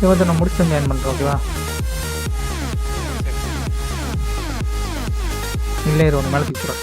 இவத்தை நான் முடிச்சு ஜாயின் பண்ணுறேன். ஓகேவா? இல்லை ஒன்று மேலே தூக்குறேன்.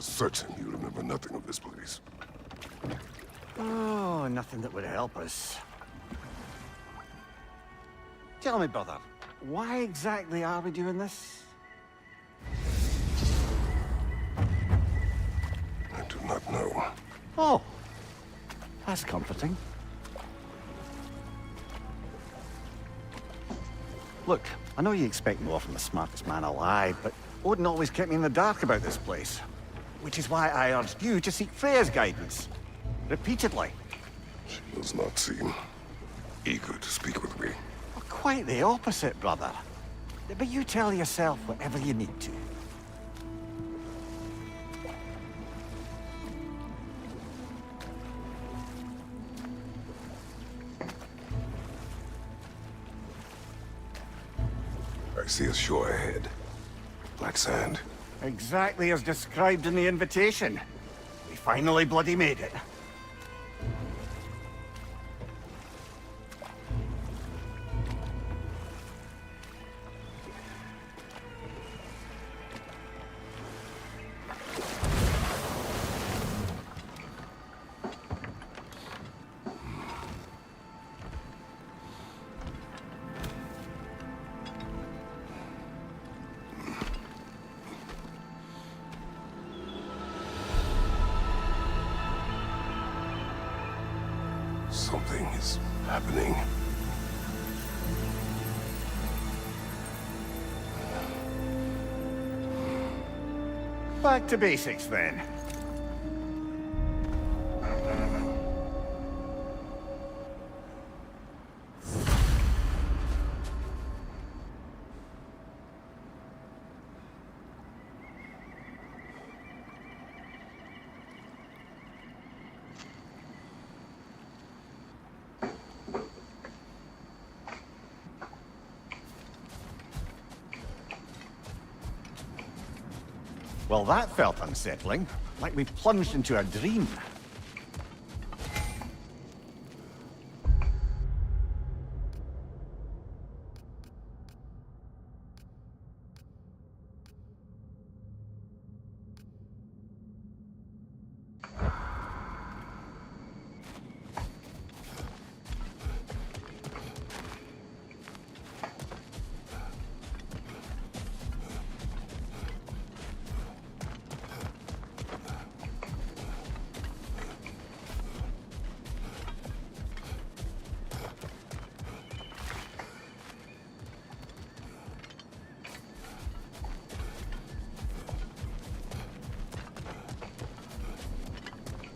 certain you remember nothing of this place. Oh, nothing that would help us. Tell me, brother, why exactly are we doing this? I do not No. Oh, that's comforting. Look, I know you expect more from the smartest man alive, but Odin always kept me in the dark about this place. Which is why I urged you to seek Freya's guidance. Repeatedly. She does not seem eager to speak with me. Well, quite the opposite, brother. But you tell yourself whatever you need to. I see a shore ahead. Black sand. Exactly as described in the invitation. We finally bloody made it. Something is happening. Back to basics then. Well, that felt unsettling. Like we plunged into a dream.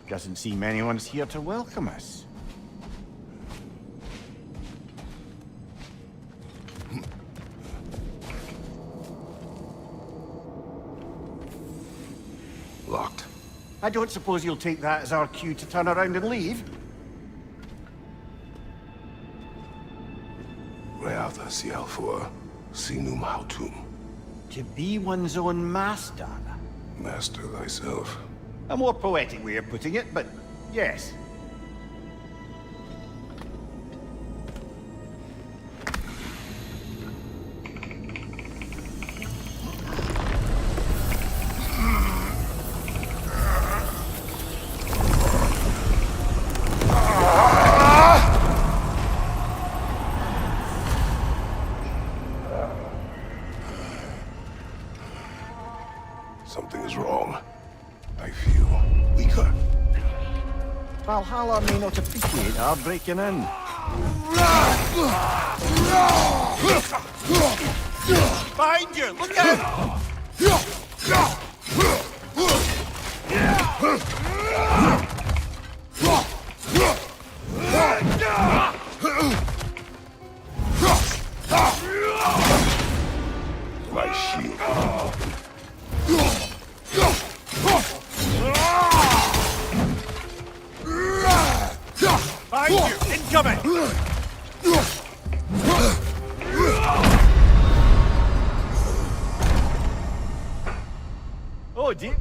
Doesn't seem anyone's here to welcome us. Locked. I don't suppose you'll take that as our cue to turn around and leave? Reatha Sialfua, Sinum Hautum. To be one's own master. Master thyself. A more poetic way of putting it, but yes. Something is wrong. I feel weaker. Valhalla may not appreciate our breaking in. Behind you! Look out! My shield. Behind you! Incoming! Oh dear.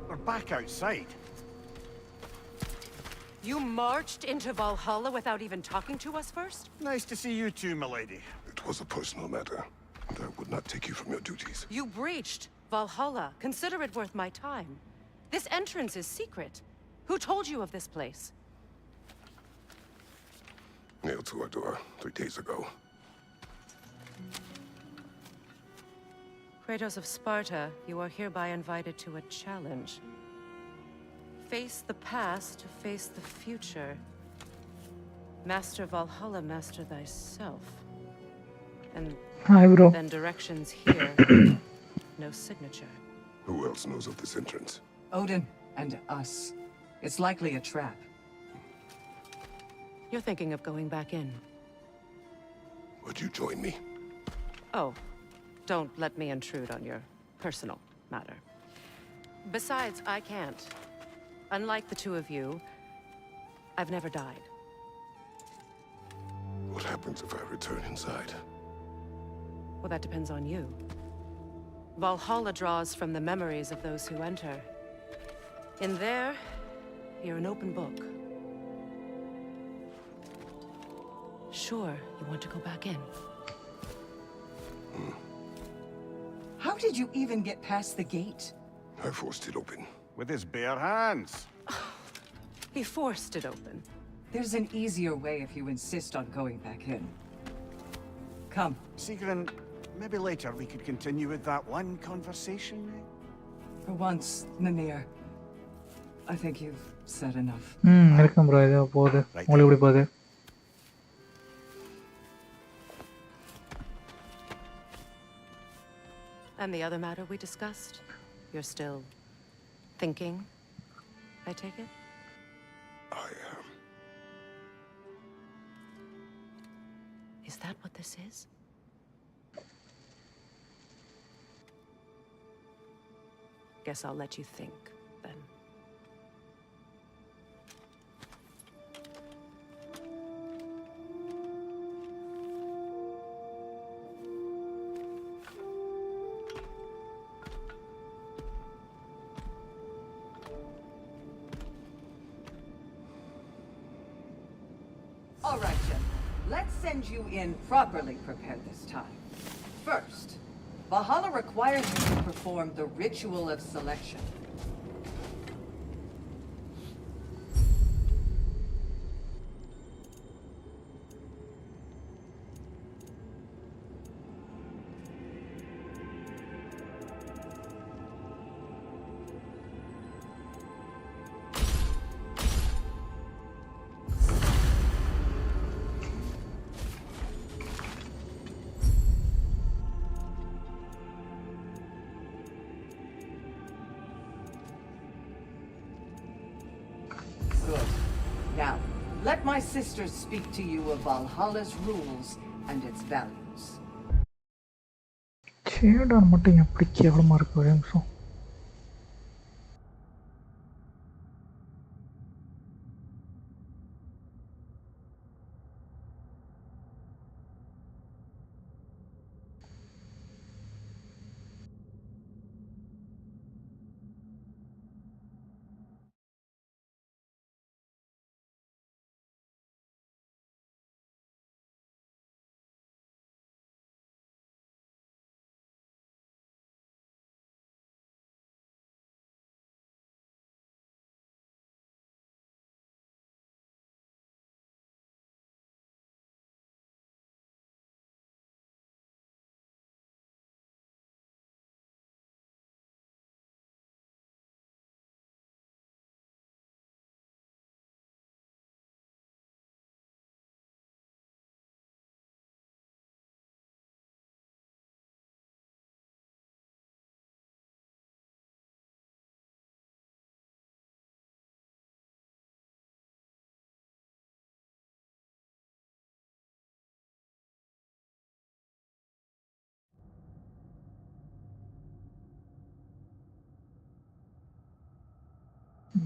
We're back outside. You marched into Valhalla without even talking to us first? Nice to see you too, milady. It was a personal matter, and I would not take you from your duties. You breached Valhalla. Consider it worth my time. This entrance is secret. Who told you of this place? Nailed to our door 3 days ago. Kratos of Sparta, you are hereby invited to a challenge. Face the past to face the future. Master Valhalla, master thyself. And Hi, bro. then directions here. No signature. Who else knows of this entrance? Odin and us. It's likely a trap. You're thinking of going back in. Would you join me? Oh, don't let me intrude on your personal matter. Besides, I can't. Unlike the two of you, I've never died. What happens if I return inside? Well, that depends on you. Valhalla draws from the memories of those who enter. In there, you're an open book. Sure, you want to go back in. How did you even get past the gate? I forced it open. With his bare hands. He forced it open. There's an easier way if you insist on going back in. Come. Sigrun, maybe later we could continue with that one conversation, eh? For once, Mimir. I think you've said enough. இருக்கும் bro இது போகுது உங்களுக்கு எப்படி போகுது And the other matter we discussed? You're still thinking, I take it? I am. Is that what this is? Guess I'll let you think, then. All right, gentlemen. Let's send you in properly prepared this time. First, Valhalla requires you to perform the ritual of selection. Good. Now, let my sisters speak to you of Valhalla's rules and its values. ஷேடான் மட்டும் எப்படி கேவலமாக இருக்கு ஒரே நிமிஷம்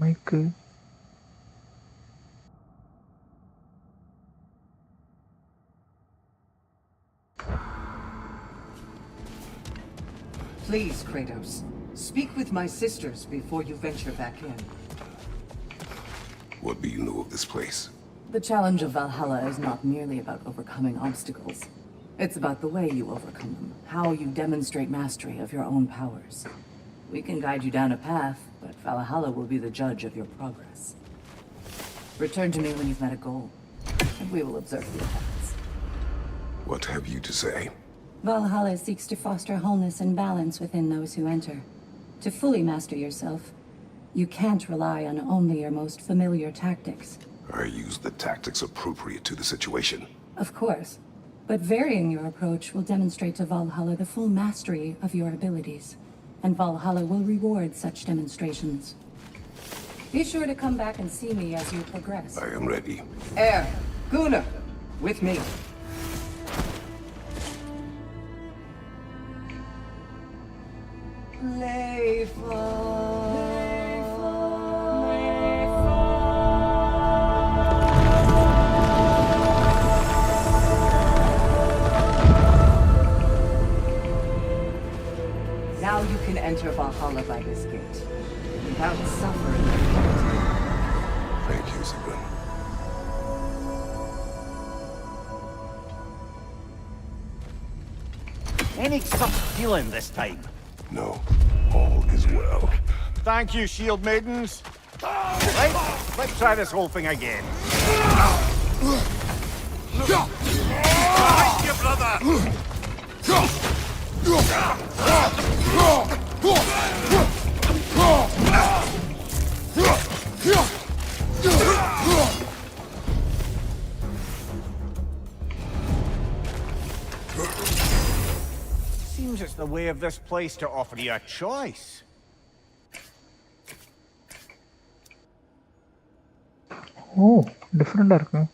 மைக்கு Please, Kratos, speak with my sisters before you venture back in. What do you know of this place? The challenge of Valhalla is not merely about overcoming obstacles. It's about the way you overcome them, how you demonstrate mastery of your own powers. We can guide you down a path, but Valhalla will be the judge of your progress. Return to me when you've met a goal, and we will observe the effects. What have you to say? Valhalla seeks to foster wholeness and balance within those who enter. To fully master yourself, you can't rely on only your most familiar tactics. I use the tactics appropriate to the situation. Of course, but varying your approach will demonstrate to Valhalla the full mastery of your abilities, and Valhalla will reward such demonstrations. Be sure to come back and see me as you progress. I am ready. Gunal, with me. Now you can enter Valhalla by this gate, without suffering. Thank you, Sigrun. Any tough feeling this time? No, all is well. Thank you, shield maidens. Right, let's try this whole thing again. Fight your brother! Seems it's the way of this place to offer you a choice. Oh, different இருக்கு.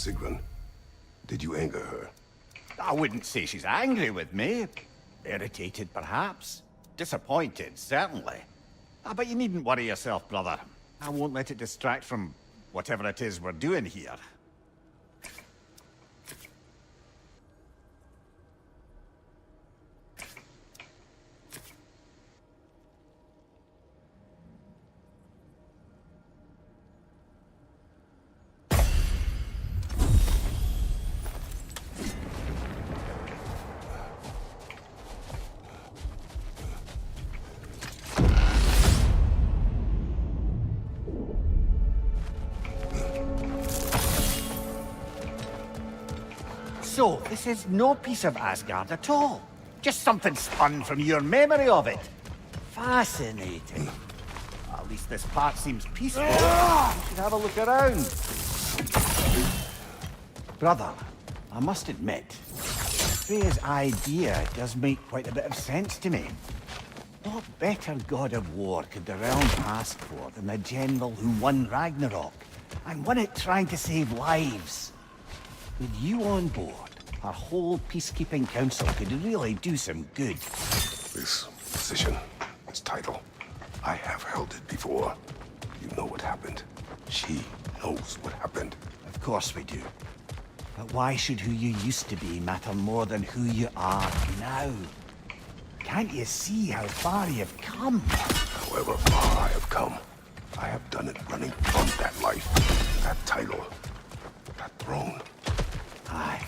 Sigrun, did you anger her? I wouldn't say she's angry with me. Irritated, perhaps. Disappointed, certainly. But you needn't worry yourself, brother. I won't let it distract from whatever it is we're doing here. So, this is no piece of Asgard at all. Just something spun from your memory of it. Fascinating. At least this part seems peaceful. You should have a look around. Brother, I must admit, Freya's idea does make quite a bit of sense to me. What better god of war could the realm ask for than the general who won Ragnarok, and won it trying to save lives? With you on board, our whole peacekeeping council could really do some good. This position, this title, I have held it before. You know what happened. She knows what happened. Of course we do. But why should who you used to be matter more than who you are now? Can't you see how far you've come? However far I have come, I have done it running from that life, that title, that throne. Aye.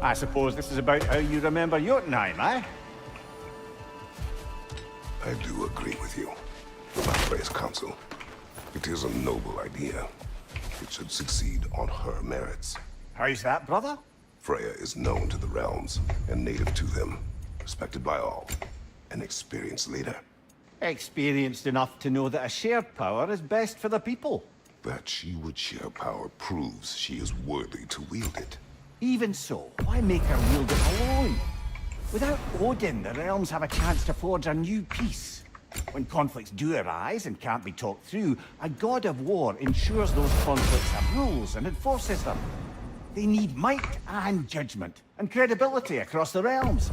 I suppose this is about how you remember Jotunheim, eh? I do agree with you. About Freya's council. It is a noble idea. It should succeed on her merits. How's that, brother? Freya is known to the realms and native to them. Respected by all. An experienced leader. Experienced enough to know that a shared power is best for the people. That she would share power proves she is worthy to wield it. Even so, why make her wield it alone? Without Odin, the realms have a chance to forge a new peace. When conflicts do arise and can't be talked through, a god of war ensures those conflicts have rules and enforces them. They need might and judgment, and credibility across the realms.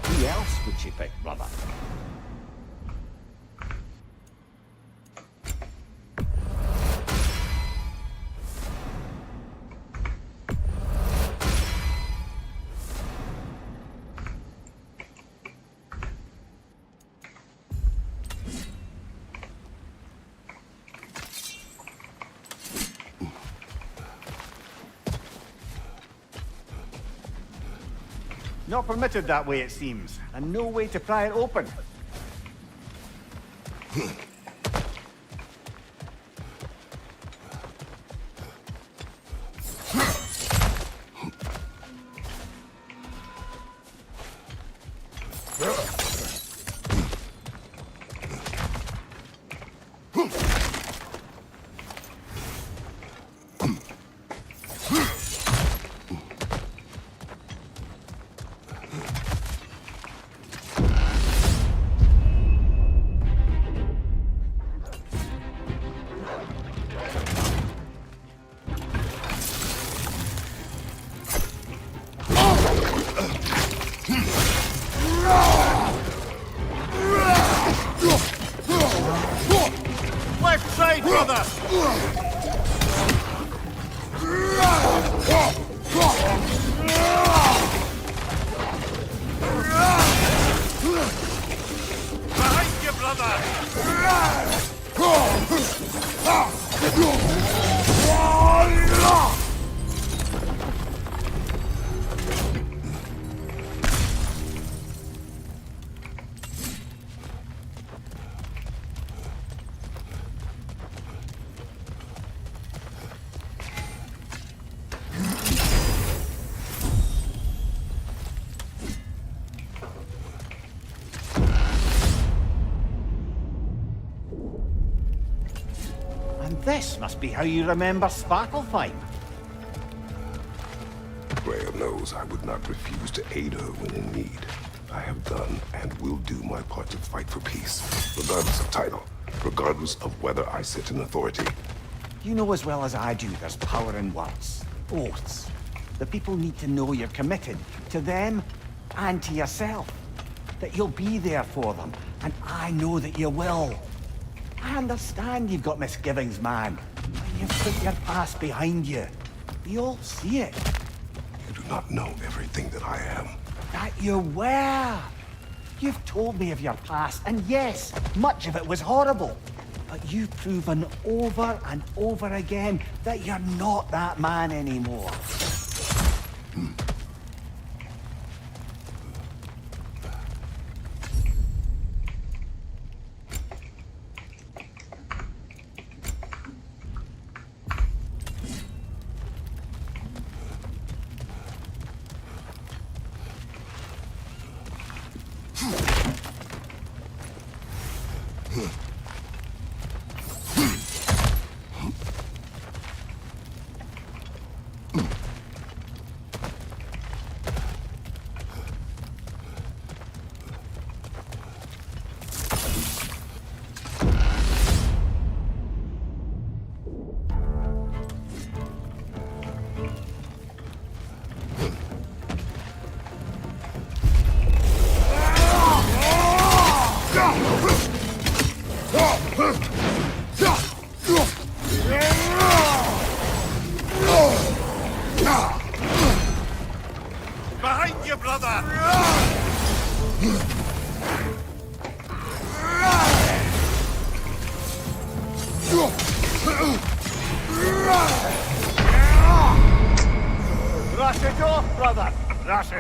Who else would she pick, brother? Not permitted that way, it seems, and no way to pry it open. Left side, brother! Behind you, brother! This must be how you remember Sparklefine. Freya knows I would not refuse to aid her when in need. I have done and will do my part to fight for peace, regardless of title, regardless of whether I sit in authority. You know as well as I do there's power in words, oaths. The people need to know you're committed to them and to yourself. That you'll be there for them, and I know that you will. I understand you've got misgivings, man. But you've put your past behind you. We all see it. You do not know everything that I am. That you were. You've told me of your past, and yes, much of it was horrible. But you've proven over and over again that you're not that man anymore.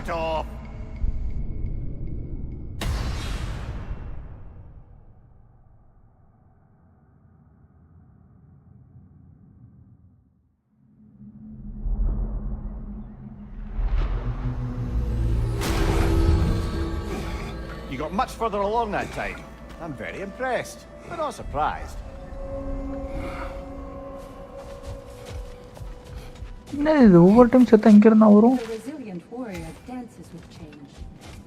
it off! You got much further along that time. I'm very impressed, but not surprised. ಇದು over time ಸತ ಹೆಂಗಿರನ ಅವರು The resilient warrior dances with change,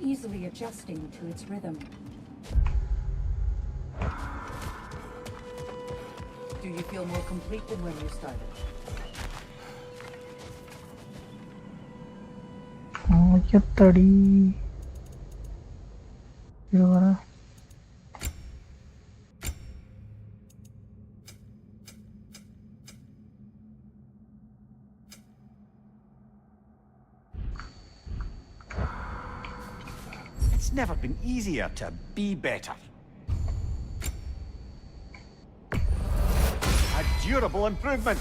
easily adjusting to its rhythm. Do you feel more complete than when you started? ಎತ್ತಡಿ ಇವರ It's never been easier to be better. A durable improvement.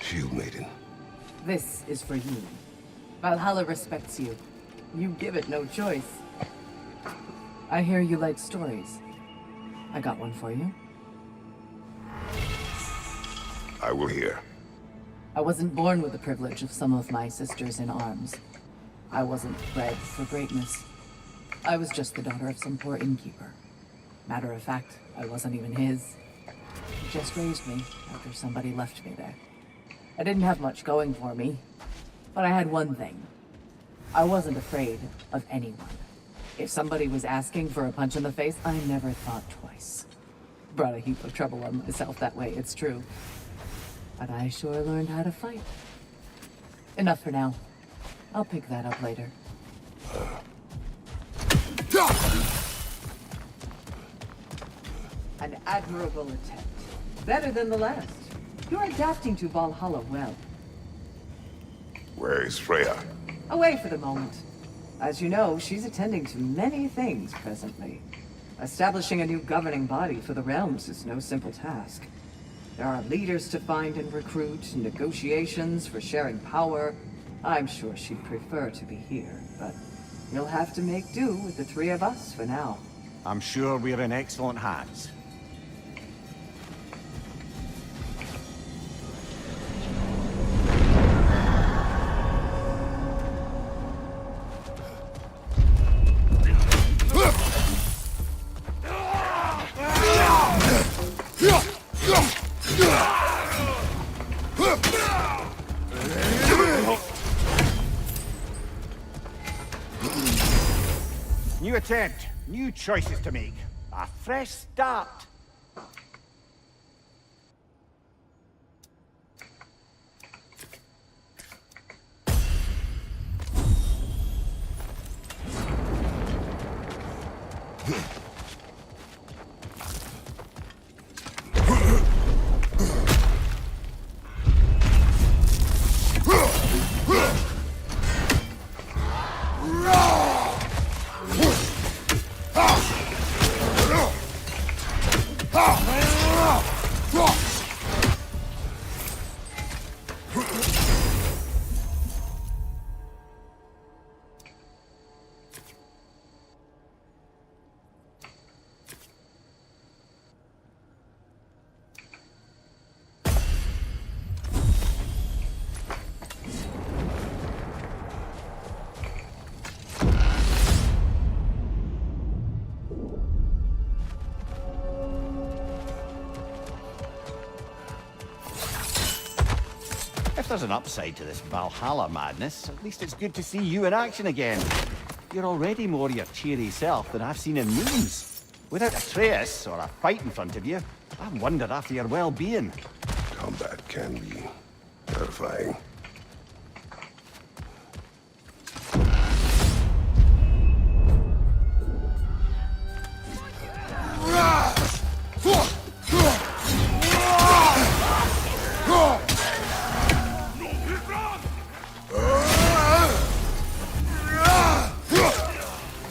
Shield Maiden. This is for you. Valhalla respects you. You give it no choice. I hear you like stories. I got one for you. I will hear. I wasn't born with the privilege of some of my sisters in arms. I wasn't bred for greatness. I was just the daughter of some poor innkeeper. Matter of fact, I wasn't even his. He just raised me after somebody left me there. I didn't have much going for me, but I had one thing. I wasn't afraid of anyone. If somebody was asking for a punch in the face, I never thought twice. Brought a heap of trouble on myself that way, it's true. But I sure learned how to fight. Enough for now. I'll pick that up later. An admirable attempt. Better than the last. You're adapting to Valhalla well. Where is Freya? Away for the moment. As you know, she's attending to many things presently. Establishing a new governing body for the realms is no simple task. There are leaders to find and recruit, negotiations for sharing power. I'm sure she'd prefer to be here, but you'll have to make do with the three of us for now. I'm sure we're in excellent hands. New attempt, new choices to make. A fresh start. If there's an upside to this Valhalla madness, at least it's good to see you in action again. You're already more your cheery self than I've seen in moons. Without Atreus or a fight in front of you, I wonder after your well-being. Combat can be terrifying.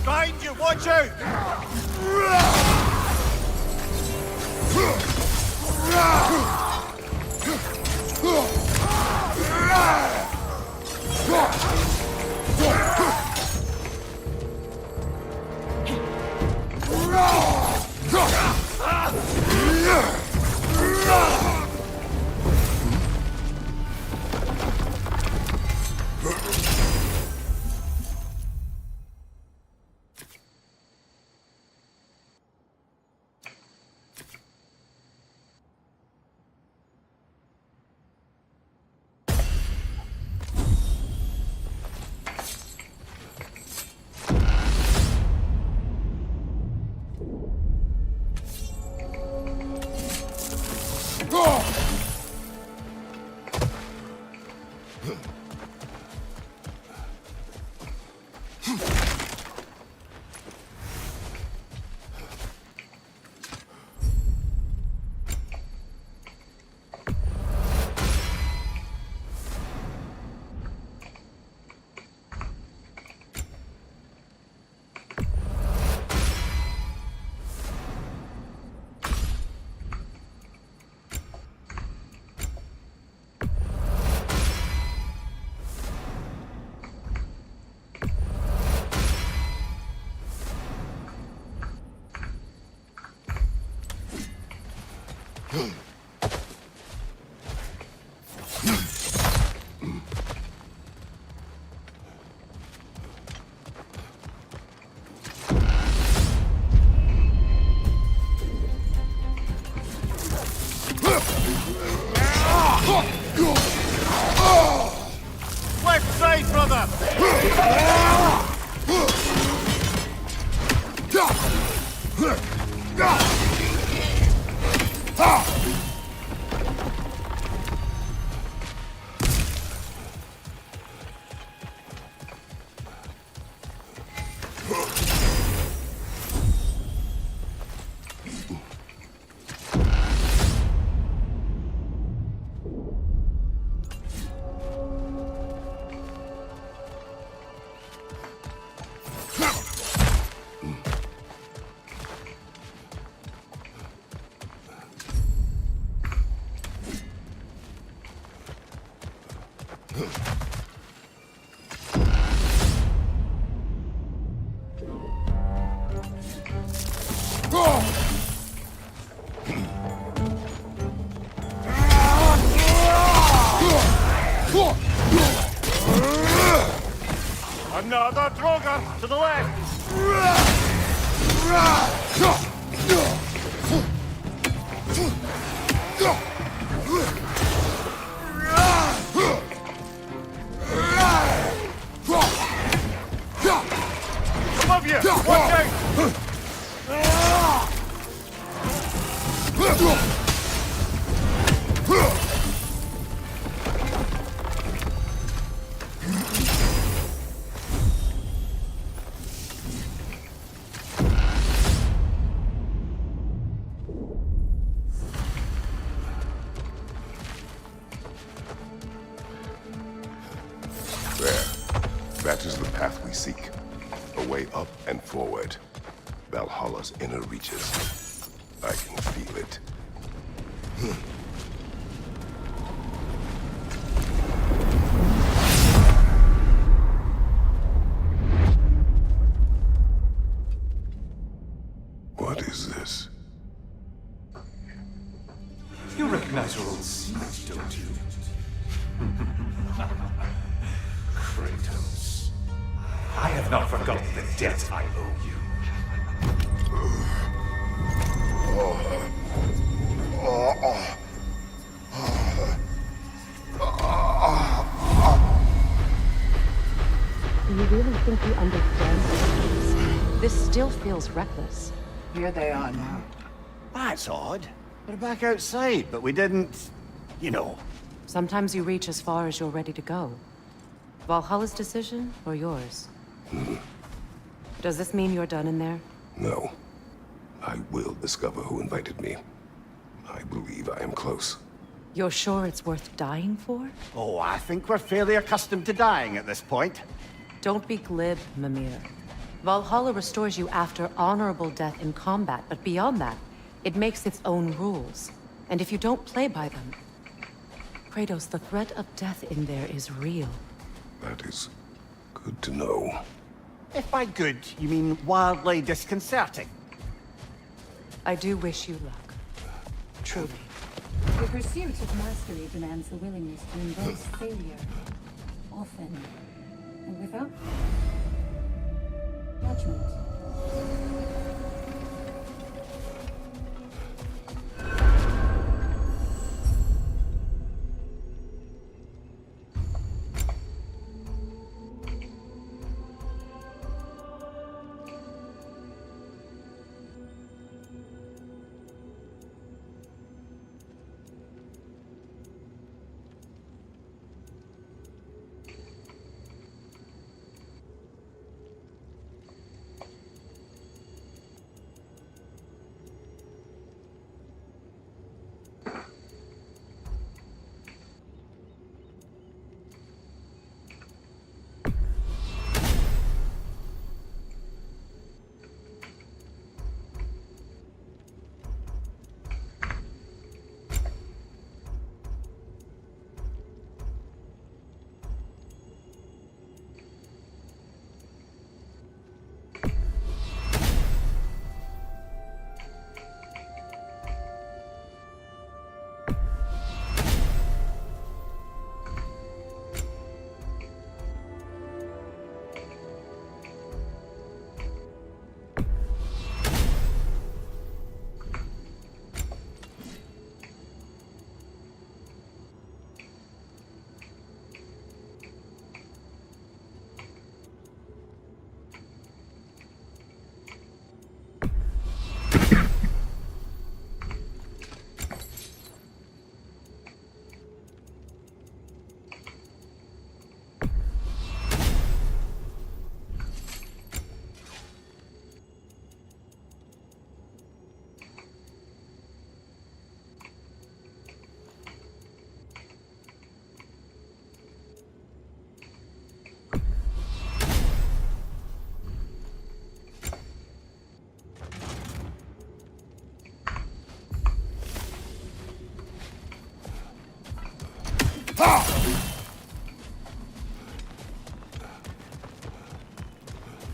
Behind you, watch out! Left side, brother! Another Droger to the left! Above you! Watch out! That is the path we seek. A way up and forward. Valhalla's inner reaches. I can feel it. What is this? You recognize your old seat, don't you? Kratos. I have not forgotten the debt I owe you. Do you really think you understand this? This still feels reckless. Here they are now. That's odd. We're back outside, but we didn't... you know. Sometimes you reach as far as you're ready to go. Valhalla's decision, or yours? Does this mean you're done in there? No. I will discover who invited me. I believe I am close. You're sure it's worth dying for? Oh, I think we're fairly accustomed to dying at this point. Don't be glib, Mimir. Valhalla restores you after honorable death in combat, but beyond that, it makes its own rules. And if you don't play by them... Kratos, the threat of death in there is real. That is good to know. If by good, you mean wildly disconcerting. I do wish you luck. Truly. The pursuit of mastery demands the willingness to embrace failure. Often. And without judgment.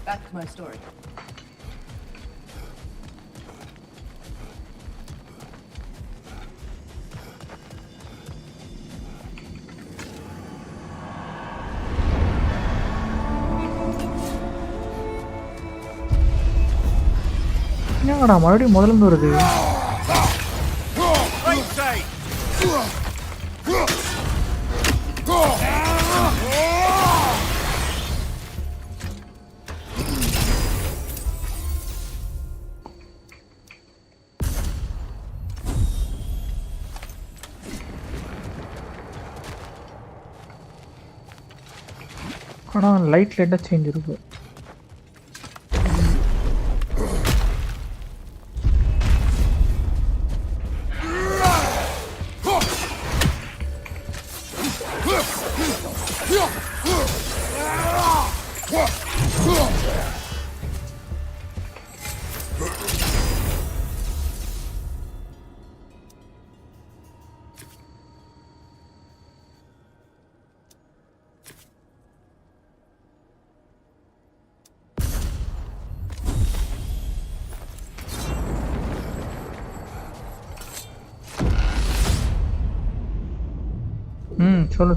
Back to my story. என்னங்கடா மறுபடியும் முதல்ல இருந்து வருது? Right side. ஆனால் light லைட்டாக change இருக்கு.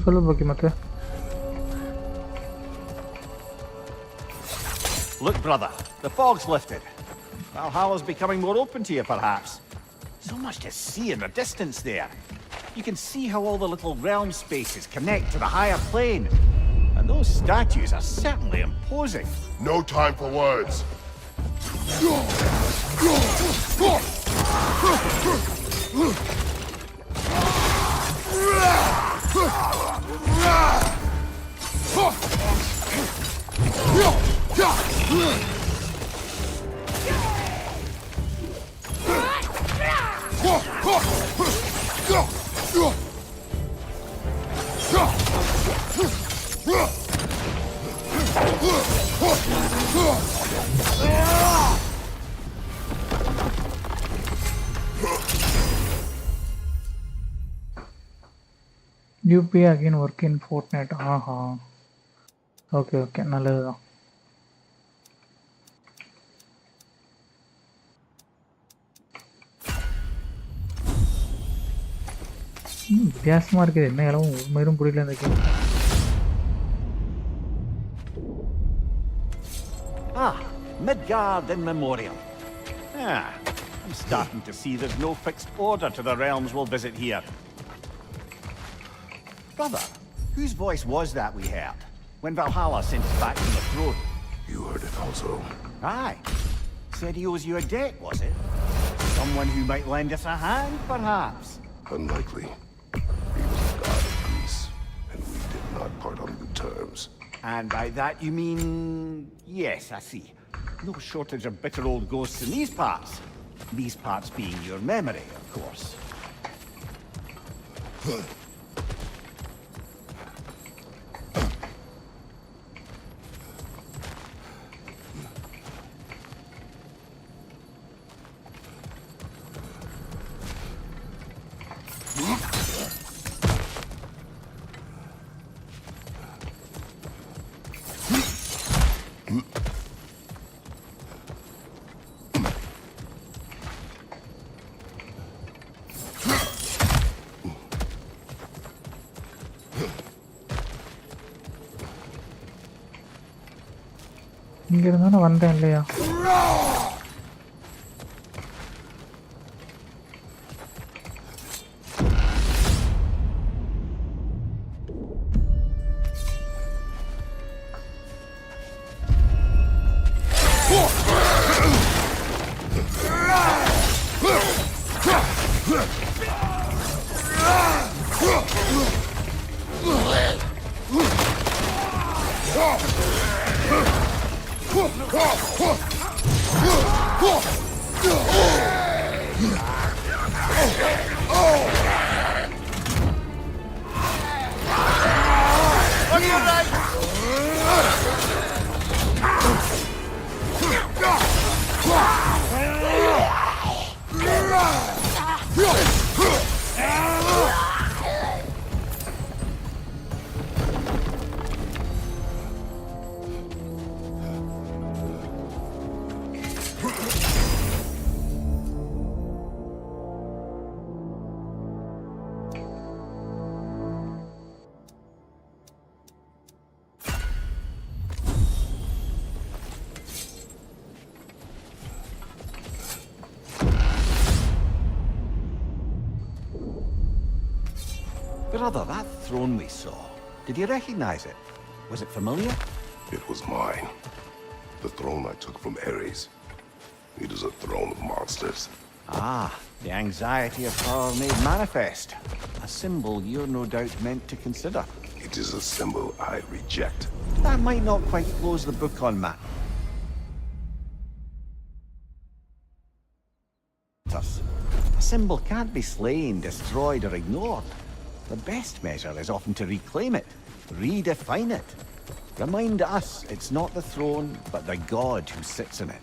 சொல்லு போக்கிமத்து. Look, brother, the fog's lifted. Valhalla's becoming more open to you, perhaps. So much to see in the distance there. You can see how all the little realm spaces connect to the higher plane. And those statues are certainly imposing. No time for words. UPI again work in Fortnite. Okay, நல்லதுதான். வித்தியாசமா இருக்குது. என்ன எல்லாம் உண்மையும் புரியல இந்த game. Midgard in memoriam. I'm starting to see there's no fixed order to the realms we'll visit here. Brother, whose voice was that we heard when Valhalla sent us back to the throne? You heard it also. Aye. Said he owes you a debt, was it? Someone who might lend us a hand, perhaps? Unlikely. He was a god of Greece, and we did not part on good terms. And by that you mean... Yes, I see. No shortage of bitter old ghosts in these parts. These parts being your memory, of course. இங்க இருந்தானே வந்தேன் இல்லையா? brother, that throne we saw, did you recognize it? Was it familiar? It was mine. The throne I took from Ares. It is a throne of monsters. Ah, the anxiety of power made manifest. A symbol you're no doubt meant to consider. It is a symbol I reject. That might not quite close the book on that. A symbol can't be slain, destroyed, or ignored. The best measure is often to reclaim it, redefine it. Remind us it's not the throne, but the god who sits in it.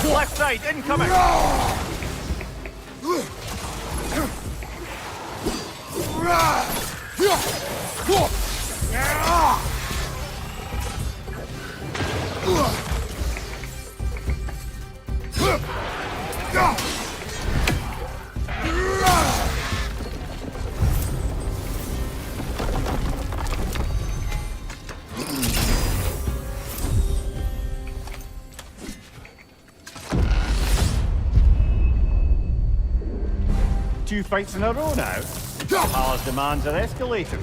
Left side, incoming! Two fights in a row now. Valhalla's demands are escalating.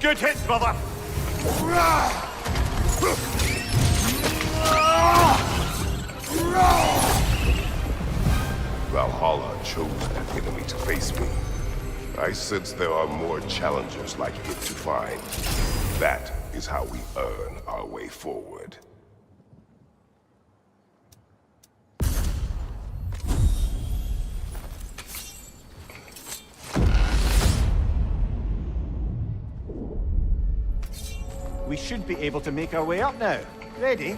Good hit, brother! Valhalla chose that enemy to face me. I sense there are more challengers like it to find. That is how we earn our way forward. We should be able to make our way up now. Ready?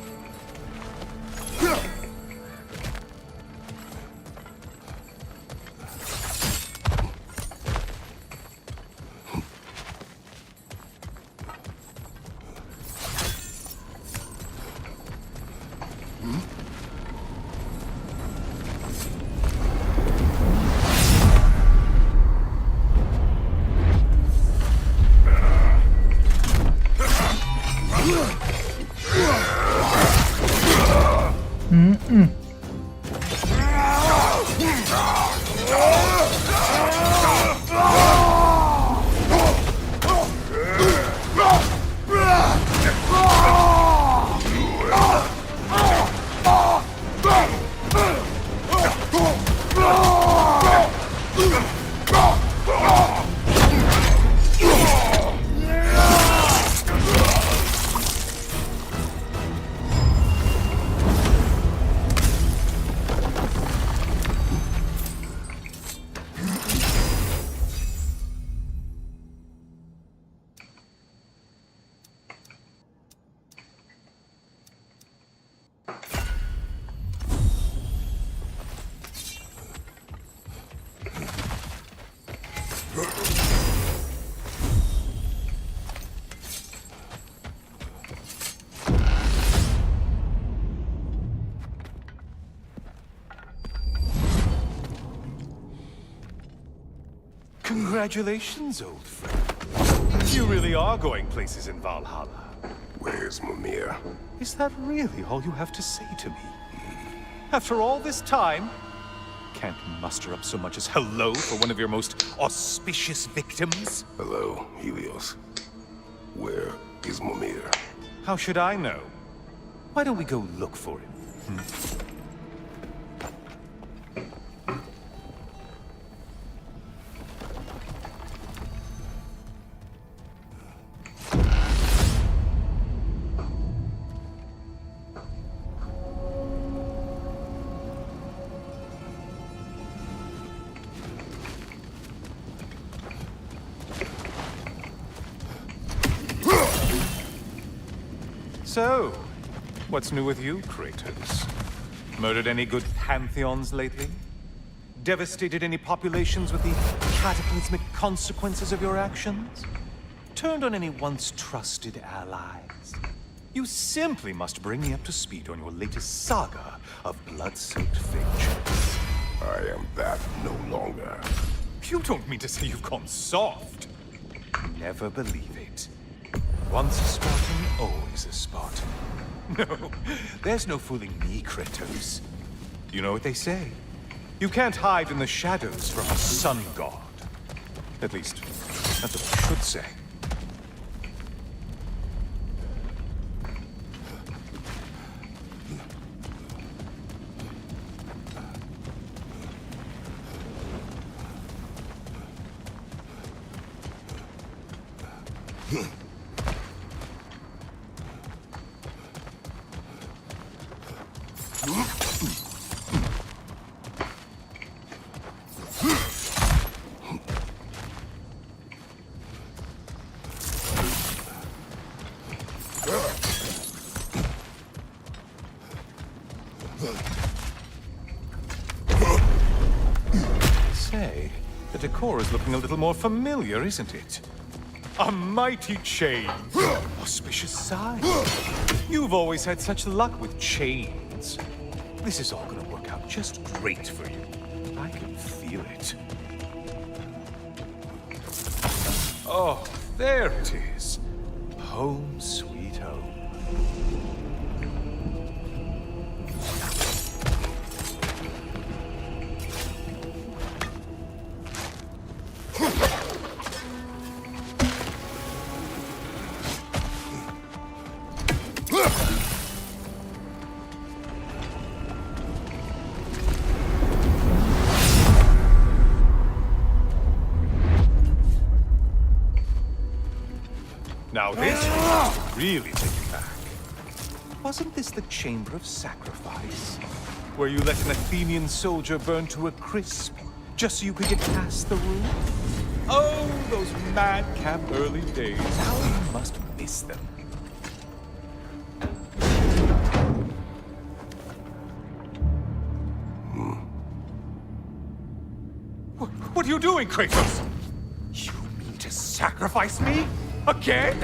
Congratulations, old friend. You really are going places in Valhalla. Where's Mimir? Is that really all you have to say to me? After all this time? Can't muster up so much as hello for one of your most auspicious victims? Hello, Helios. Where is Mimir? How should I know? Why don't we go look for him? So, what's new with you, Kratos? Murdered any good pantheons lately? Devastated any populations with the cataclysmic consequences of your actions? Turned on any once trusted allies? You simply must bring me up to speed on your latest saga of blood-soaked vengeance. I am that no longer. You don't mean to say you've gone soft? Never believe it. Once a Spartan, always a Spartan. No, there's no fooling me, Kratos. You know what they say? You can't hide in the shadows from a sun god. At least, that's what I should say. Say, the decor is looking a little more familiar, isn't it? A mighty chain. Auspicious sign. You've always had such luck with chains. This is all gonna work out just great for you. I can feel it. Oh, there it is. Home sweet home. Now this one really take it back. Wasn't this the Chamber of Sacrifice? Where you let an Athenian soldier burn to a crisp, just so you could get past the roof? Oh, those madcap early days. How you must miss them. What are you doing, Kratos? You mean to sacrifice me? Again?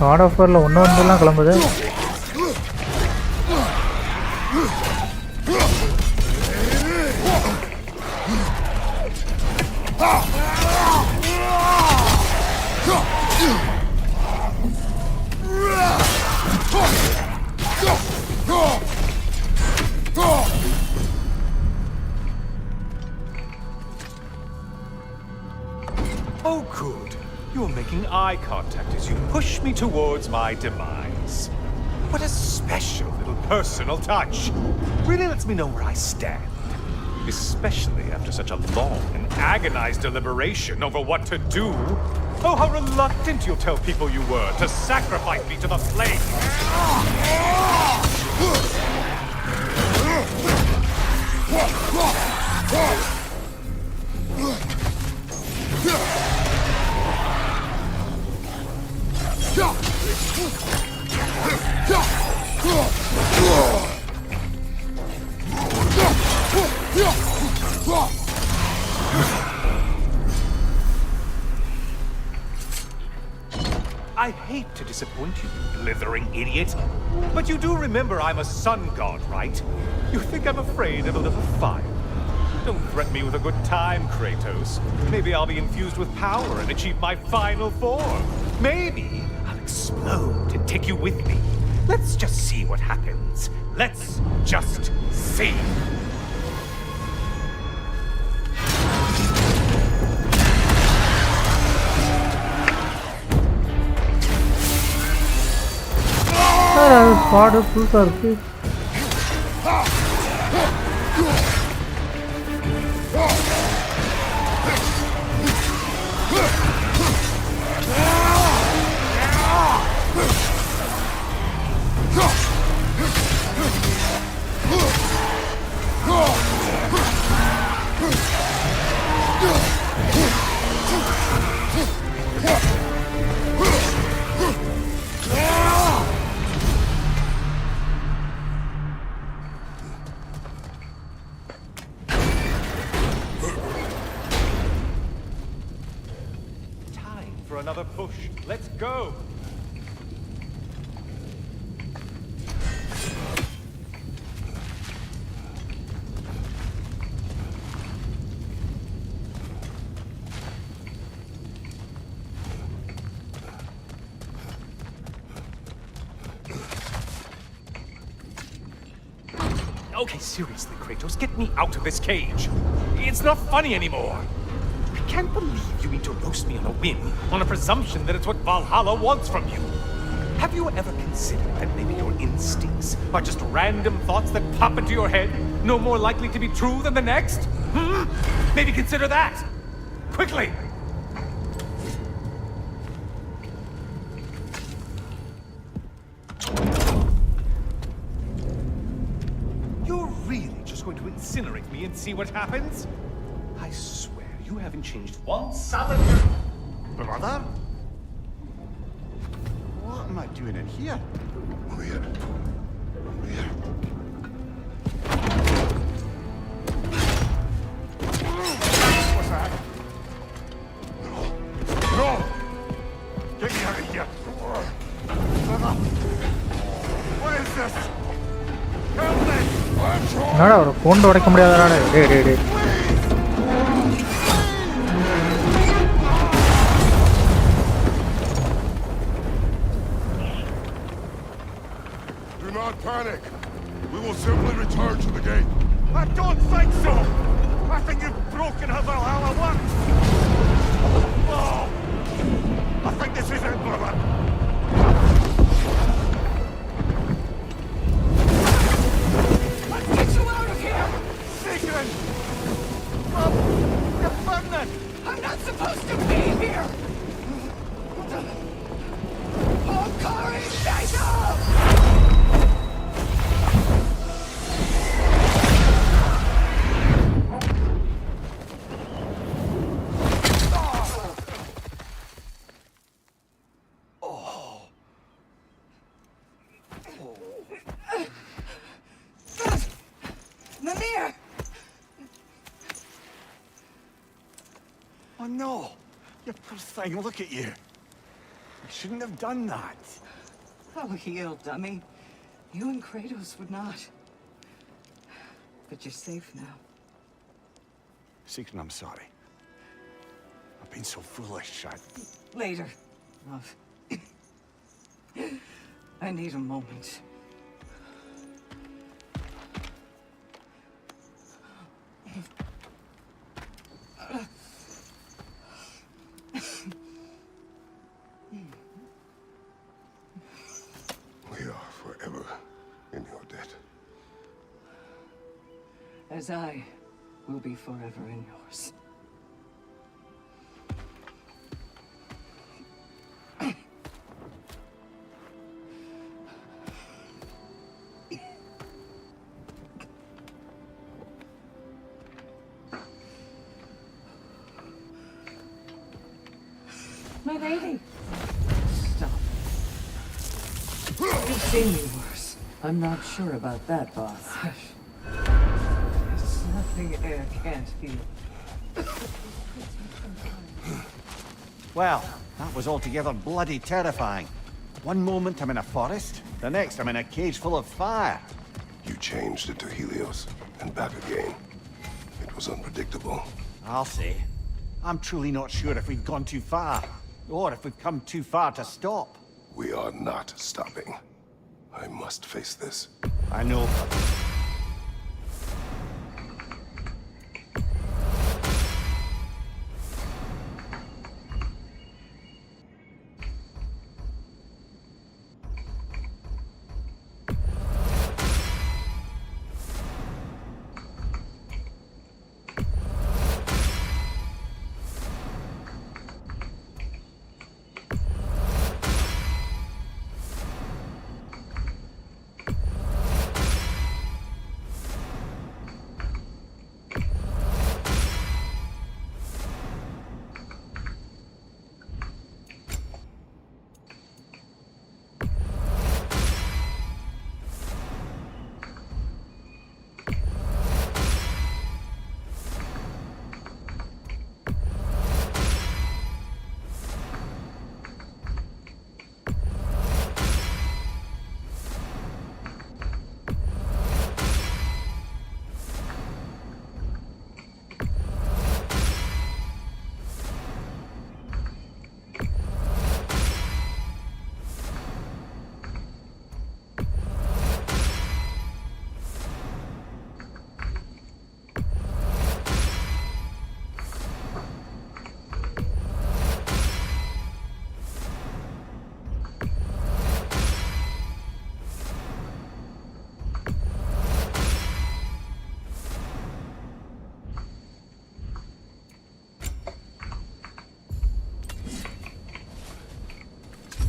God of Warல ஒன்னொன்றுலாம் கிளம்புது. Oh, good. You're making eye contact as you push me towards my demise. What a special little personal touch. Really lets me know where I stand. Especially after such a long and agonized deliberation over what to do. Oh, how reluctant you'll tell people you were to sacrifice me to the flame. I hate to disappoint you, you blithering idiot. But you do remember I'm a sun god, right? You think I'm afraid of a little fire? Don't threaten me with a good time, Kratos. Maybe I'll be infused with power and achieve my final form. Maybe I'll explode and take you with me. Let's just see what happens. Let's just see. Squad புதுசா இருக்கு. Another push. Let's go. Okay, seriously, Kratos, get me out of this cage. It's not funny anymore. I can't believe you mean to roast me on a whim, on a presumption that it's what Valhalla wants from you. Have you ever considered that maybe your instincts are just random thoughts that pop into your head, no more likely to be true than the next? Maybe consider that! Quickly! You're really just going to incinerate me and see what happens? I swear. You haven't changed one solid... Brother? What am I doing in here? Weird. What's that? No! Get me out of here! Brother! What is this? Help me! I'm trying! என்னடா ஒரு கொண்டு உடைக்க முடியாதடா. டேய். Panic. We will simply return to the gate. I don't think so! I think you've broken how Valhalla works! Oh! I think this is it, brother! Let's get you out of here! Secret! You're pregnant! I'm not supposed to be here! Oh, Corey, stay up! Oh no! You poor thing, look at you. You shouldn't have done that. Oh, heal, dummy. You and Kratos would not. But you're safe now. Secret, I'm sorry. I've been so foolish, Later, love. I need a moment. We are forever in your debt. As I will be forever in yours. My lady! Stop. You've seen me worse. I'm not sure about that, boss. There's nothing air can't heal. Well, that was altogether bloody terrifying. One moment I'm in a forest, the next I'm in a cage full of fire. You changed into Helios and back again. It was unpredictable. I'll say. I'm truly not sure if we've gone too far, or if we've come too far to stop. We are not stopping. I must face this. I know.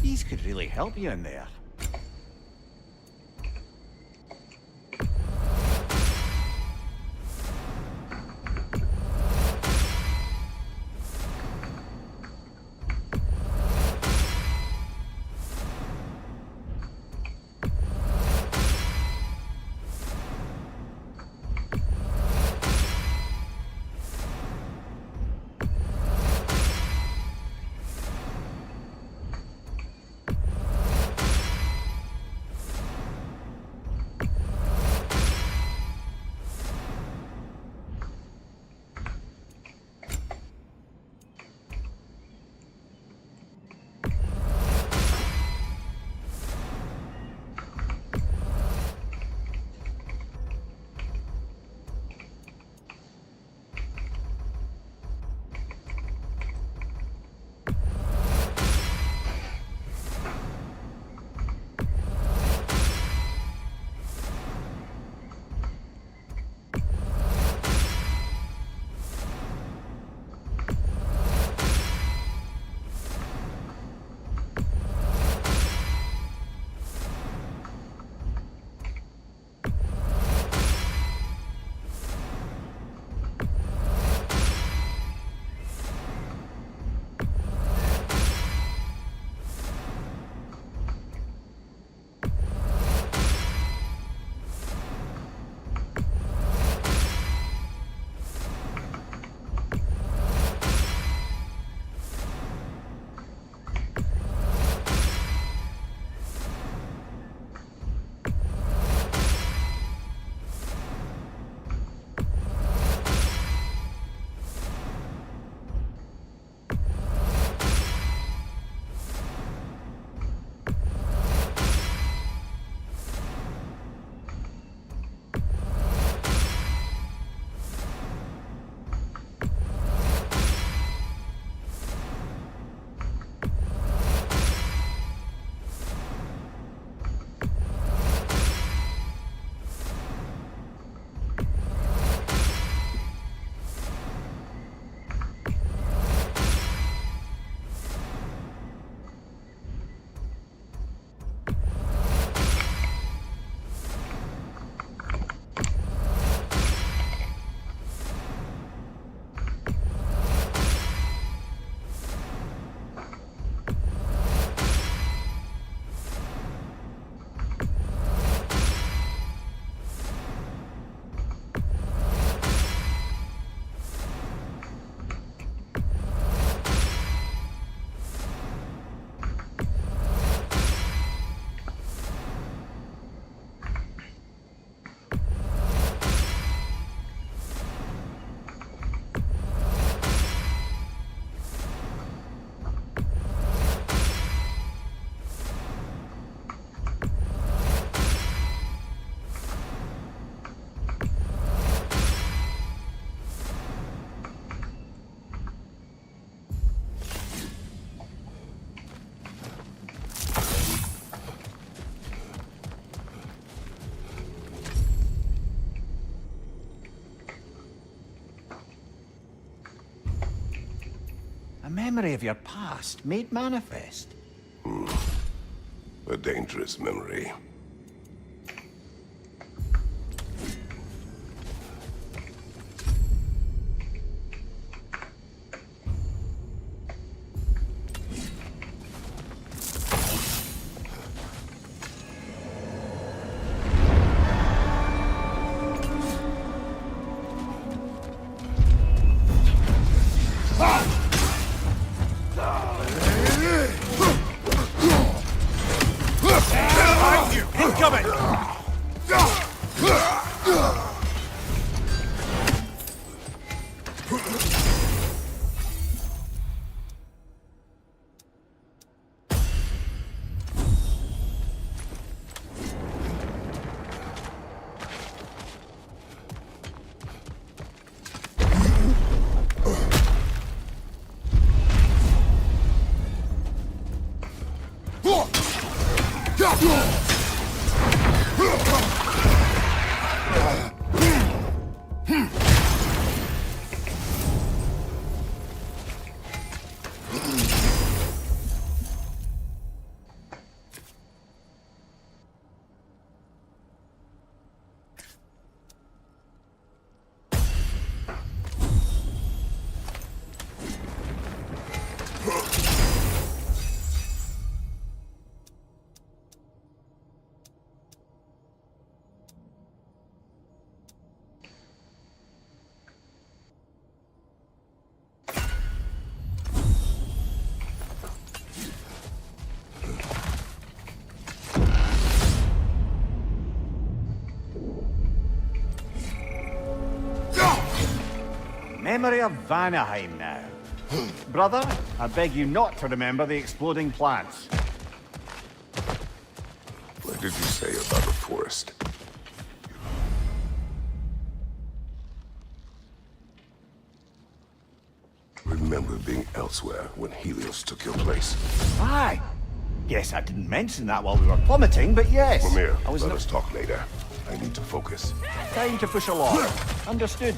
These could really help you in there. A memory of your past made manifest. A dangerous memory. Memory of Vanaheim now. Brother, I beg you not to remember the exploding plants. What did you say about the forest? Remember being elsewhere when Helios took your place. Aye. Yes, I didn't mention that while we were plummeting, but yes. Mimir, I was let us talk later. I need to focus. Time to push along. Understood.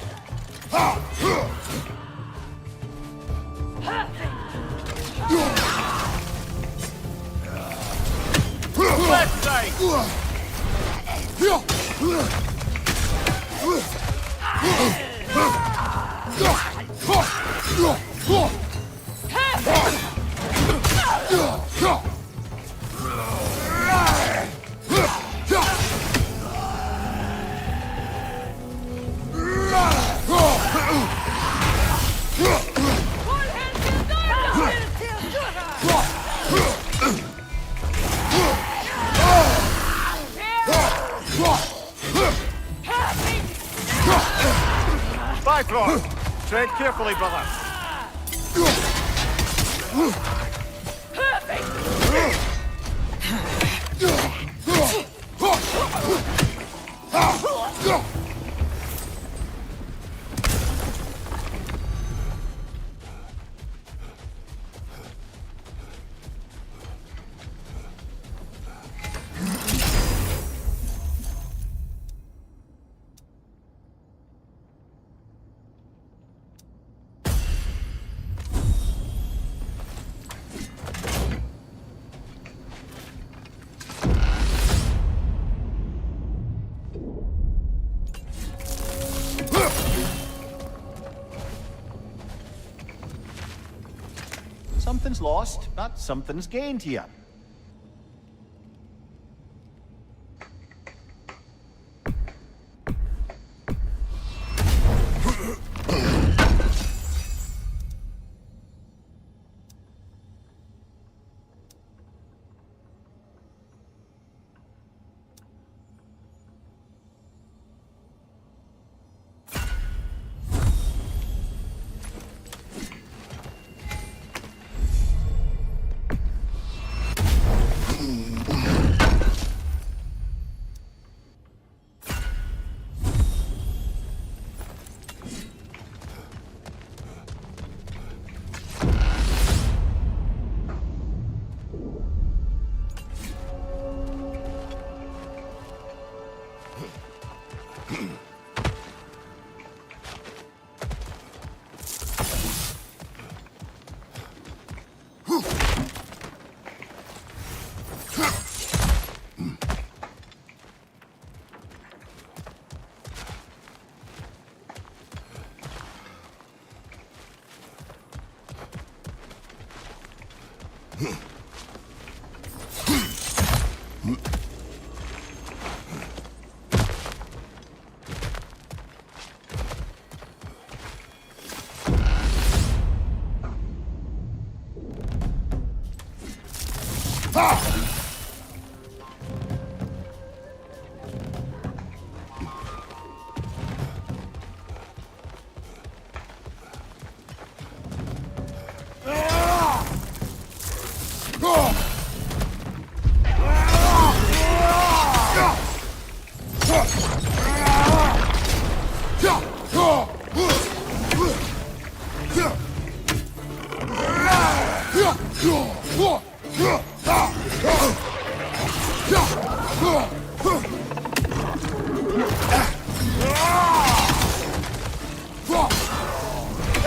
Left side! Bifrost! Tread carefully, brother. Something's lost, but something's gained here.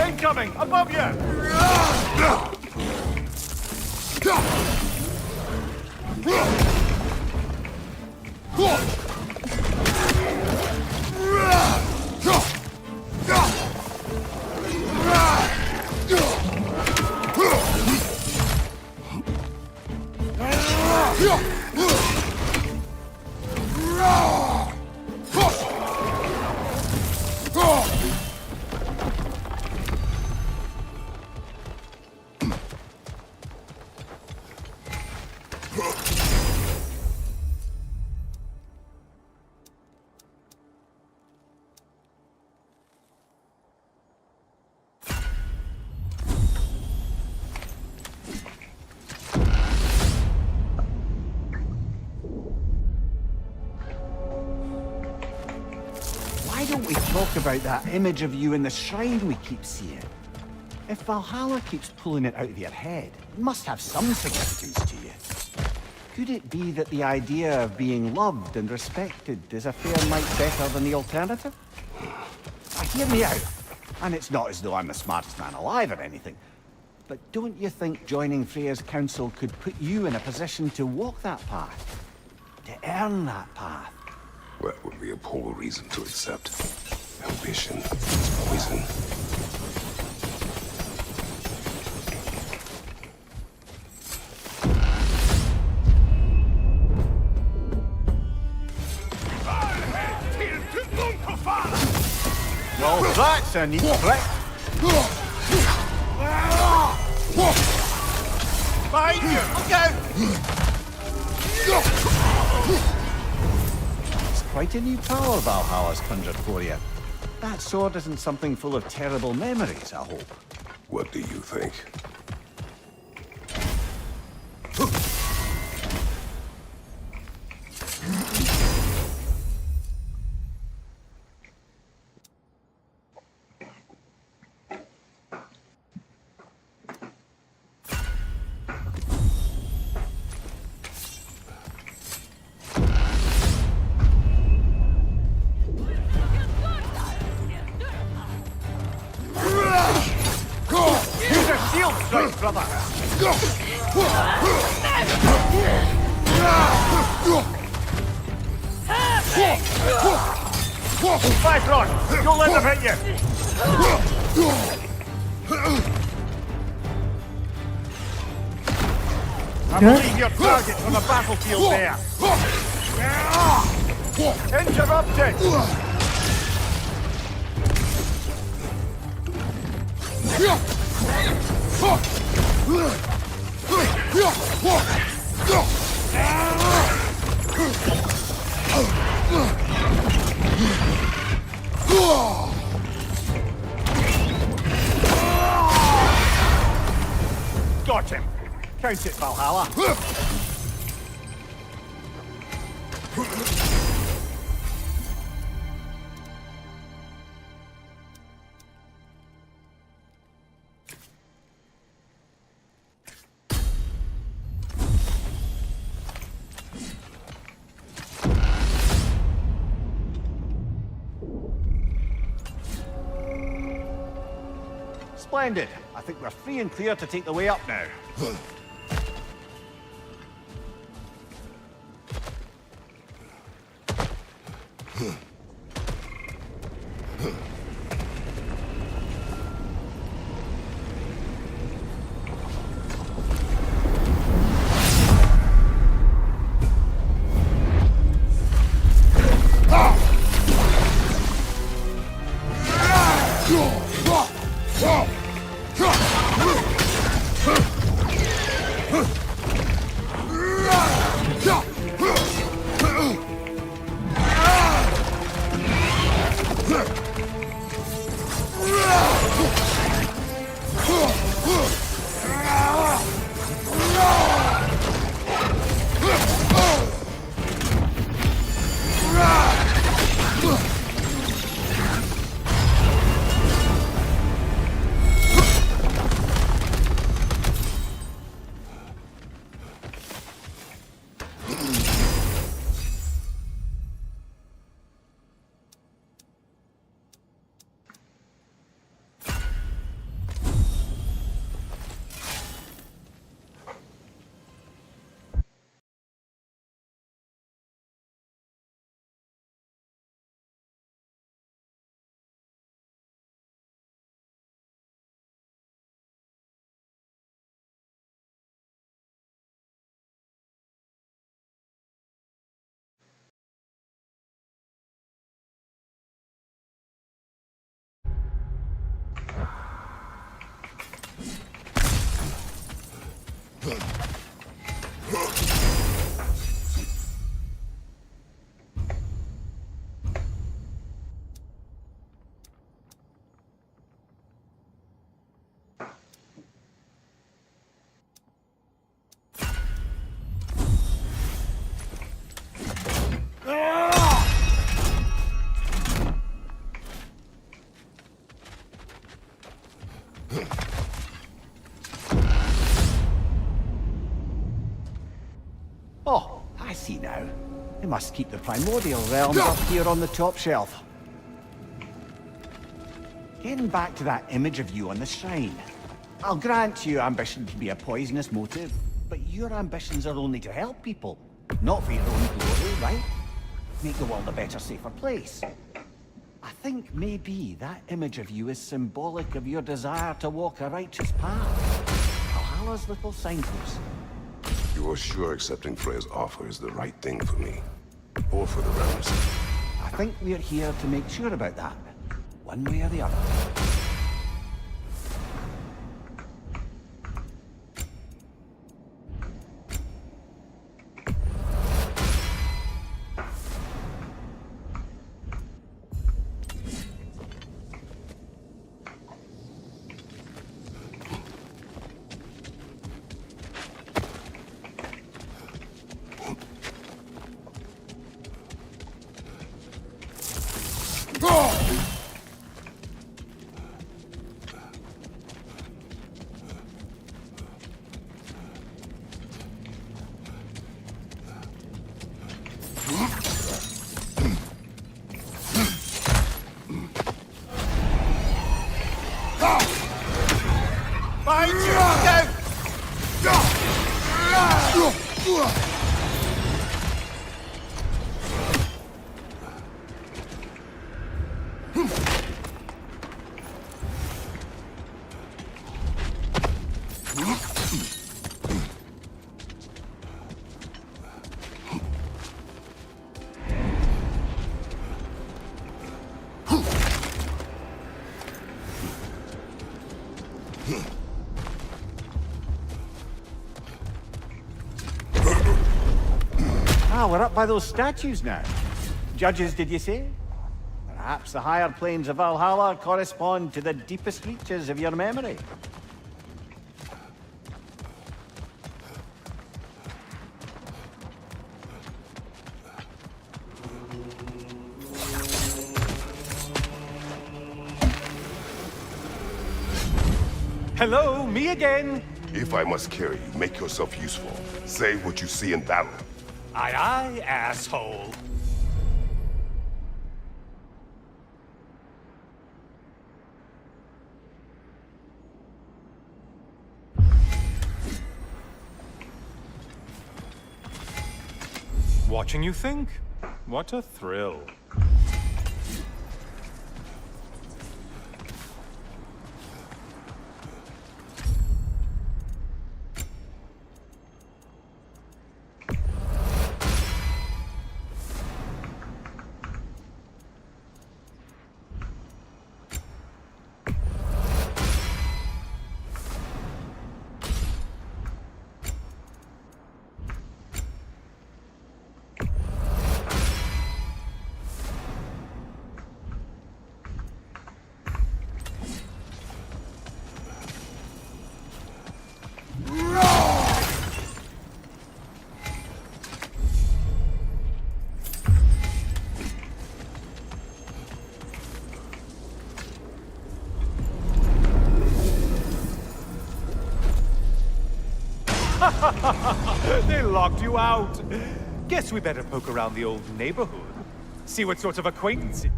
Incoming! Above you! Why don't we talk about that image of you in the shrine we keep seeing? If Valhalla keeps pulling it out of your head, it must have some significance to you. Could it be that the idea of being loved and respected is a fair mite better than the alternative? Now, hear me out. And it's not as though I'm the smartest man alive or anything. But don't you think joining Freya's council could put you in a position to walk that path? To earn that path? That would be a poor reason to accept. Ambition is poison. Well, that's a neat trick. Behind you! Look out! It's quite a new power Valhalla's conjured for you. That sword isn't something full of terrible memories, I hope. What do you think? Five rod! Don't let them hit you! I believe your target's on the battlefield there! Interrupted! Got him! Count it, Valhalla! Splendid. I think we're free and clear to take the way up now. Oh, I see now. They must keep the primordial realms up here on the top shelf. Getting back to that image of you on the shrine. I'll grant you ambition can be a poisonous motive, but your ambitions are only to help people, not for your own glory, right? Make the world a better, safer place. I think maybe that image of you is symbolic of your desire to walk a righteous path. Valhalla's little signpost. You are sure accepting Freya's offer is the right thing for me? Or for the realms? I think we're here to make sure about that, one way or the other. Ah, we're up by those statues now. Judges, did you say? Perhaps the higher planes of Valhalla correspond to the deepest reaches of your memory. Hello, me again. If I must carry you, make yourself useful. Say what you see in battle. Aye, aye, asshole. Watching you think? What a thrill. They locked you out. Guess we better poke around the old neighborhood. See what sort of acquaintances.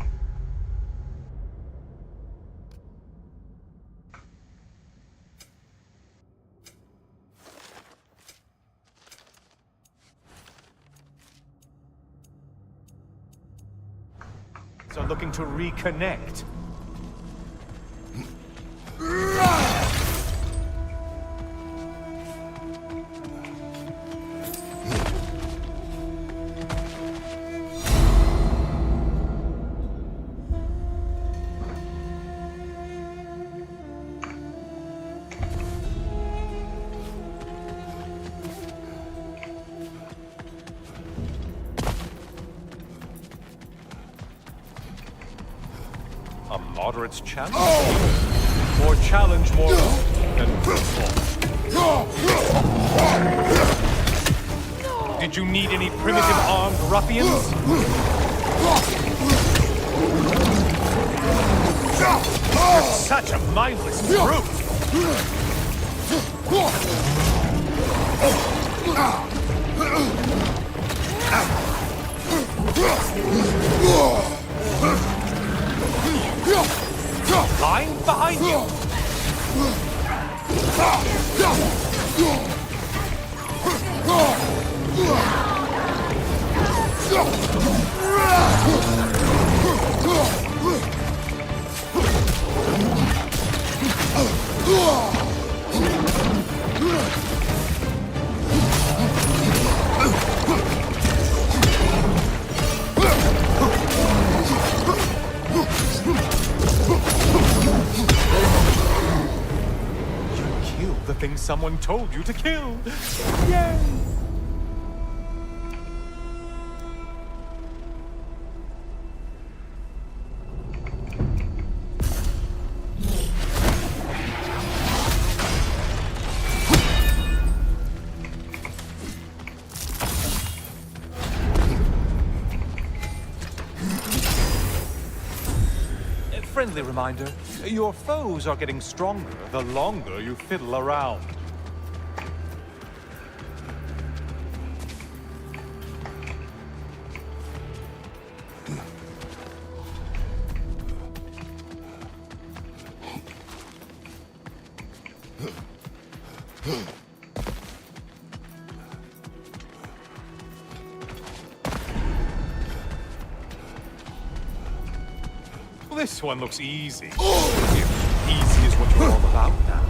Are looking to reconnect. A moderate challenge? More challenge, more than football. Did you need any primitive armed ruffians? You're such a mindless brute! Lying behind you! The thing someone told you to kill! Yay! A friendly reminder, your foes are getting stronger the longer you fiddle around. This one looks easy. If easy is what you're all about now.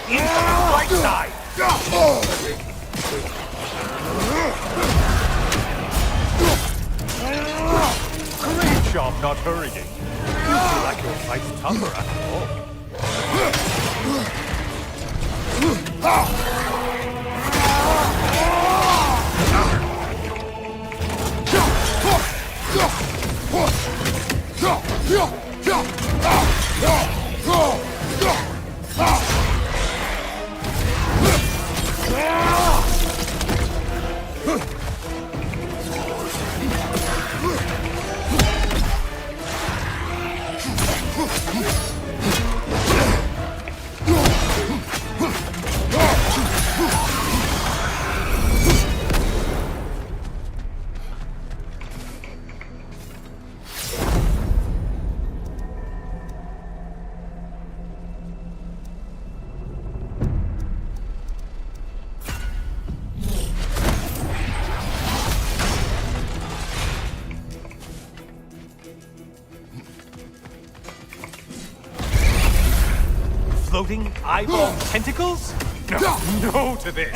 Into the right side! Great job not hurrying. You feel like your fight's tougher after all. Floating eyeball tentacles? No to this!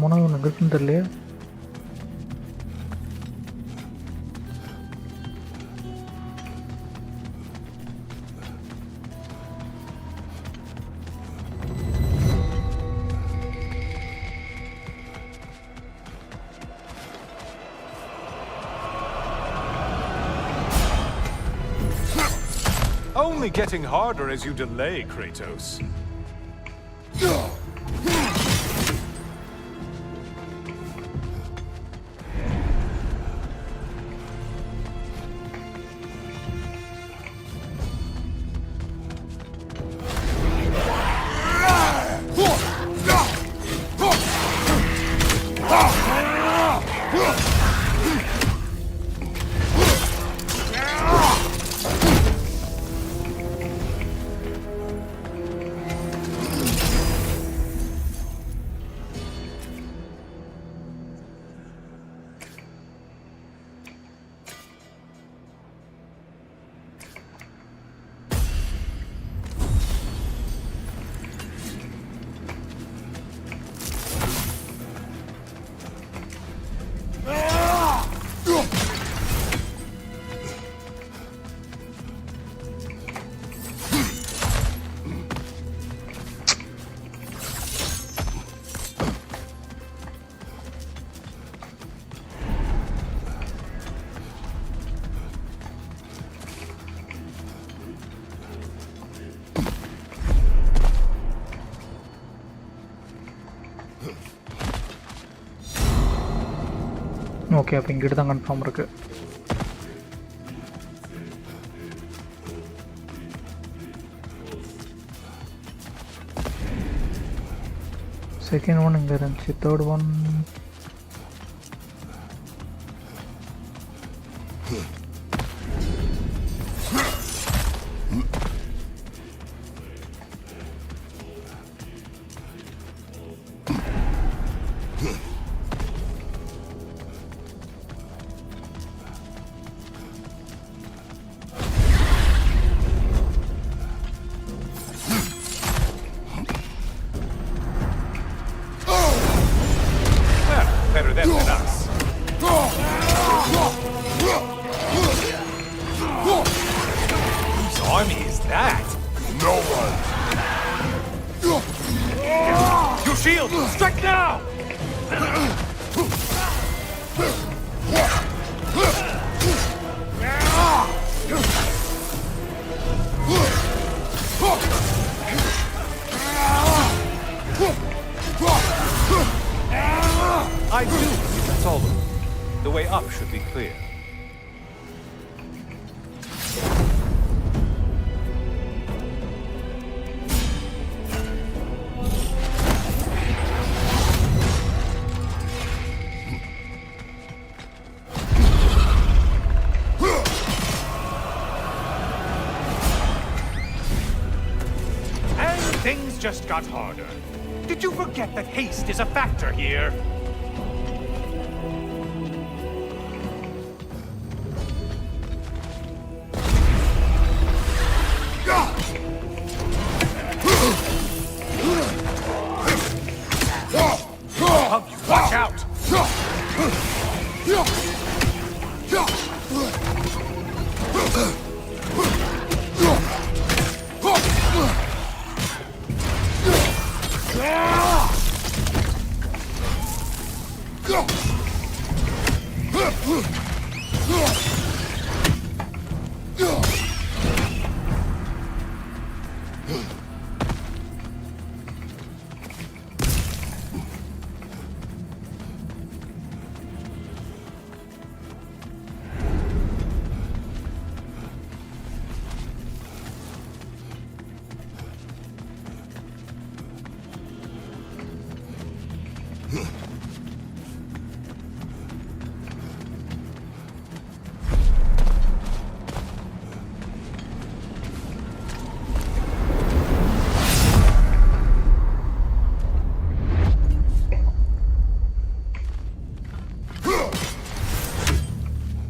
மூணாவது ஒன்று இருக்குன்னு தெரியலையே. Only getting harder as you delay, Kratos. Okay, அப்போ இங்கிட்டு தான் confirm இருக்கு. Second one இங்கே இருந்துச்சு, third one Better them than us. Whose army is that? No one. Your shield! Strike now! I do believe that's all of them. The way up should be clear. And things just got harder. Did you forget that haste is a factor here? Watch out!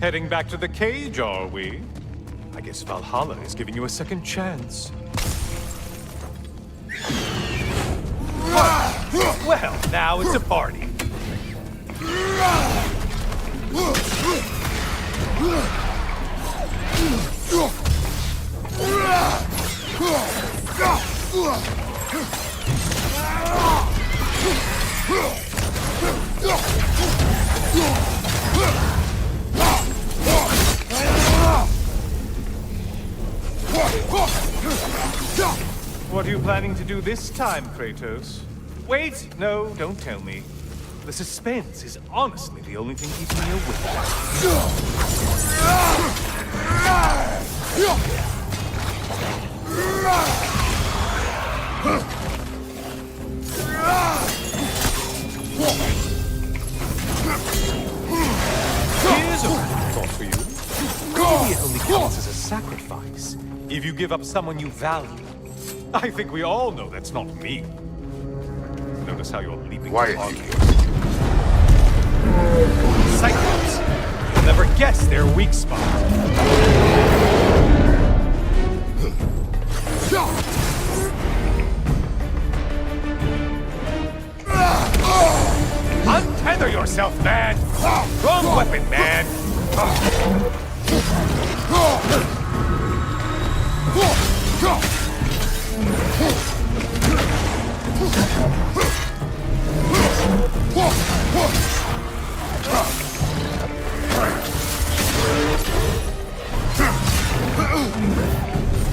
Heading back to the cage, are we? I guess Valhalla is giving you a second chance. Well, now it's a party. What are you planning to do this time, Kratos? Wait, no, don't tell me. The suspense is honestly the only thing keeping me awake. Here's a thought for you. Maybe it only counts as a sacrifice if you give up someone you value. I think we all know that's not me. Notice how you're leaping Quiet, on you. Cyclops! You'll never guess their weak spot. Untether yourself, man! Wrong weapon, man!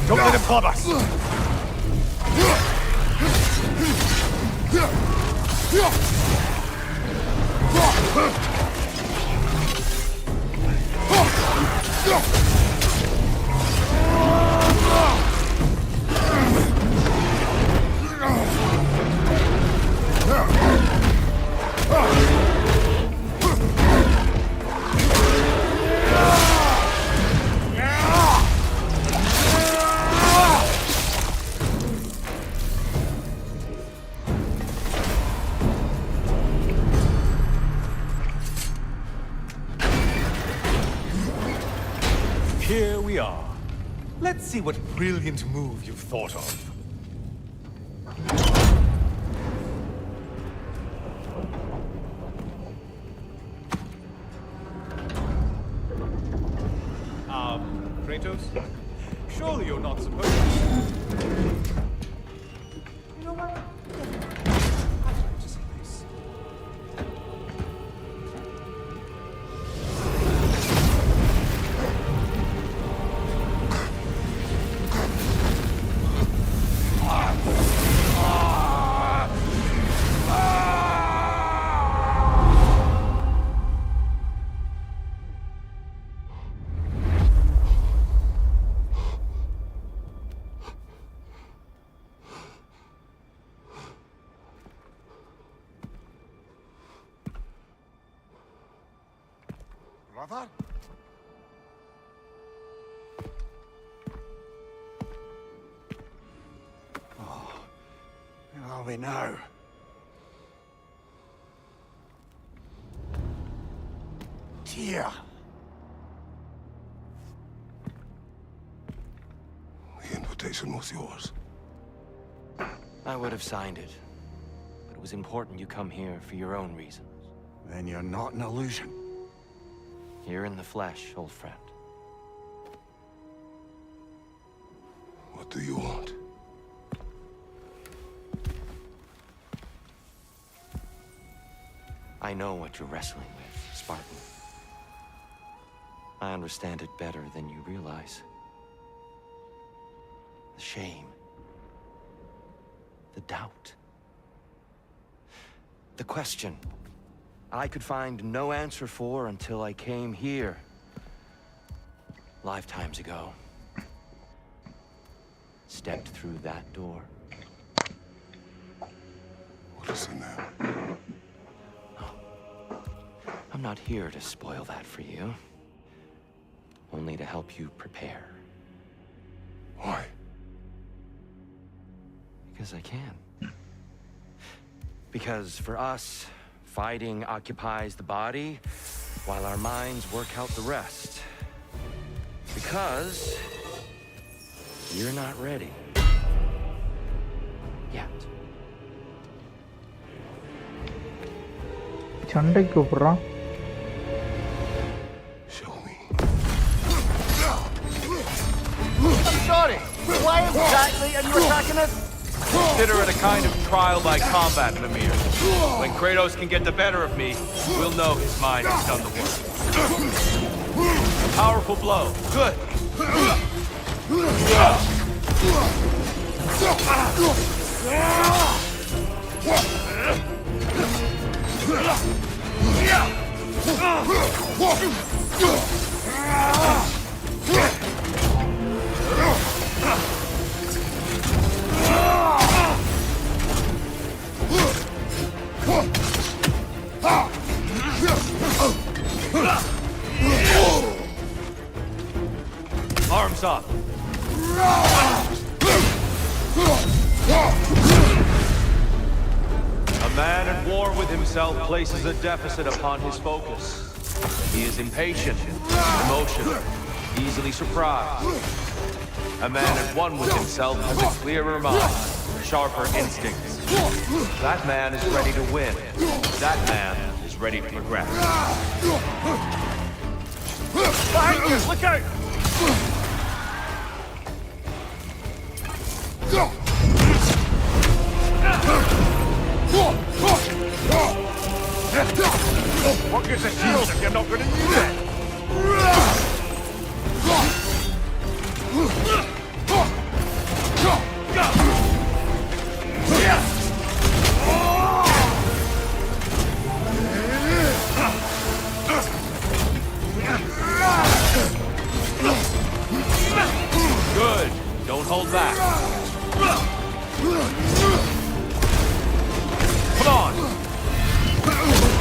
Don't let him club us! Here we are. Let's see what brilliant move you've thought of. Kratos? Surely you're not supposed to... You know what? I'd like to see this. Brother? Oh, where are we now? Dear. The invitation was yours. I would have signed it, but it was important you come here for your own reasons. Then you're not an illusion. Here in the flesh, old friend. What do you want? I know what you're wrestling with, Spartan. I understand it better than you realize. The shame. The doubt. The question I could find no answer for until I came here. Lifetimes ago. Stepped through that door. What is in there? I'm not here to spoil that for you. Only to help you prepare. Why? Because I can. Because for us, fighting occupies the body, while our minds work out the rest. Because you're not ready. Yet. சண்டைக்கு கூப்பிடுறான். Show me. I'm sorry. Why exactly are you attacking us? Consider it a kind of trial by combat, Mimir. When Kratos can get the better of me, we'll know his mind has done the work. A powerful blow. Good. Arms up. A man at war with himself places a deficit upon his focus. He is impatient, emotional, easily surprised. A man at one with himself has a clearer mind, sharper instincts. That man is ready to win. That man is ready to progress. Behind you! Look out! What gives a shield if you're not going to use it? Good. Don't hold back. Come on.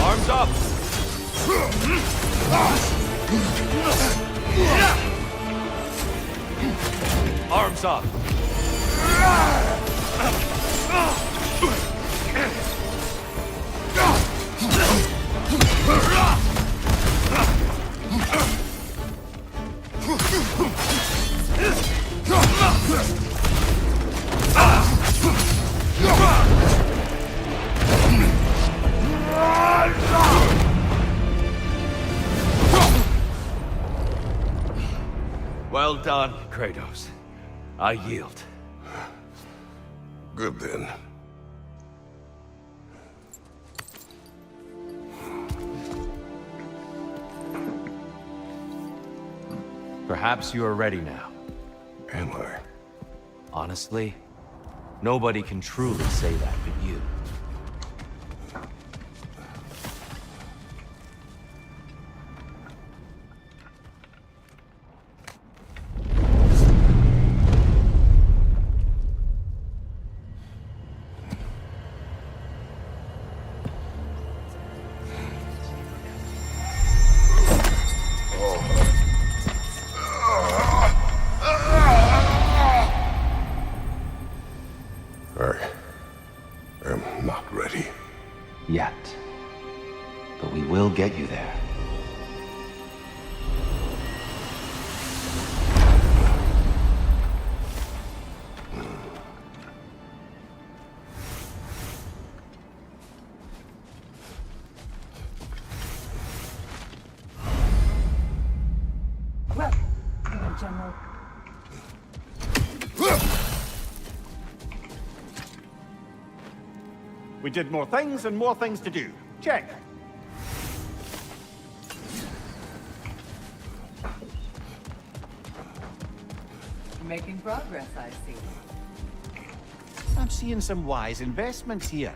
Arms up. Arms up. Well done, Kratos. I yield. Good then. Perhaps you are ready now. Am I? Honestly, nobody can truly say that but you. I am not ready. Yet. But we will get you there. Well, General. We did more things and more things to do. Check. Making progress, I see. I'm seeing some wise investments here.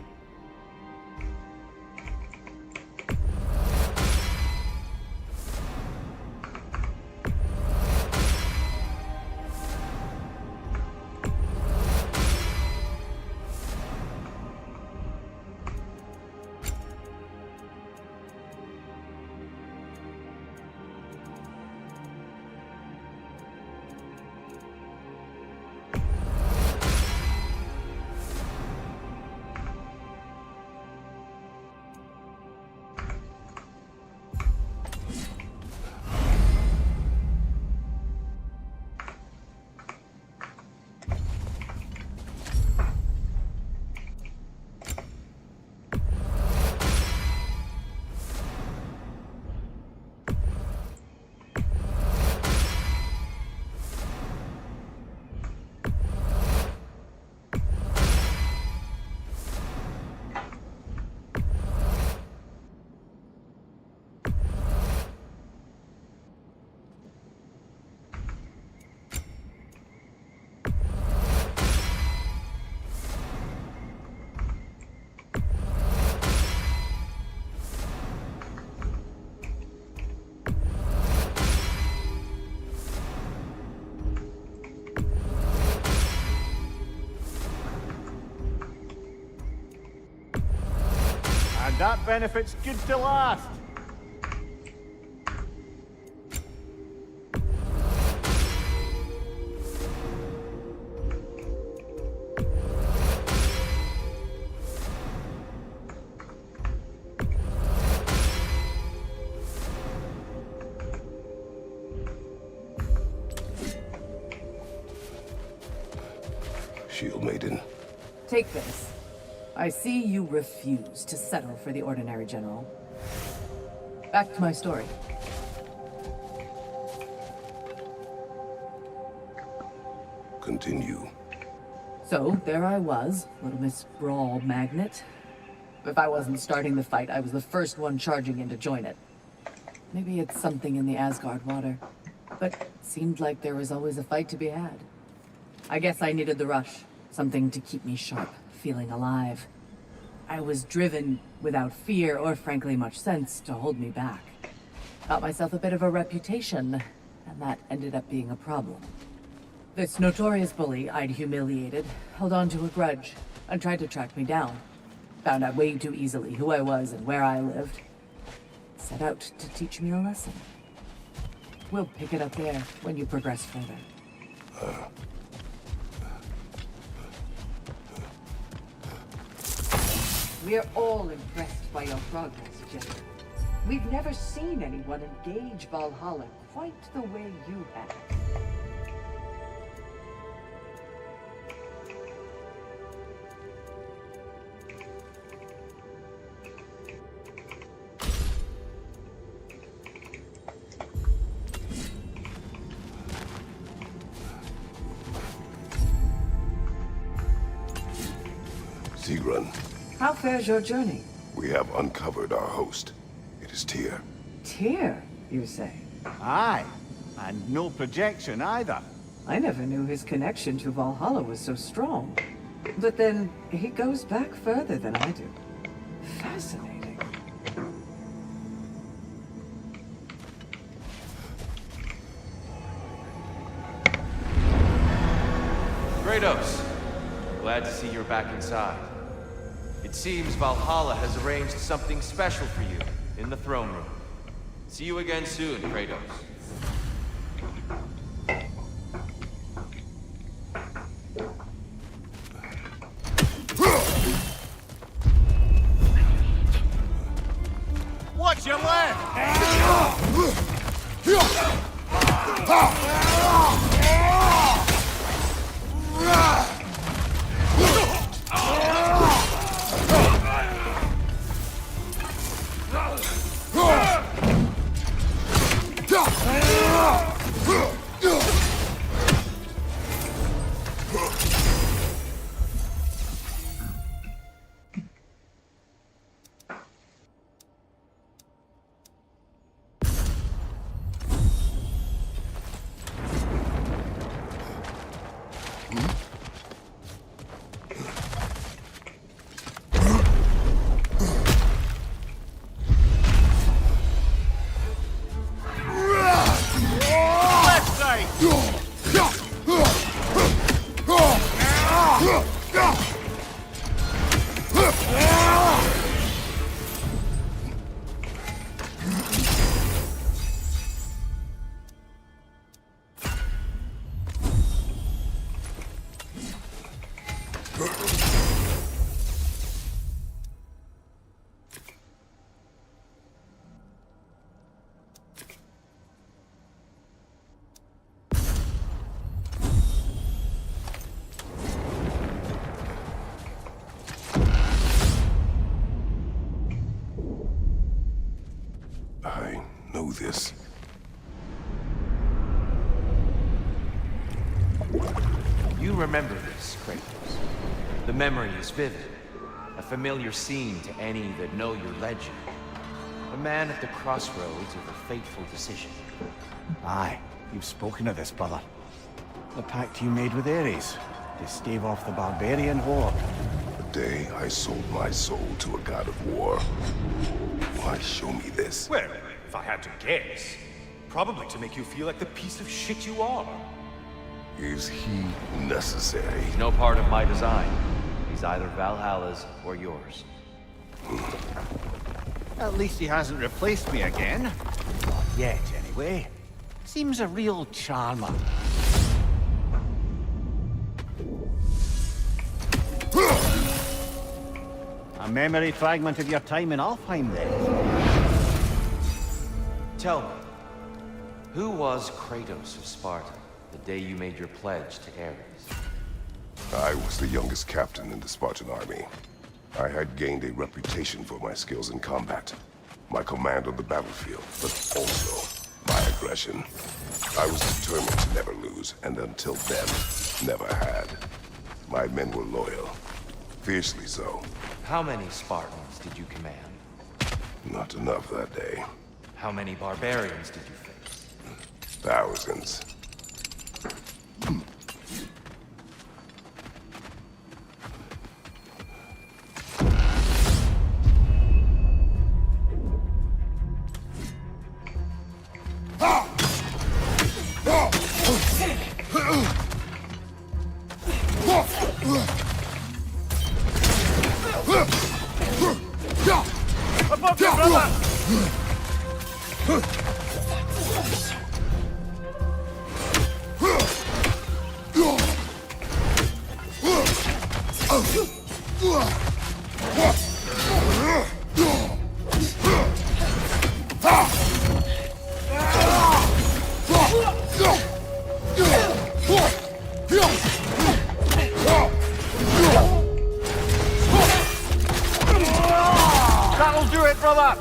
That benefit's good to last. Shield Maiden. Take this. I see you refuse to settle for the ordinary general. Back to my story. Continue. So, there I was, Little Miss Brawl Magnet. If I wasn't starting the fight, I was the first one charging in to join it. Maybe it's something in the Asgard water. But it seemed like there was always a fight to be had. I guess I needed the rush. Something to keep me sharp, feeling alive. I was driven, without fear or frankly much sense, to hold me back. Got myself a bit of a reputation, and that ended up being a problem. This notorious bully I'd humiliated held on to a grudge and tried to track me down. Found out way too easily who I was and where I lived. Set out to teach me a lesson. We'll pick it up there when you progress further. We're all impressed by your progress, General. We've never seen anyone engage Valhalla quite the way you have. Sigrun. How fares your journey? We have uncovered our host. It is Tyr. Tyr, you say? Aye, and no projection either. I never knew his connection to Valhalla was so strong. But then, he goes back further than I do. Fascinating. Kratos, glad to see you're back inside. It seems Valhalla has arranged something special for you in the throne room. See you again soon, Kratos. Watch your left! I know this. You remember this, Kratos. The memory is vivid. A familiar scene to any that know your legend. A man at the crossroads of a fateful decision. Aye, you've spoken of this, brother. The pact you made with Ares to stave off the barbarian horde. The day I sold my soul to a god of war. Why show me this? Well, if I had to guess, probably to make you feel like the piece of shit you are. Is he necessary? He's no part of my design. He's either Valhalla's or yours. At least he hasn't replaced me again. Not yet, anyway. Seems a real charmer. A memory fragment of your time in Alfheim, then. Tell me, who was Kratos of Sparta the day you made your pledge to Ares? I was the youngest captain in the Spartan army. I had gained a reputation for my skills in combat, my command on the battlefield, but also my aggression. I was determined to never lose, and until then, never had. My men were loyal, fiercely so. How many Spartans did you command? Not enough that day. How many barbarians did you face? Thousands. Above you, brother! That'll do it, brother!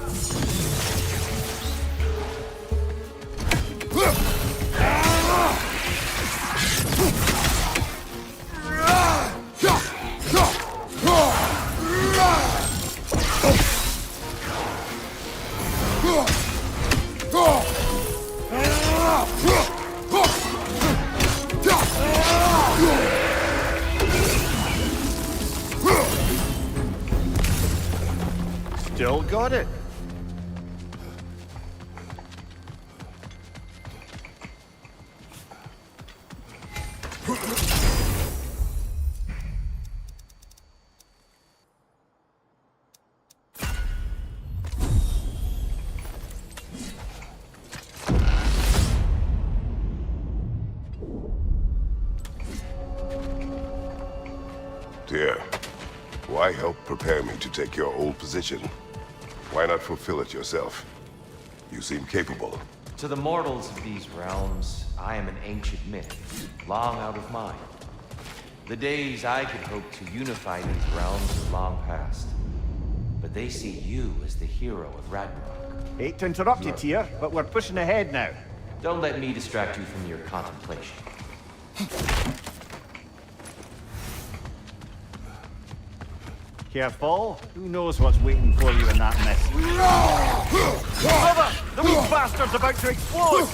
Still got it. Dear, why help prepare me to take your old position? Why not fulfill it yourself? You seem capable. To the mortals of these realms, I am an ancient myth, long out of mind. The days I could hope to unify these realms are long past. But they see you as the hero of Ragnarok. Hate to interrupt you, Tyr, but we're pushing ahead now. Don't let me distract you from your contemplation. Careful. Who knows what's waiting for you in that mist? Brother! The wee bastard's about to explode!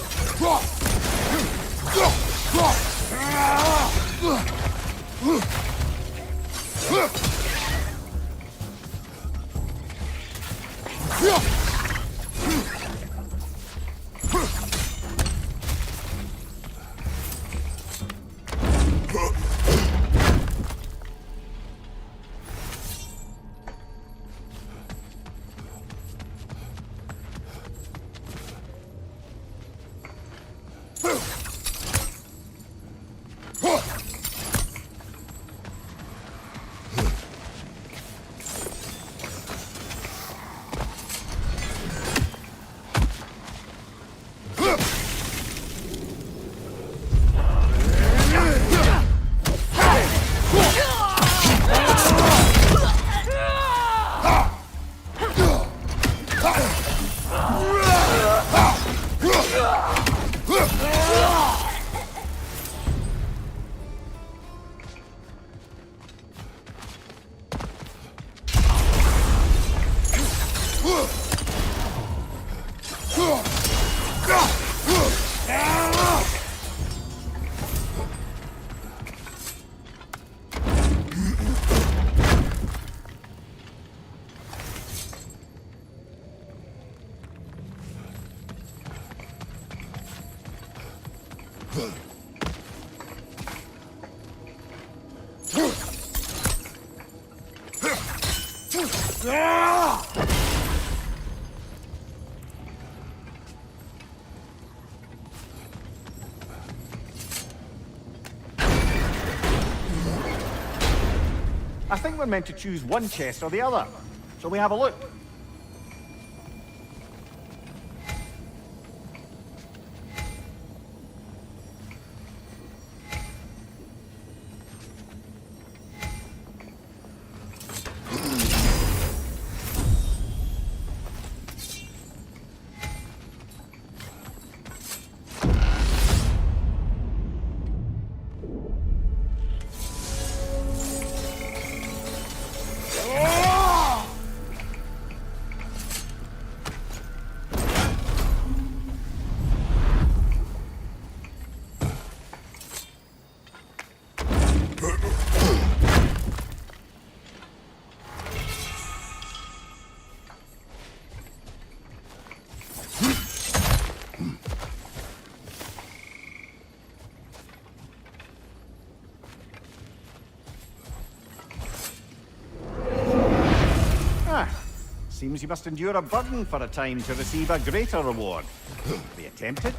I think we're meant to choose one chest or the other. Shall we have a look? Seems you must endure a burden for a time to receive a greater reward. Be tempted?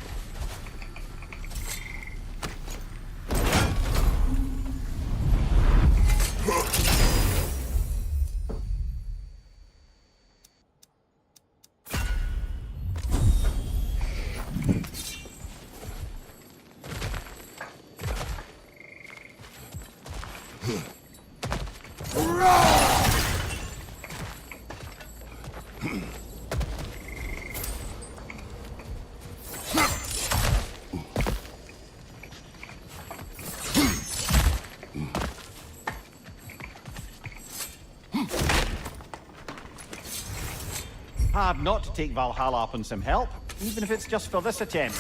Hard not to take Valhalla up on some help, even if it's just for this attempt.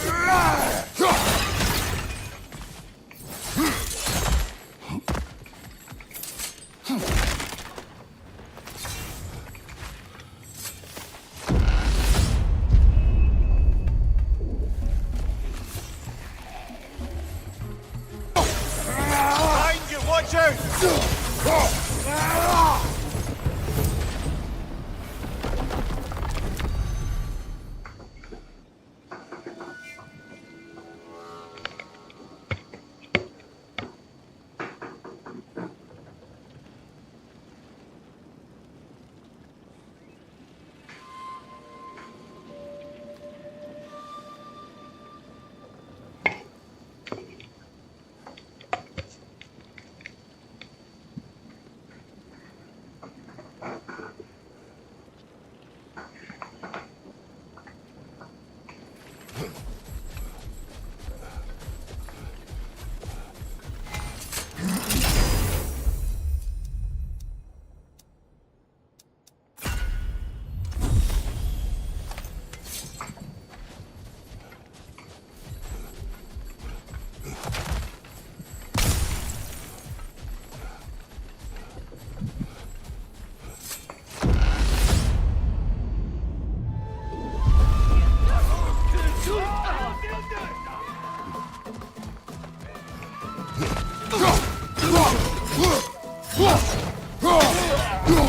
Behind you, watch out!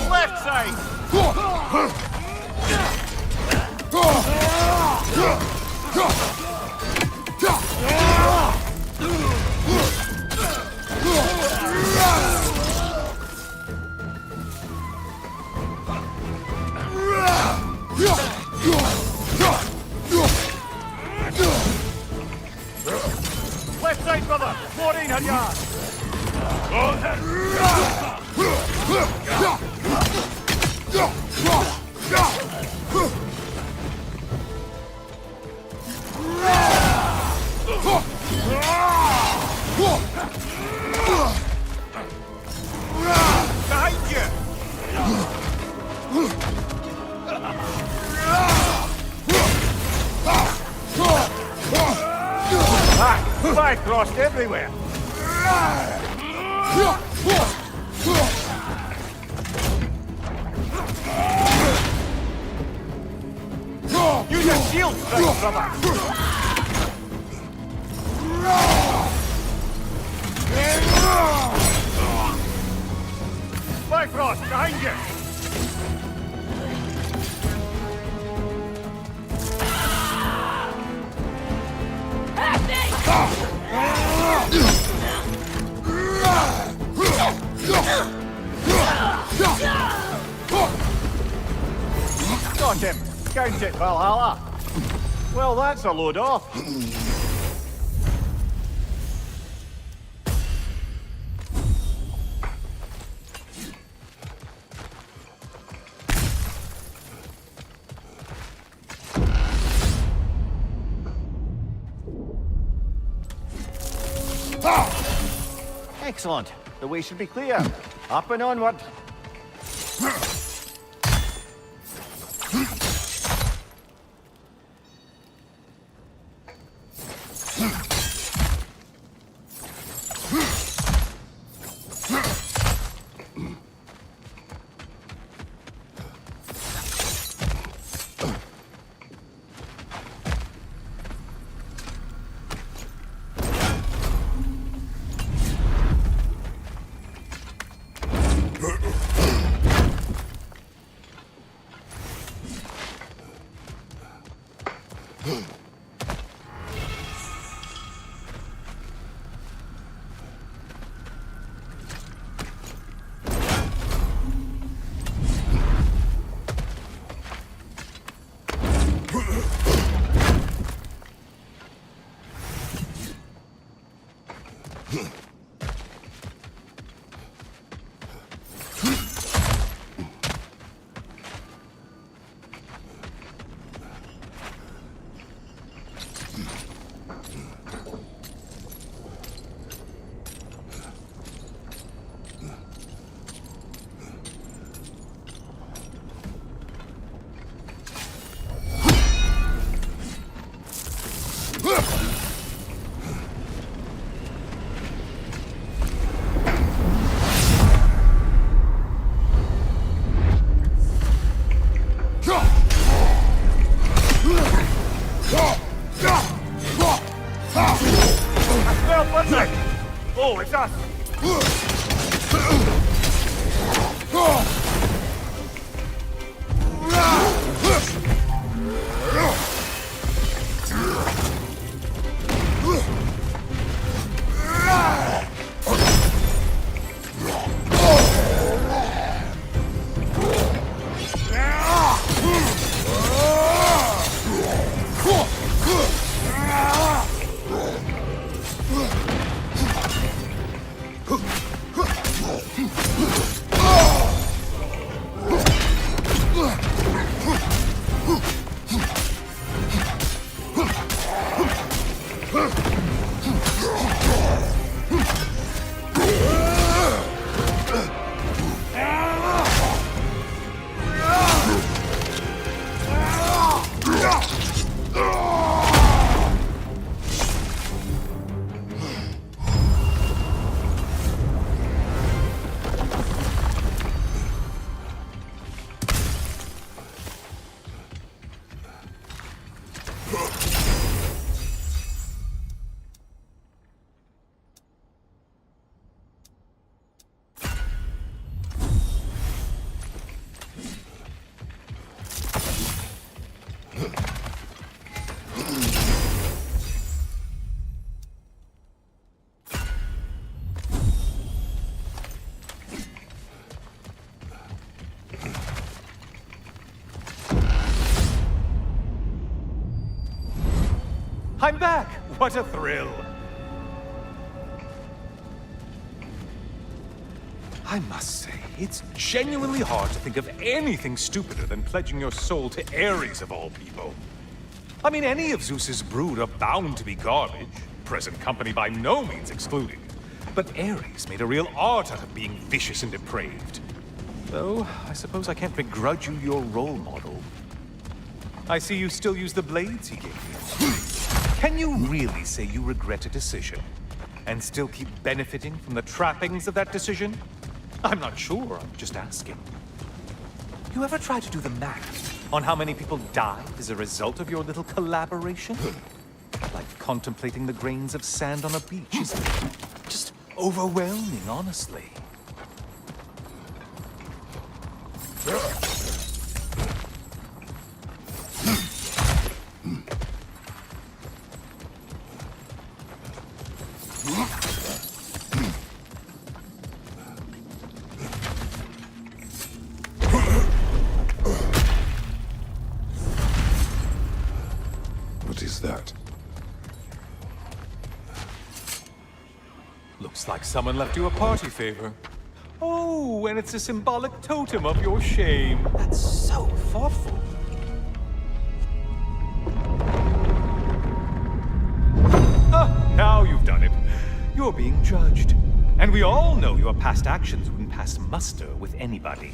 Left side! Left side, brother! 1400 yards! Behind you! Fire crossed everywhere! Use your shield strike, brother! Bifrost, behind you! Got him! Count it, Valhalla! Well, that's a load off. Excellent. The way should be clear. Up and onward. Oh, it's us! I'm back! What a thrill! I must say, it's genuinely hard to think of anything stupider than pledging your soul to Ares of all people. I mean, any of Zeus's brood are bound to be garbage, present company by no means excluded. But Ares made a real art out of being vicious and depraved. Though, I suppose I can't begrudge you your role model. I see you still use the blades he gave you. Can you really say you regret a decision, and still keep benefiting from the trappings of that decision? I'm not sure, I'm just asking. You ever try to do the math on how many people died as a result of your little collaboration? Like contemplating the grains of sand on a beach, isn't it? Just overwhelming, honestly. Looks like someone left you a party favor. Oh, and it's a symbolic totem of your shame. That's so thoughtful. Ah, now you've done it. You're being judged. And we all know your past actions wouldn't pass muster with anybody.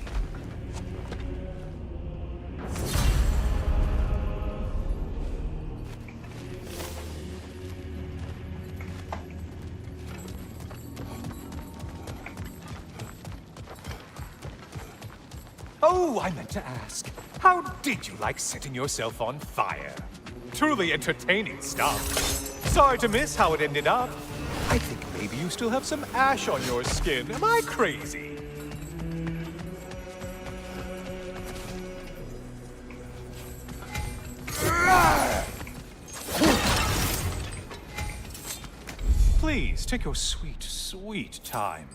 Oh, I meant to ask, how did you like setting yourself on fire? Truly entertaining stuff. Sorry to miss how it ended up. I think maybe you still have some ash on your skin. Am I crazy? Please, take your sweet, sweet time.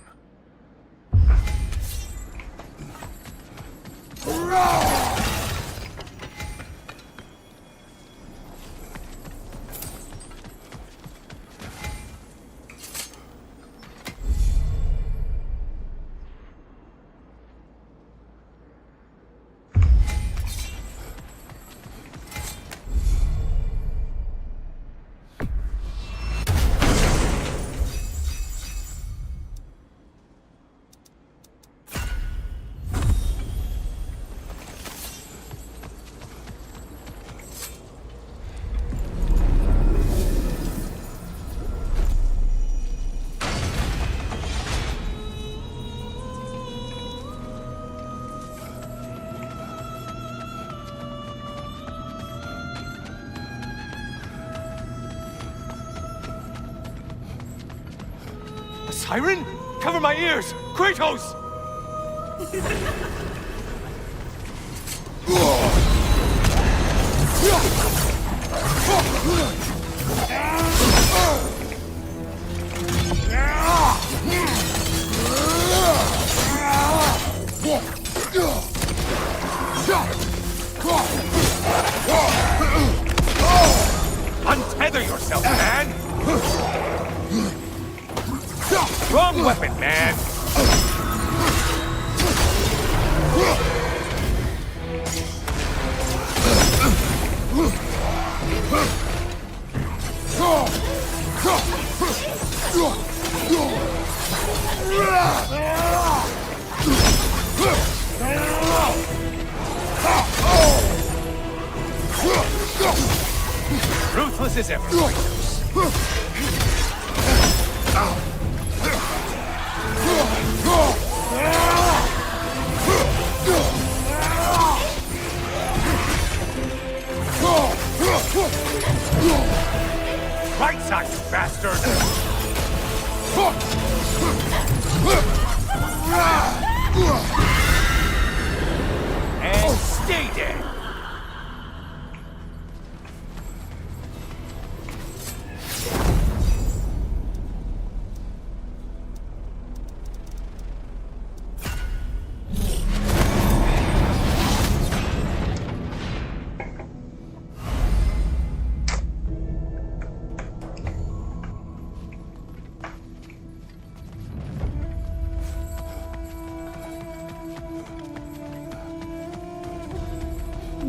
Siren? Cover my ears! Kratos! Untether yourself, man! Wrong weapon, man! Ruthless as ever, Kratos. Right side, you bastard! And stay dead!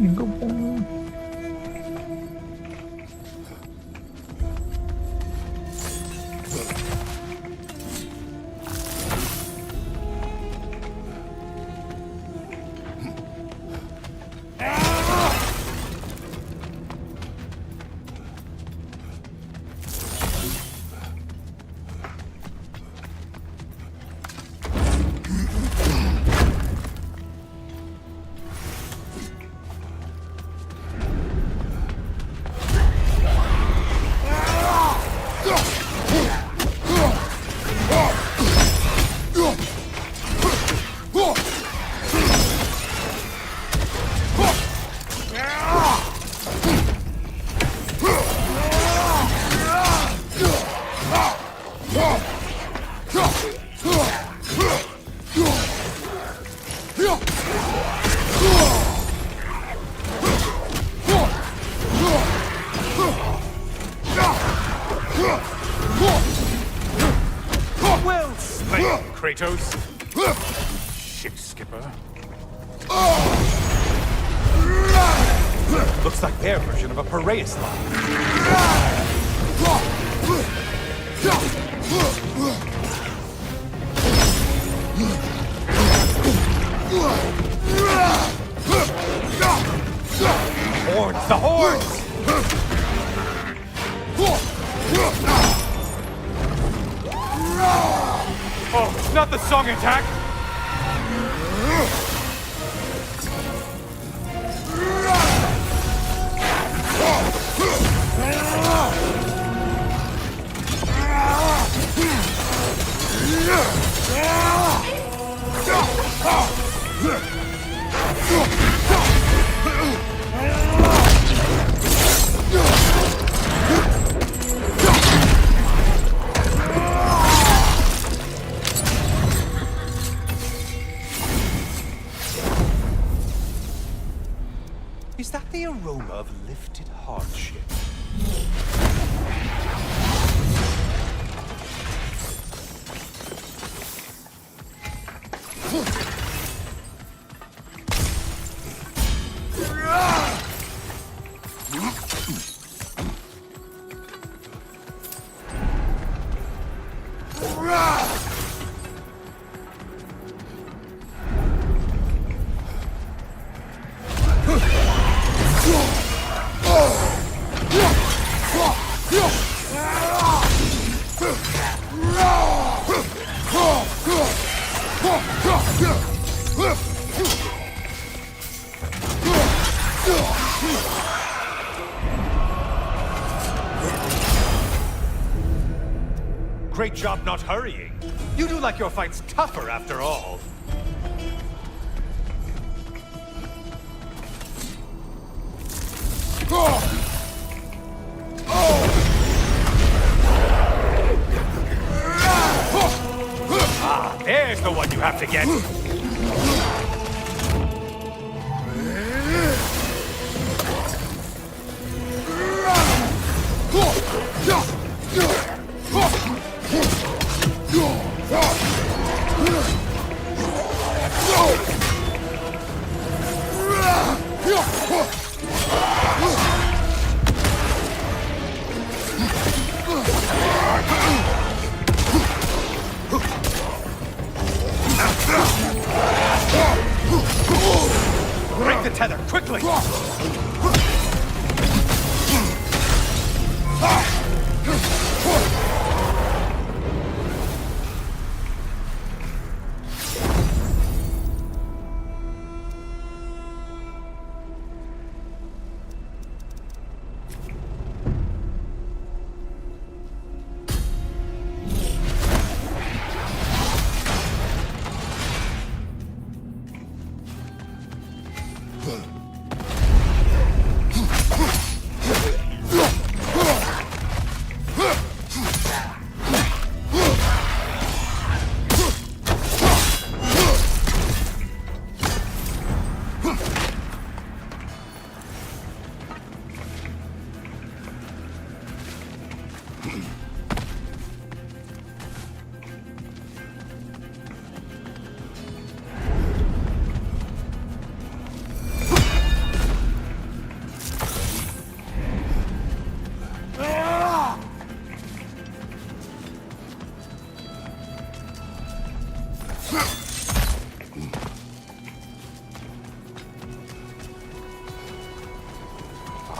எங்க போகணும்? will slay you, Kratos. Ship skipper. Looks like their version of a Piraeus line. Horns, the horns! Oh, it's not the song attack! Is that the aroma of lifted hardship? Great job not hurrying. You do like your fights tougher after all. Ah, there's the one you have to get. Break the tether, quickly!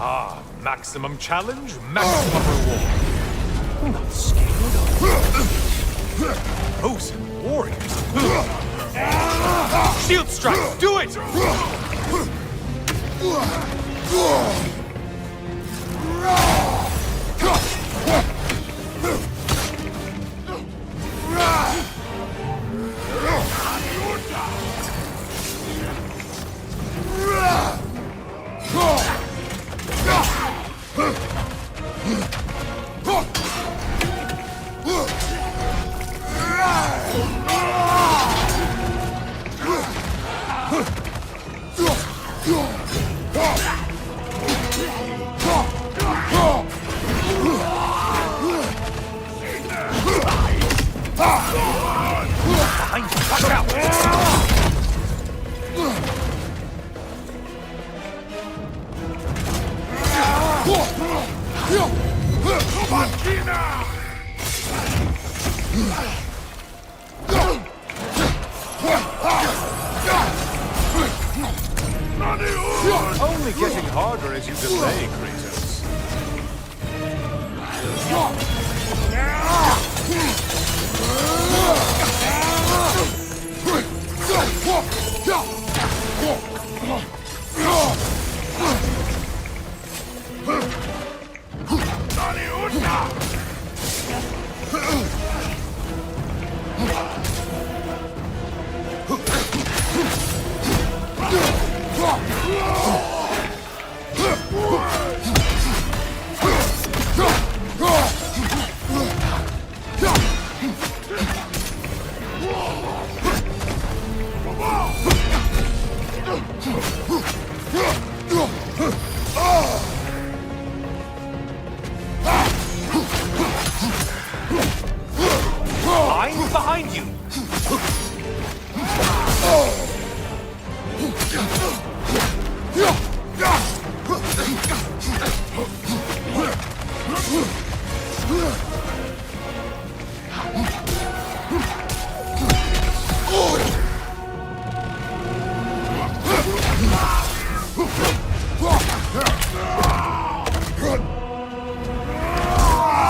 Ah, maximum challenge, maximum reward. I'm not scared of frozen warriors. Shield strike, do it! Only getting harder as you delay, Kratos. I'm behind you!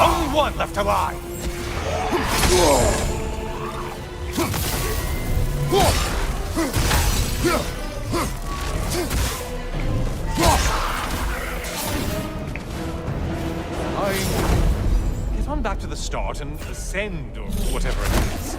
Only one left alive! Get on back to the start and ascend, or whatever it is.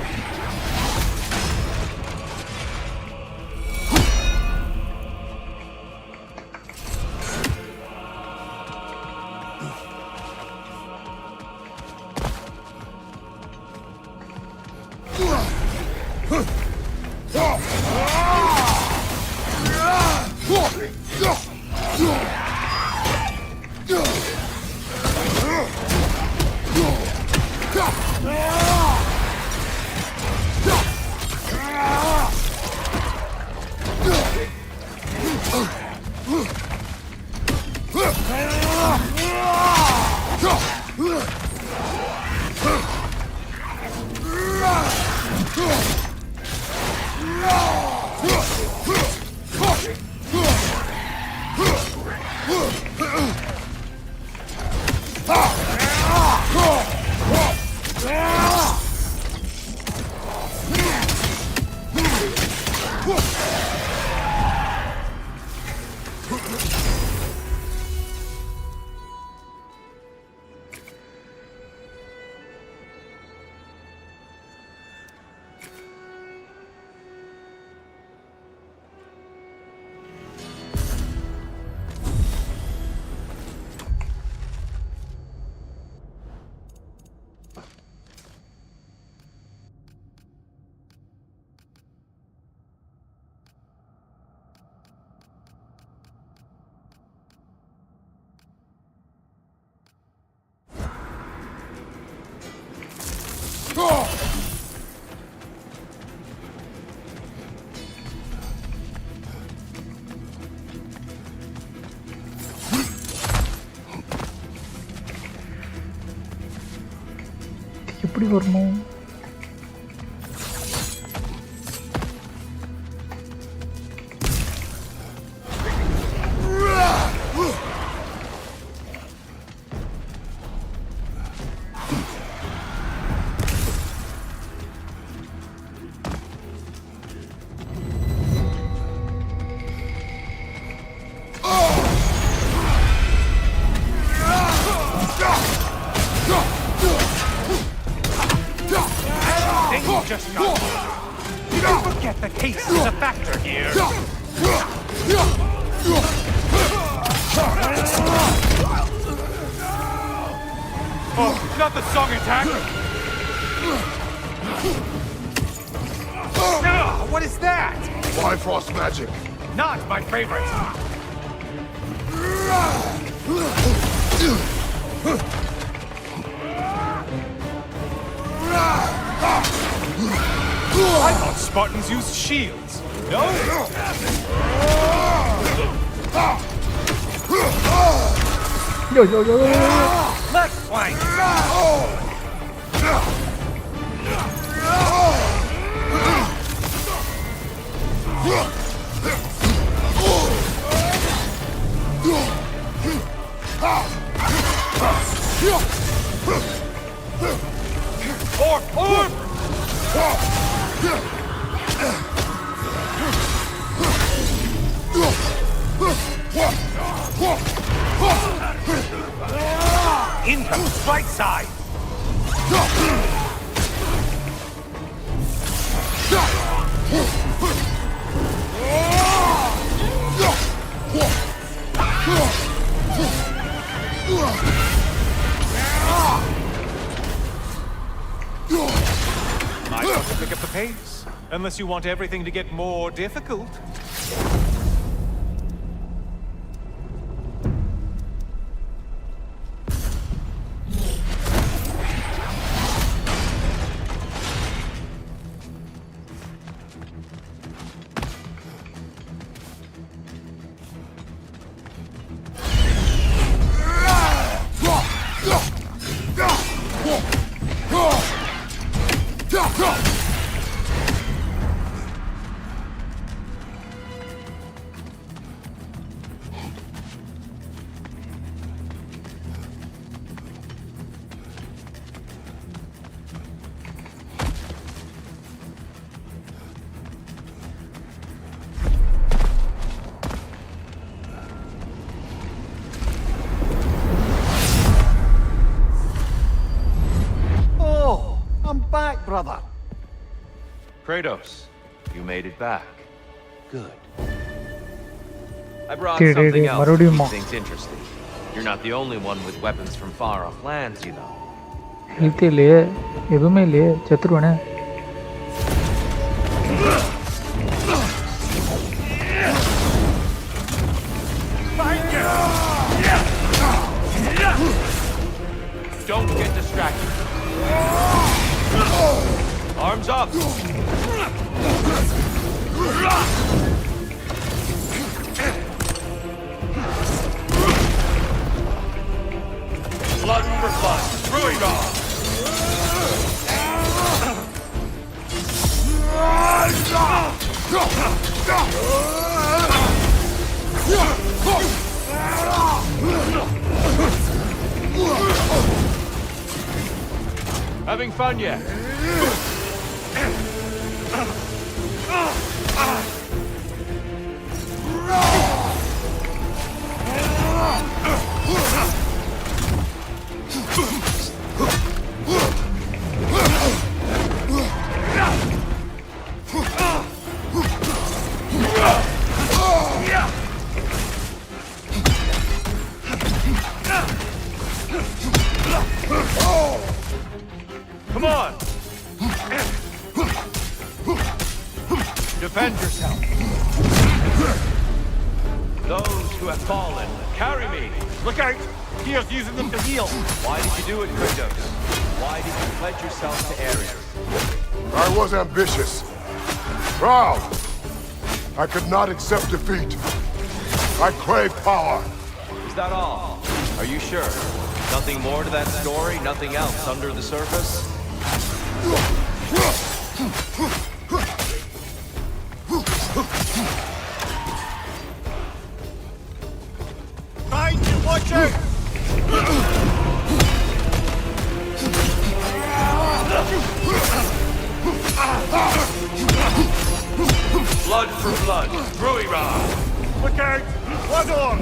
எப்படி வரணும்? Just got you don't forget that haste is a factor here. Oh, not the song attack! What is that? Bifrost magic. Not my favorite. I thought Spartans used shields. No? Yo, yo, yo, yo, yo. Let's flank! Orb! Income, right side! Might want to pick up the pace, unless you want everything to get more difficult. Brother. Kratos, you made it back. Good. I brought Dude, something else to Marudi keep Mo. things interesting. You're not the only one with weapons from far off lands, you know. Health இல்லையே எதுவுமே இல்லையே செத்துருவானே Don't get distracted. Arms up. Blood for blood. Ruin all. Having fun yet? Come on! Defend yourself. Those who have fallen, carry me. Look out! Gear's using them to heal. Why did you do it, Kratos? Why did you pledge yourself to Ares? I was ambitious. Proud. I could not accept defeat. I crave power. Is that all? Are you sure? Nothing more to that story? Nothing else under the surface? Right, watch out! Blood for blood. Ruira! Look out! One on!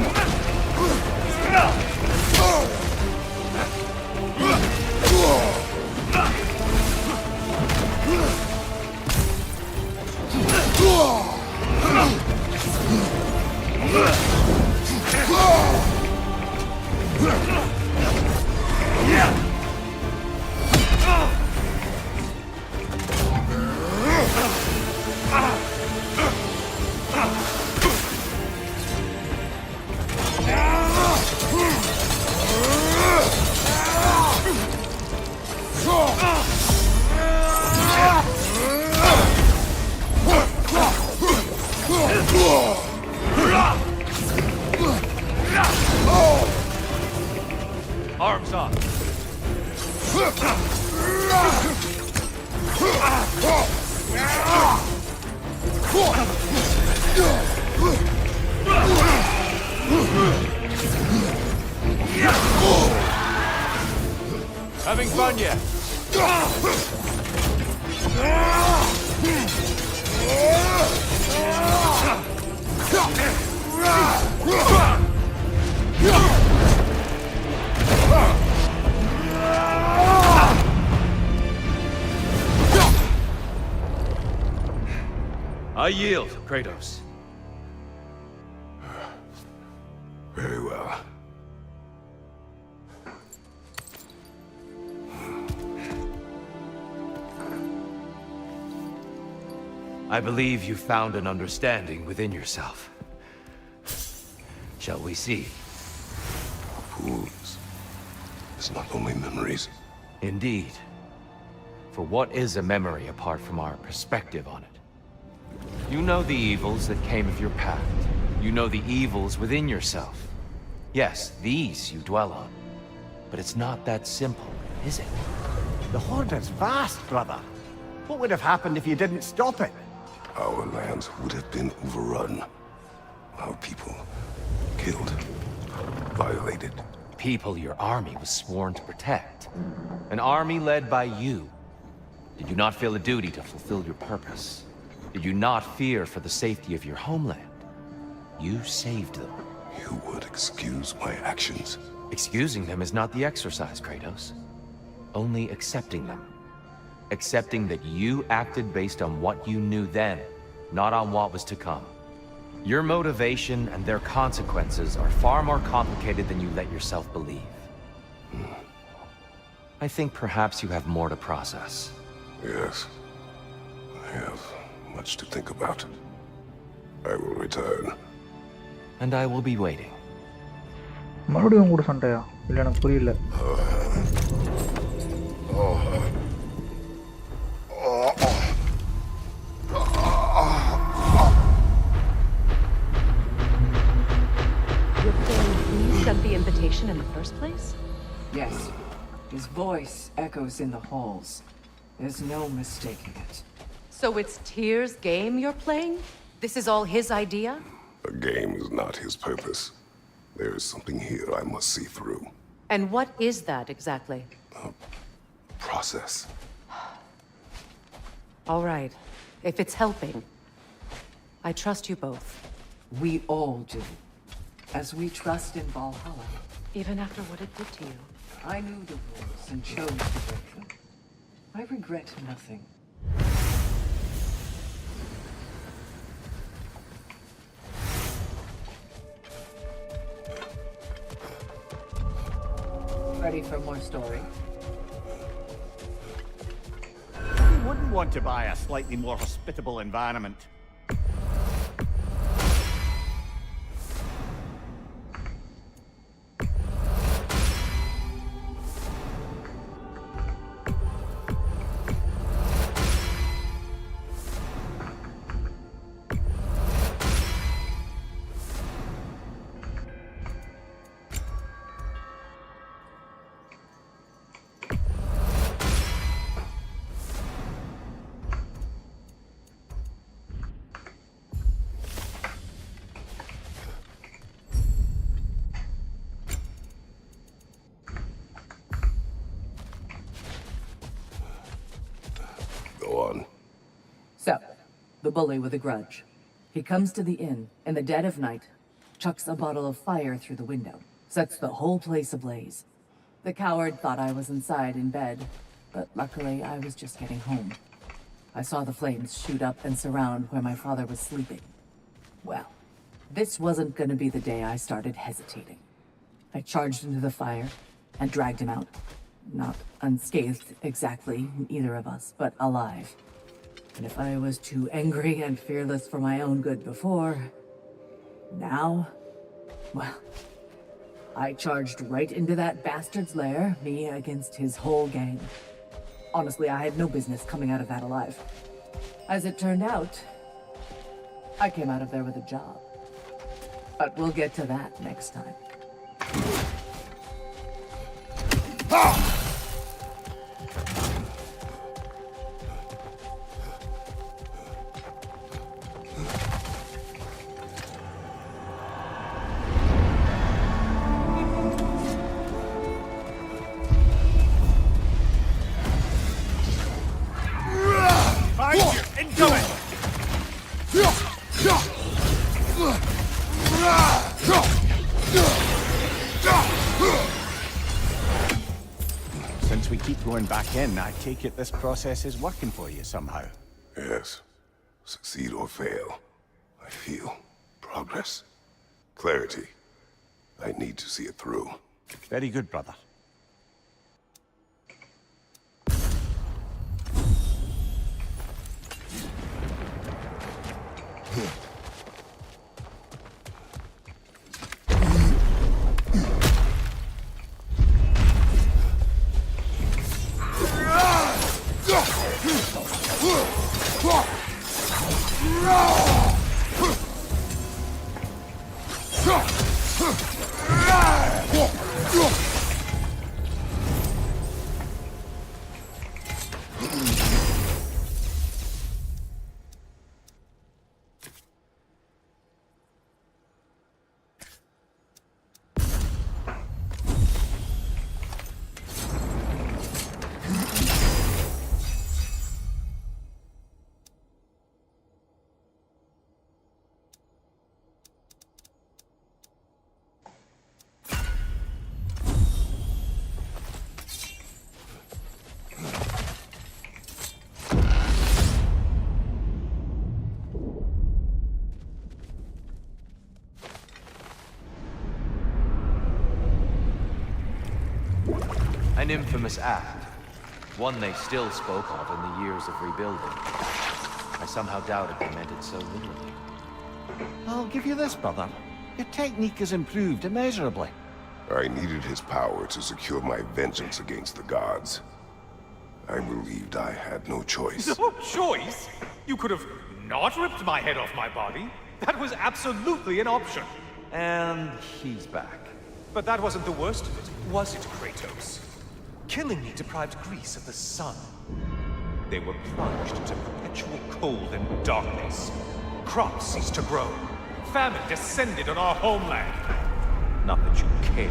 Arms up. Having fun yet? I yield, Kratos. Very well. I believe you found an understanding within yourself. Shall we see? Fools. It's not only memories. Indeed. For what is a memory apart from our perspective on it? You know the evils that came of your path. You know the evils within yourself. Yes, these you dwell on. But it's not that simple, is it? The Horde is vast, brother. What would have happened if you didn't stop it? Our lands would have been overrun. Our people killed, violated. People your army was sworn to protect. An army led by you. Did you not feel a duty to fulfill your purpose? Did you not fear for the safety of your homeland? You saved them. You would excuse my actions. Excusing them is not the exercise, Kratos. Only accepting them. Accepting that you acted based on what you knew then, not on what was to come. Your motivation and their consequences are far more complicated than you let yourself believe. I think perhaps you have more to process. Yes. I have much to think about. I will return. And I will be waiting. மறுபடியும் கூட சண்டையா? இல்ல எனக்கு புரியல. Sent the invitation in the first place? Yes. His voice echoes in the halls. There's no mistaking it. So it's Tyr's game you're playing? This is all his idea? A game is not his purpose. There is something here I must see through. And what is that exactly? Process. All right. If it's helping, I trust you both. We all do. As we trust in Valhalla. Even after what it did to you. I knew the rules and chose to break them. I regret nothing. Ready for more story? Who wouldn't want to buy a slightly more hospitable environment? So, the bully with a grudge. He comes to the inn in the dead of night, chucks a bottle of fire through the window, sets the whole place ablaze. The coward thought I was inside in bed, but luckily I was just getting home. I saw the flames shoot up and surround where my father was sleeping. Well, this wasn't going to be the day I started hesitating. I charged into the fire and dragged him out. Not unscathed exactly, either of us, but alive. And if I was too angry and fearless for my own good before, now, well, I charged right into that bastard's lair, me against his whole gang. Honestly, I had no business coming out of that alive. As it turned out, I came out of there with a job. But we'll get to that next time. Since we keep going back in, I take it this process is working for you somehow. Yes. Succeed or fail, I feel progress. Clarity. I need to see it through. Very good, brother. An infamous act. One they still spoke of in the years of rebuilding. I somehow doubted they meant it so literally. I'll give you this, brother. Your technique has improved immeasurably. I needed his power to secure my vengeance against the gods. I believed I had no choice. No choice? You could have not ripped my head off my body. That was absolutely an option. And he's back. But that wasn't the worst of it, was it, Kratos? Killing me deprived Greece of the sun. They were plunged into perpetual cold and darkness. Crops ceased to grow. Famine descended on our homeland. Not that you cared.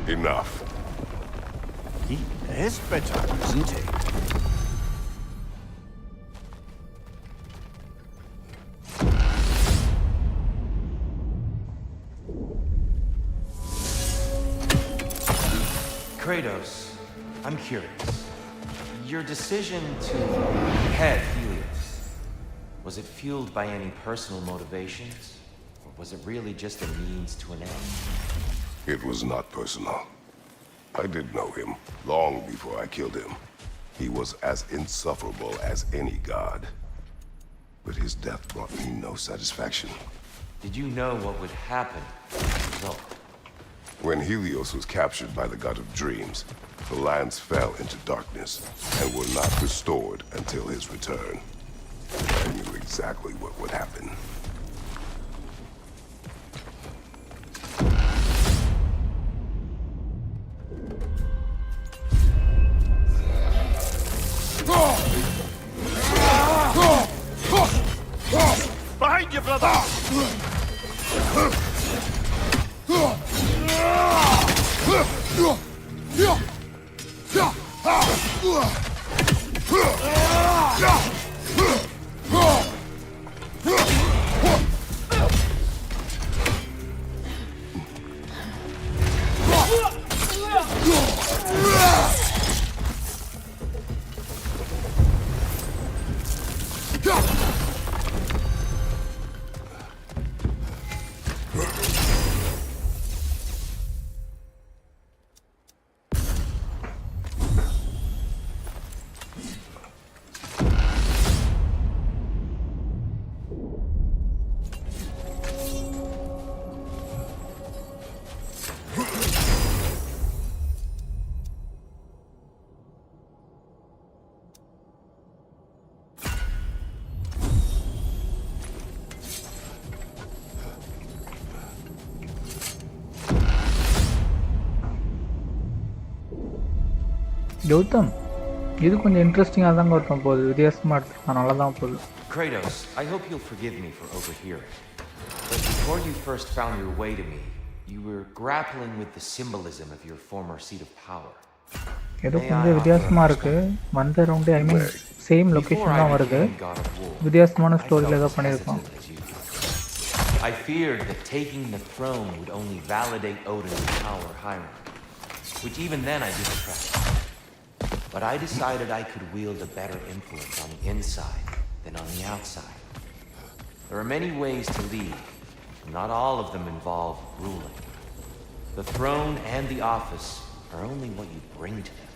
Enough. He is bitter, isn't he? Kratos, I'm curious. Your decision to head Helios, was it fueled by any personal motivations? Or was it really just a means to an end? It was not personal. I did know him long before I killed him. He was as insufferable as any god. But his death brought me no satisfaction. Did you know what would happen as a result? When Helios was captured by the god of dreams, the lands fell into darkness and were not restored until his return. I knew exactly what would happen. Behind you, brother! Gautham இது கொஞ்சம் இன்ட்ரெஸ்டிங்காக தான் கௌதம் போகுது, வித்தியாசமாக எடுத்துக்கலாம், நல்லா தான் போகுது. Kratos, I hope you'll forgive me for overhearing. But before you first found your way to me, you were grappling with the symbolism of your former seat of power. ஏதோ கொஞ்சம் வித்தியாசமாக இருக்குது. வந்த ரவுண்டே ஐ மீன் சேம் லொக்கேஷன் தான் வருது, வித்தியாசமான ஸ்டோரியில் ஏதோ பண்ணியிருக்கோம். I feared that taking the throne would only validate Odin's power hierarchy, which even then I didn't trust. But I decided I could wield a better influence on the inside than on the outside. There are many ways to lead, and not all of them involve ruling. The throne and the office are only what you bring to them.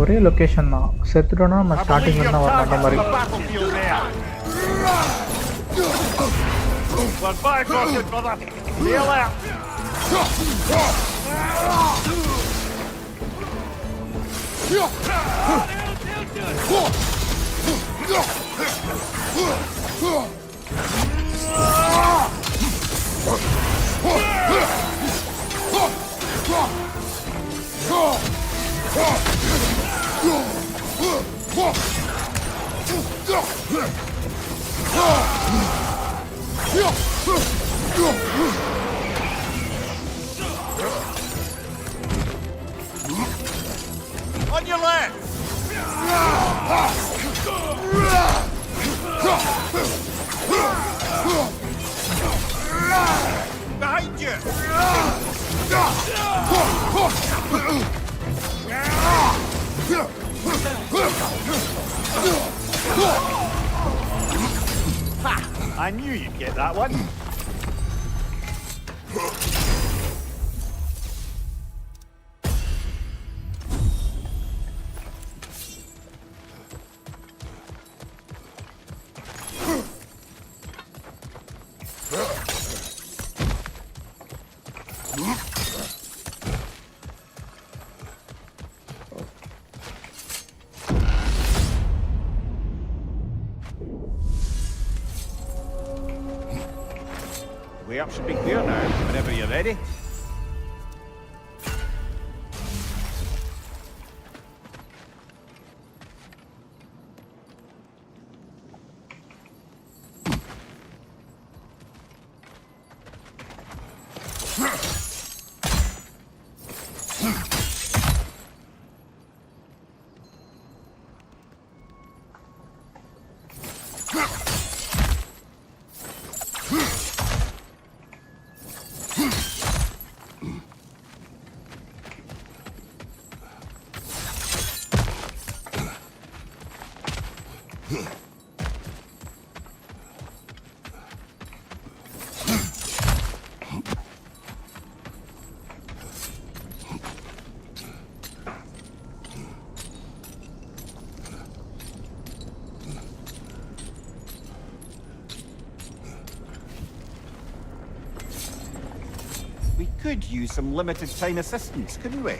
ஒரே location தான், செத்துட்டோன்னா நம்ம ஸ்டார்டிங்ல தான் வர மாட்ட மாதிரி. On your left! Behind you! Ha! I knew you'd get that one. Way up should be clear now, whenever you're ready. We could use some limited time assistance, couldn't we?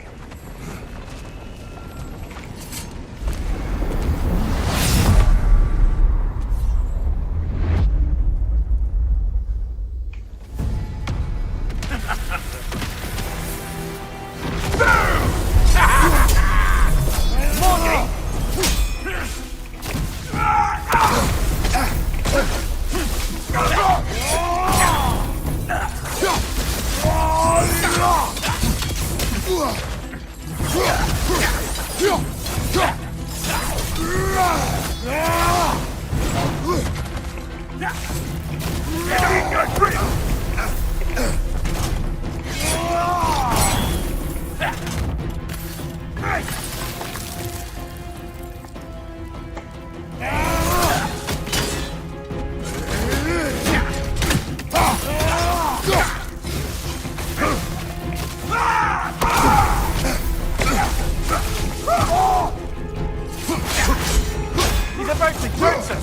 He's about to touch us!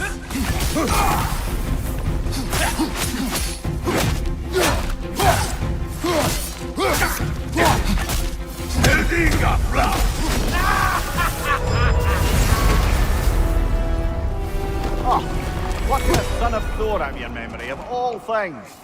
ceremony of all things.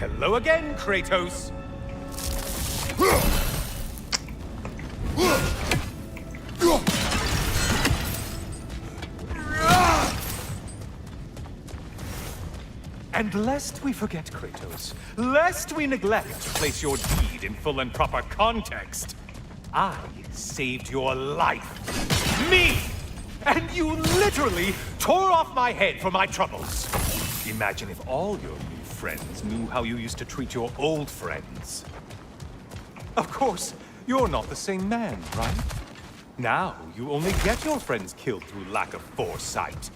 Hello again, Kratos. And lest we forget, Kratos, lest we neglect to place your deed in full and proper context, I saved your life. Me! And you literally tore off my head for my troubles. Imagine if all your new friends knew how you used to treat your old friends. Of course, you're not the same man, right? Now, you only get your friends killed through lack of foresight.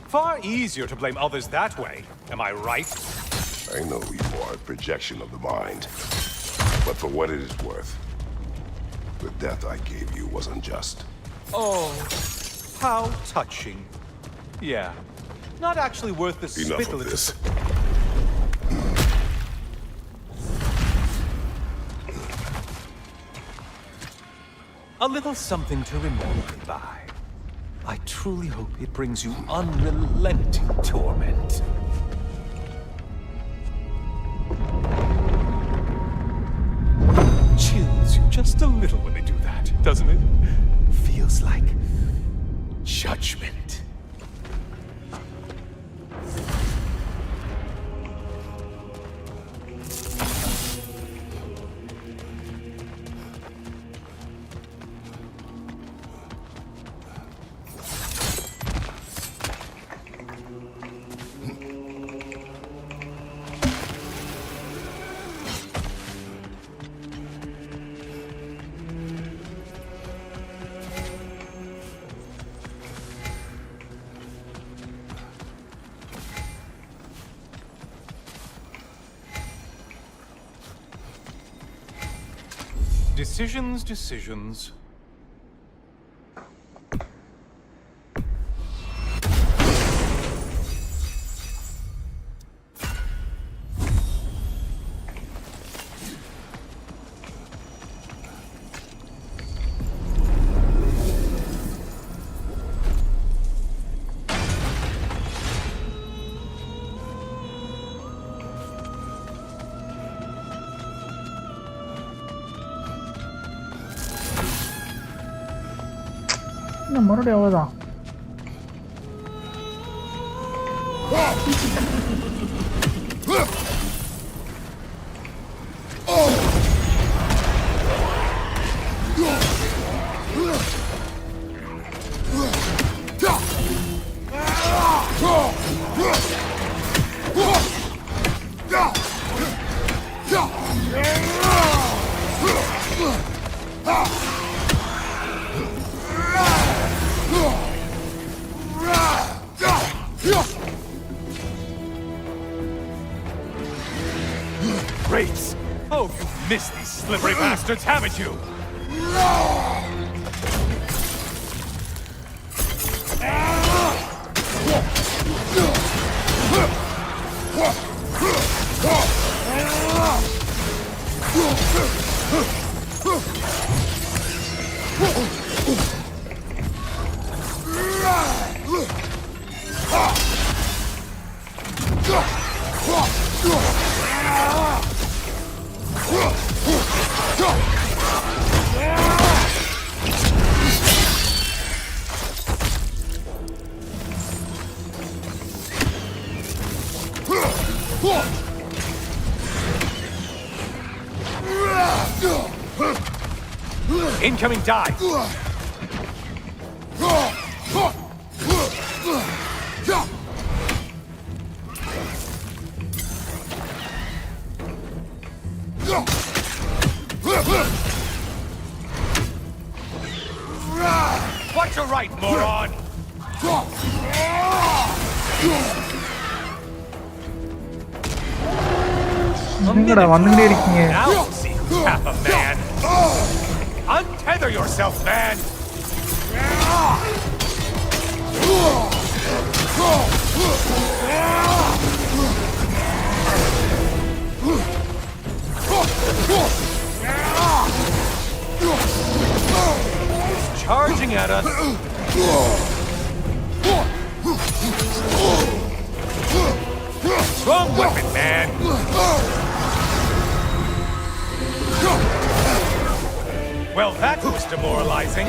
Far easier to blame others that way, am I right? I know you are a projection of the mind. But for what it is worth, the death I gave you was unjust. Oh, how touching. Yeah, not actually worth the Enough spittle of this. A little something to remember me by. I truly hope it brings you unrelenting torment. Chills you just a little when they do that, doesn't it? Feels like judgment. Decisions. மறுபடியும் அவ்வளோதான். Great! Oh, you've missed these slippery bastards, haven't you? Incoming dive! Watch your right, moron! என்னங்கடா வந்துட்டே இருக்கீங்க? Now we'll see who's half a man. Untether yourself, man! He's charging at us. Strong weapon, man! Well, that was demoralizing.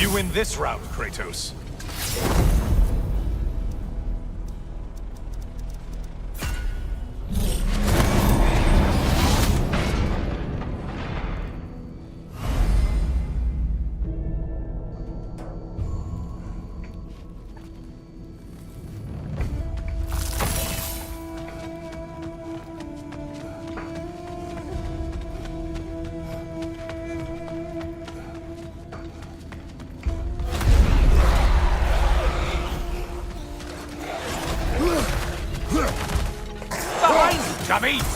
You win this round, Kratos. Dummies!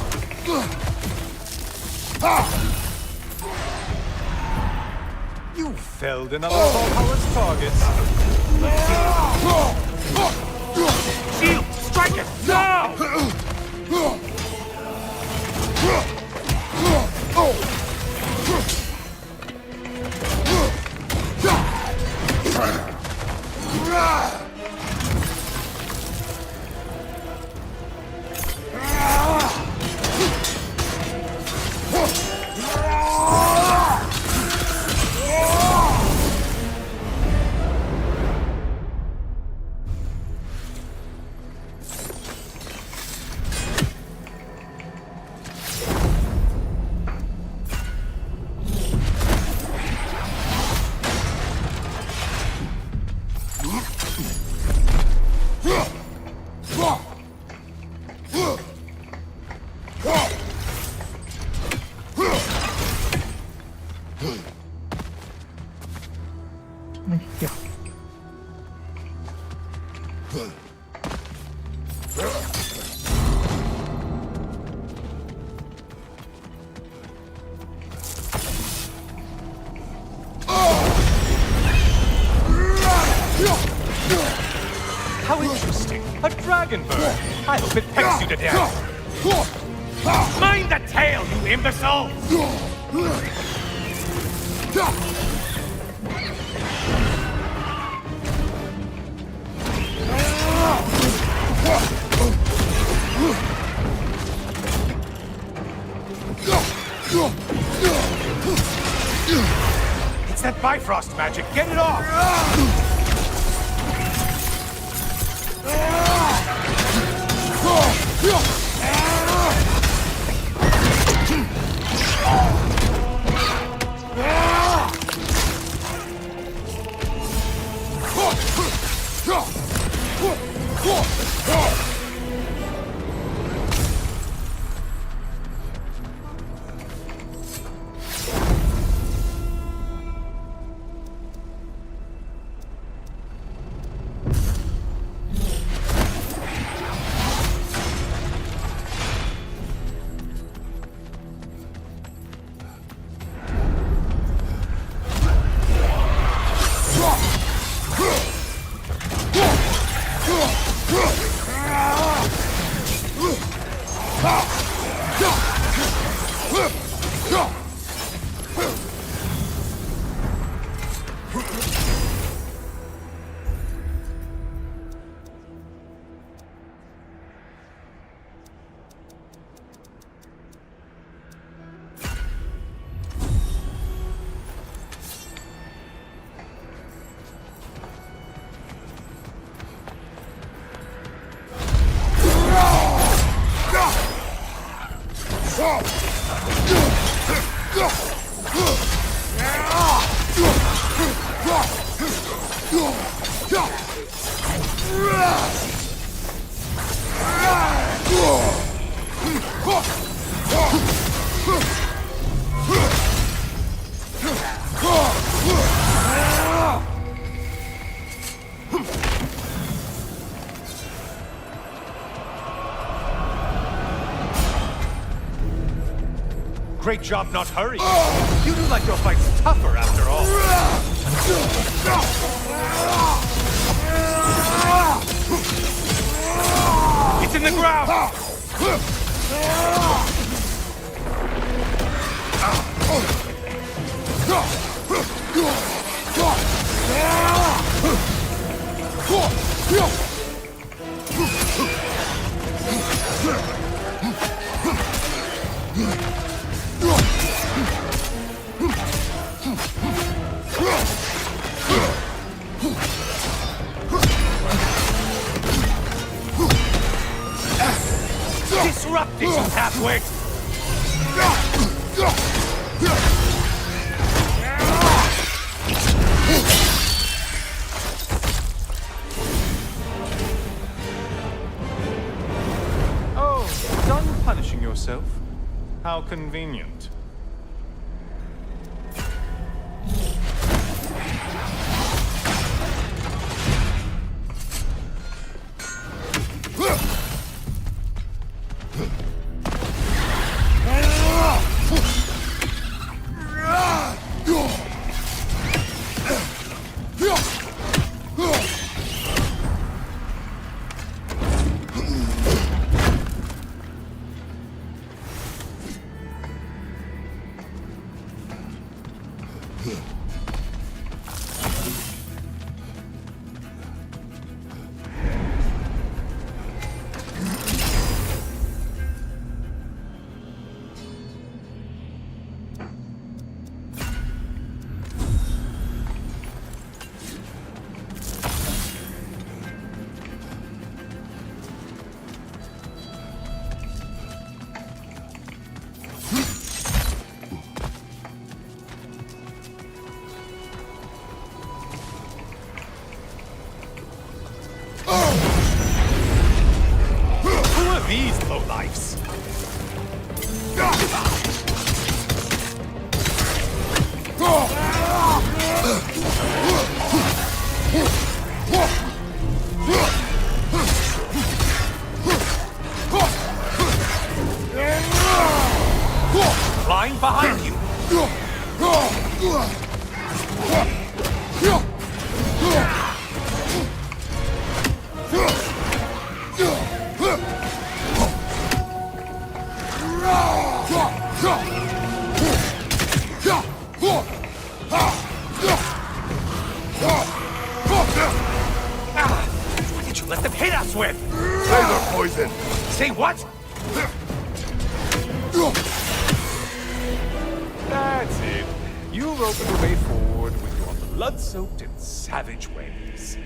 You felled another of Valhalla's targets. Shield! Strike it! Now! How interesting. A dragon bird. I hope it pecks you to death. Mind the tail, you imbecile! It's that Bifrost magic. Get it off! Great job not hurrying. You do like your fights tougher after all. It's in the ground! Disrupt it, you halfwit! Oh, done punishing yourself? How convenient. These lowlifes. Flying behind you. What did you let them hit us with? Laser poison. Say what? That's it. You've opened a way forward with your blood-soaked and savage ways.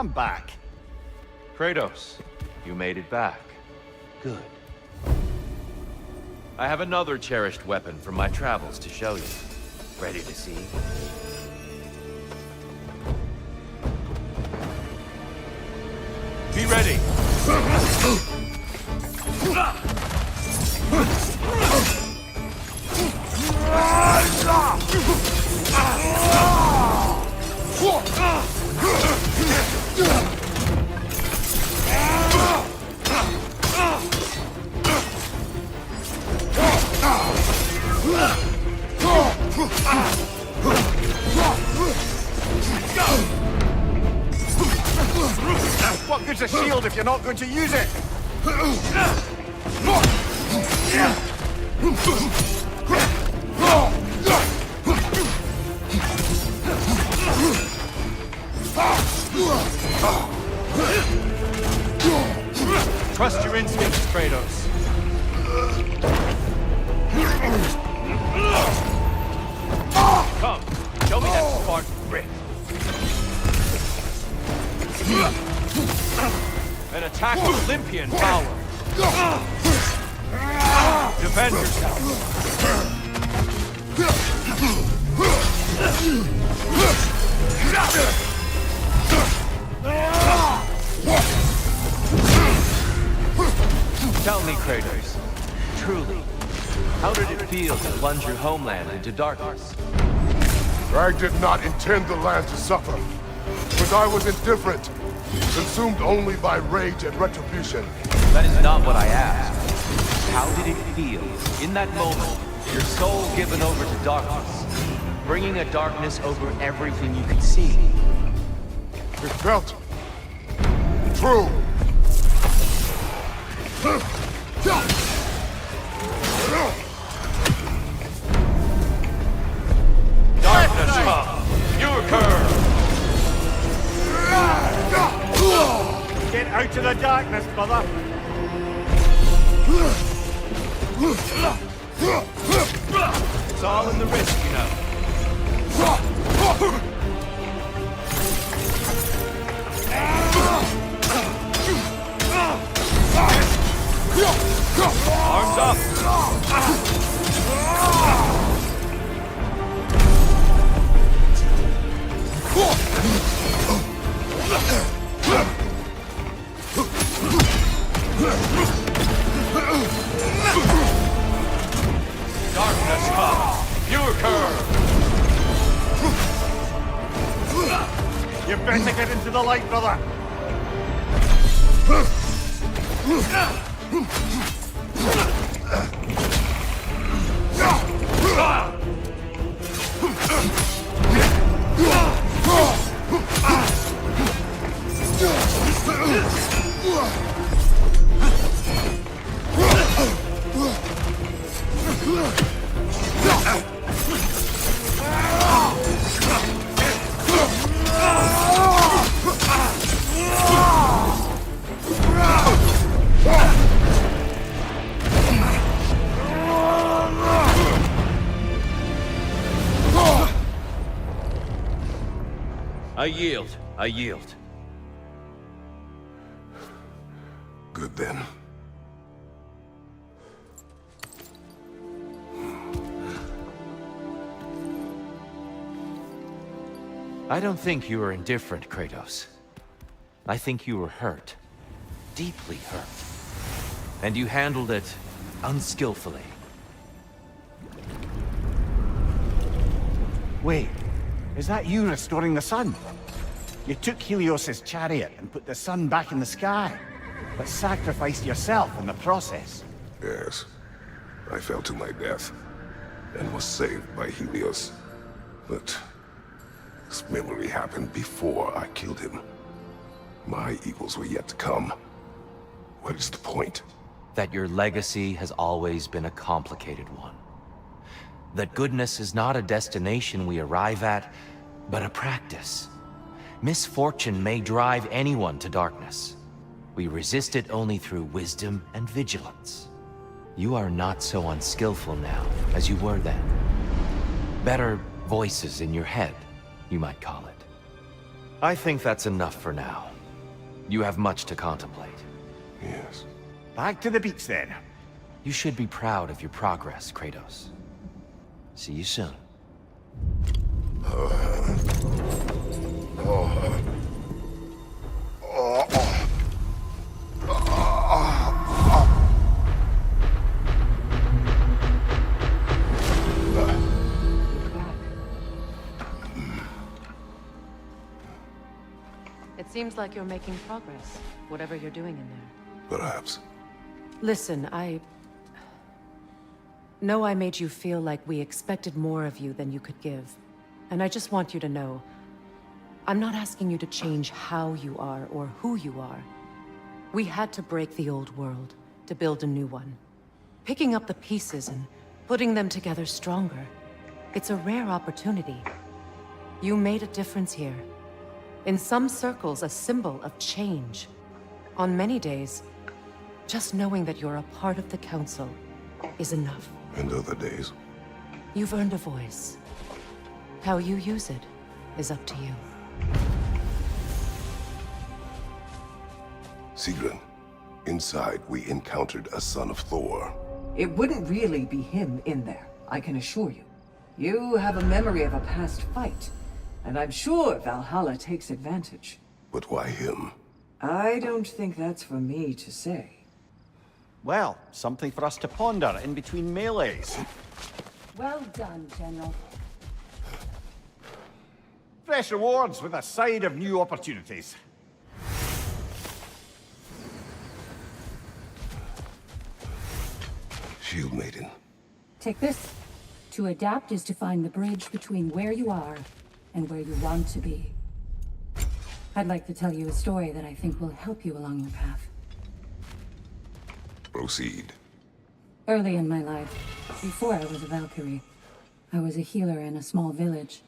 I'm back. Kratos, you made it back. Good. I have another cherished weapon from my travels to show you. Ready to see? Be ready! What good's a shield if you're not going to use it? Trust your instincts, Kratos. Come, show me that Spartan grit. An attack of Olympian power. Defend yourself. Tell me, Kratos, truly, how did it feel to plunge your homeland into darkness? I did not intend the land to suffer, but I was indifferent, consumed only by rage and retribution. That is not what I asked. How did it feel, in that moment, your soul given over to darkness, bringing a darkness over everything you could see? It felt true. Darkness come! You occur! Get out of the darkness, brother! It's all in the risk, you know. Arms up! Darkness come! You occur! You better get into the light, brother! I yield. Good then. I don't think you were indifferent, Kratos. I think you were hurt. Deeply hurt. And you handled it unskillfully. Wait, is that you restoring the sun? You took Helios's chariot and put the sun back in the sky, but sacrificed yourself in the process. Yes. I fell to my death, and was saved by Helios. But this memory happened before I killed him. My evils were yet to come. What is the point? That your legacy has always been a complicated one. That goodness is not a destination we arrive at, but a practice. Misfortune may drive anyone to darkness. We resist it only through wisdom and vigilance. You are not so unskillful now as you were then. Better voices in your head, you might call it. I think that's enough for now. You have much to contemplate. Yes. Back to the beach then. You should be proud of your progress, Kratos. See you soon. It seems like you're making progress, whatever you're doing in there. Perhaps. Listen, I know I made you feel like we expected more of you than you could give. And I just want you to know, I'm not asking you to change how you are or who you are. We had to break the old world to build a new one. Picking up the pieces and putting them together stronger. It's a rare opportunity. You made a difference here. In some circles, a symbol of change. On many days, just knowing that you're a part of the Council is enough. And other days? You've earned a voice. How you use it is up to you. Sigrun, inside we encountered a son of Thor. It wouldn't really be him in there, I can assure you. You have a memory of a past fight, and I'm sure Valhalla takes advantage. But why him? I don't think that's for me to say. Well, something for us to ponder in between melees. Well done, General. Fresh rewards with a side of new opportunities. Shield Maiden. Take this. To adapt is to find the bridge between where you are and where you want to be. I'd like to tell you a story that I think will help you along your path. Proceed. Early in my life, before I was a Valkyrie, I was a healer in a small village.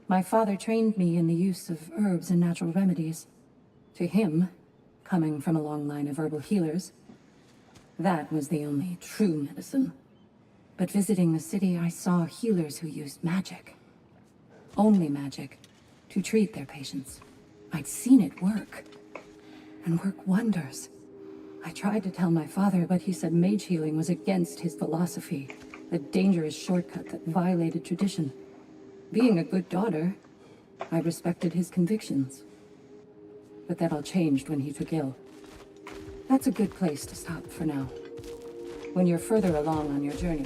My father trained me in the use of herbs and natural remedies. To him, coming from a long line of herbal healers, that was the only true medicine. But visiting the city, I saw healers who used magic. Only magic, to treat their patients. I'd seen it work, and work wonders. I tried to tell my father, but he said mage healing was against his philosophy, a dangerous shortcut that violated tradition. Being a good daughter, I respected his convictions. But that all changed when he took ill. That's a good place to stop for now. When you're further along on your journey,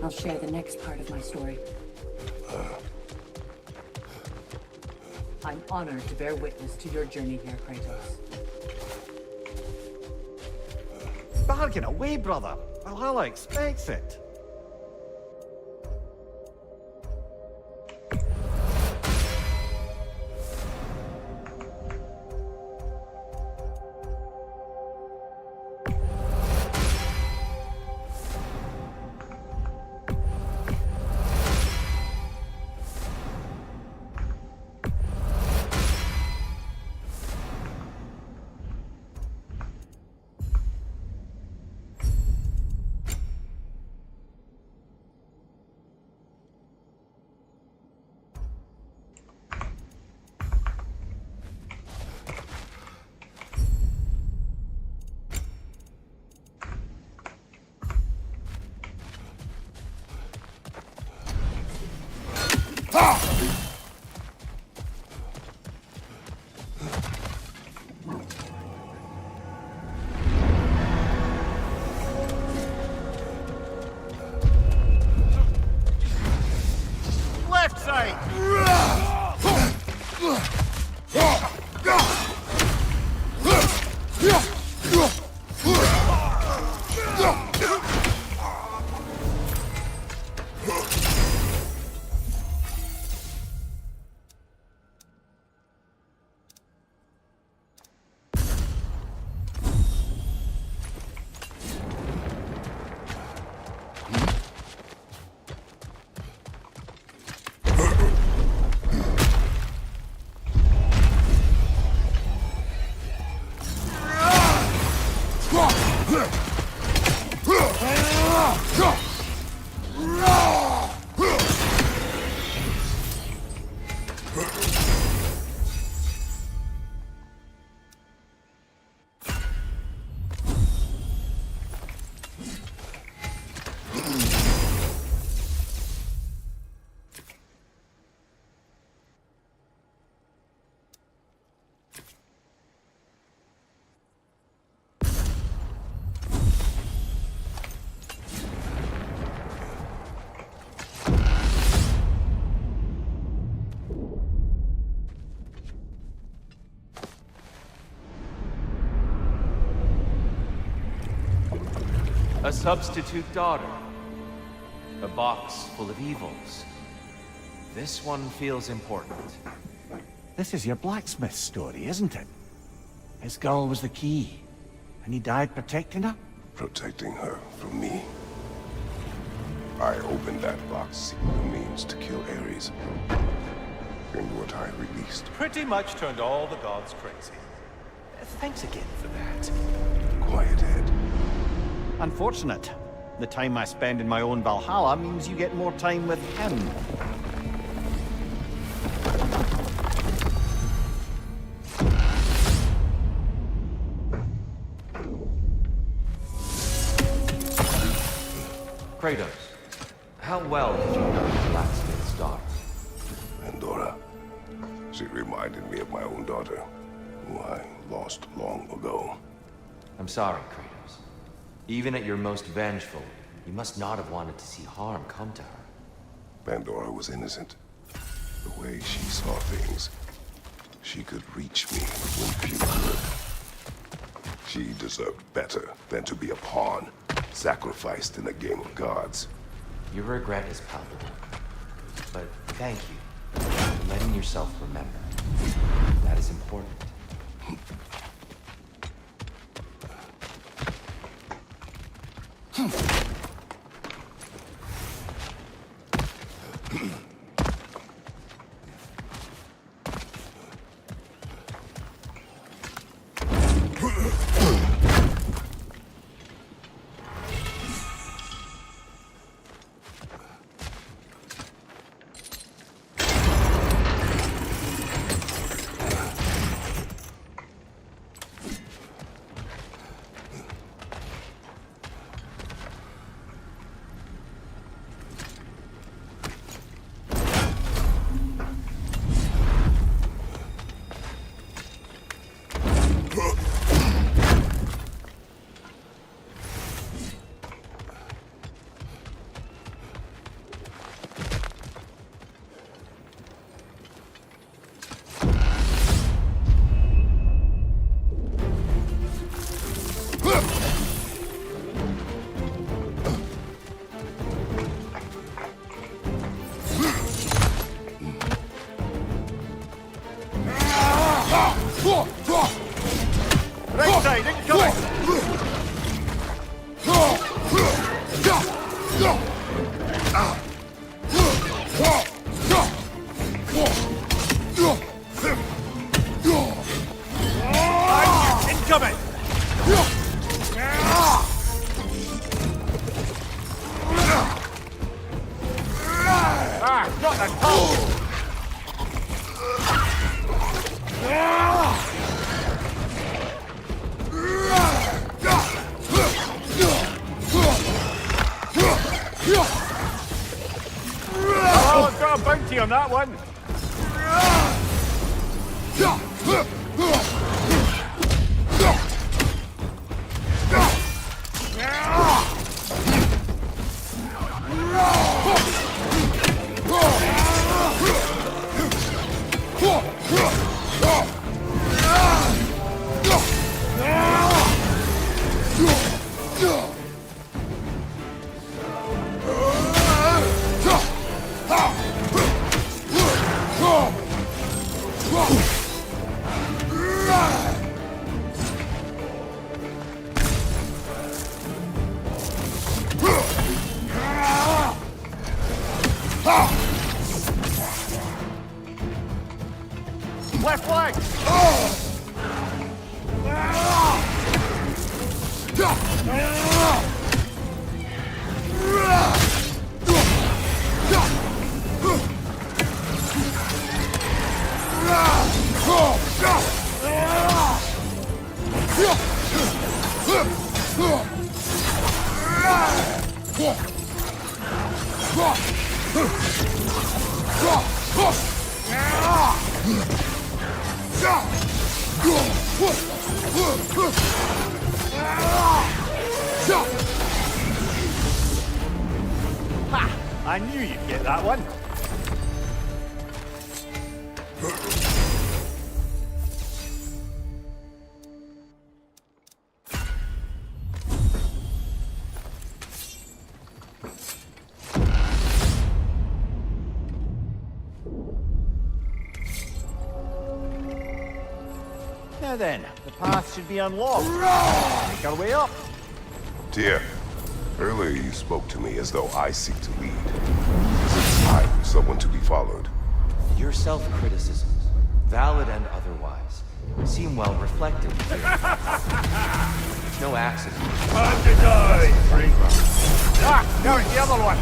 I'll share the next part of my story. I'm honored to bear witness to your journey here, Kratos. Bargain away, brother. Valhalla expects it. Left side! A substitute daughter. A box full of evils. This one feels important. This is your blacksmith story, isn't it? His girl was the key, and he died protecting her? Protecting her from me. I opened that box seeking the means to kill Ares. And what I released. Pretty much turned all the gods crazy. Thanks again for that. Quiet head. Unfortunate. The time I spend in my own Valhalla means you get more time with him. Kratos, how well did you know the blacksmith's daughter? Pandora. She reminded me of my own daughter, who I lost long ago. I'm sorry, Kratos. Even at your most vengeful, you must not have wanted to see harm come to her. Pandora was innocent. The way she saw things, she could reach me when few could. She deserved better than to be a pawn, sacrificed in a game of gods. Your regret is palpable. But thank you for letting yourself remember. That is important. Right side, incoming! Incoming! Got the pole! Oh, I've got a bounty on that one. Left flank! Ha! I knew you'd get that one. Now then, the path should be unlocked. Make our way up. Dear, earlier you spoke to me as though I seek to lead. Is it time for someone to be followed? Your self-criticisms, valid and otherwise, seem well reflected here. It's no accident. Time to die! Ah, there's the other one.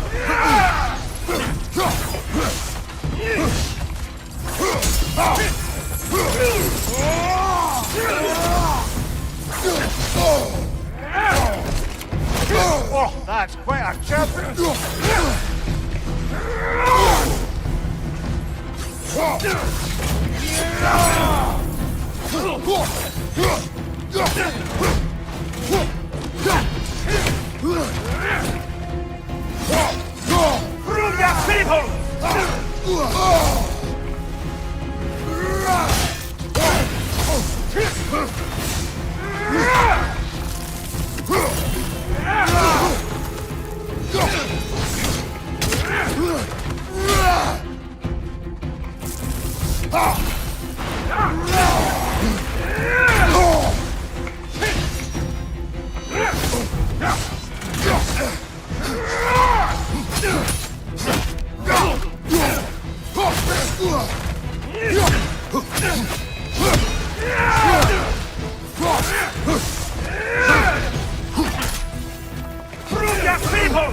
Oh, that's quite a chip. Prove your people! Prove your people!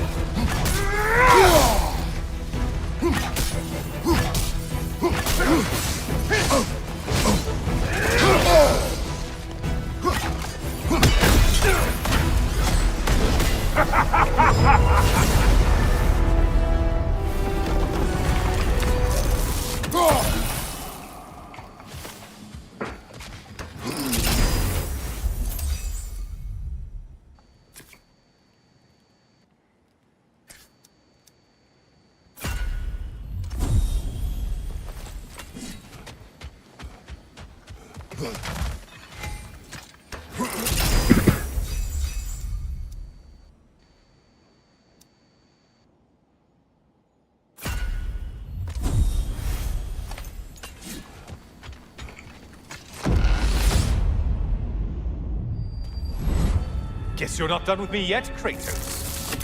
Guess you're not done with me yet, Kratos.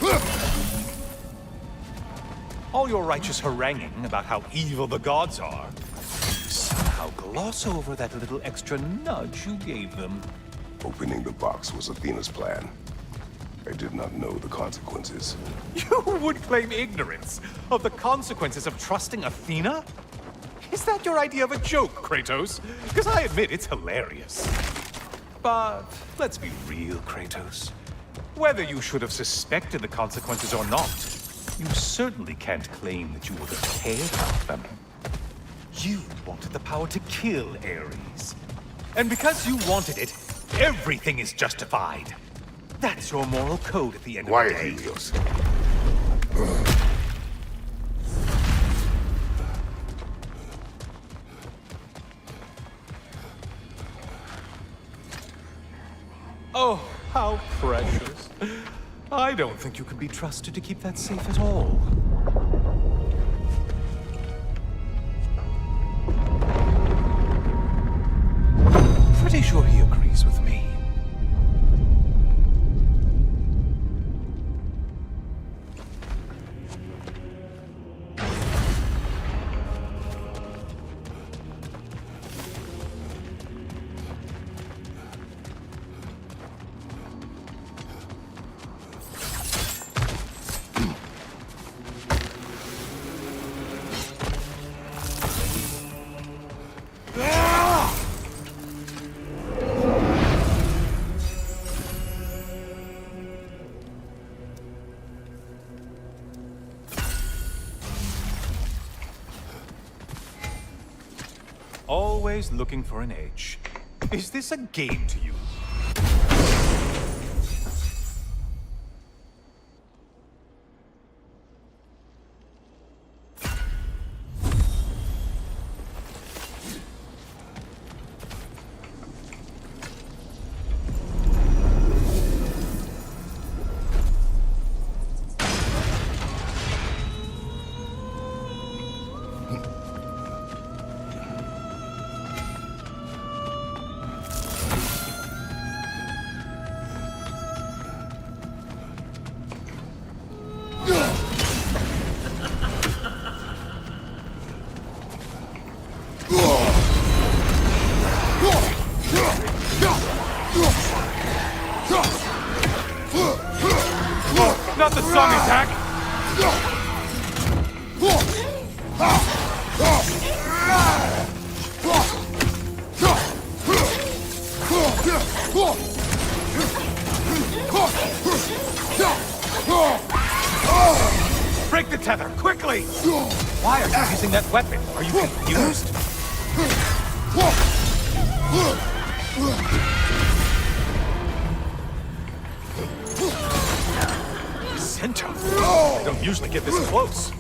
All your righteous haranguing about how evil the gods are, somehow gloss over that little extra nudge you gave them. Opening the box was Athena's plan. I did not know the consequences. You would claim ignorance of the consequences of trusting Athena? Is that your idea of a joke, Kratos? Because I admit it's hilarious. But let's be real, Kratos. Whether you should have suspected the consequences or not, you certainly can't claim that you would have cared about them. You wanted the power to kill Ares. And because you wanted it, everything is justified. That's your moral code at the end of the day. Quiet, Helios. Oh, how precious. I don't think you can be trusted to keep that safe at all. Pretty sure he agrees with me. Always looking for an edge. Is this a game to you? Break the tether, quickly! Why are you using that weapon? Are you confused? Center? I don't usually get this close.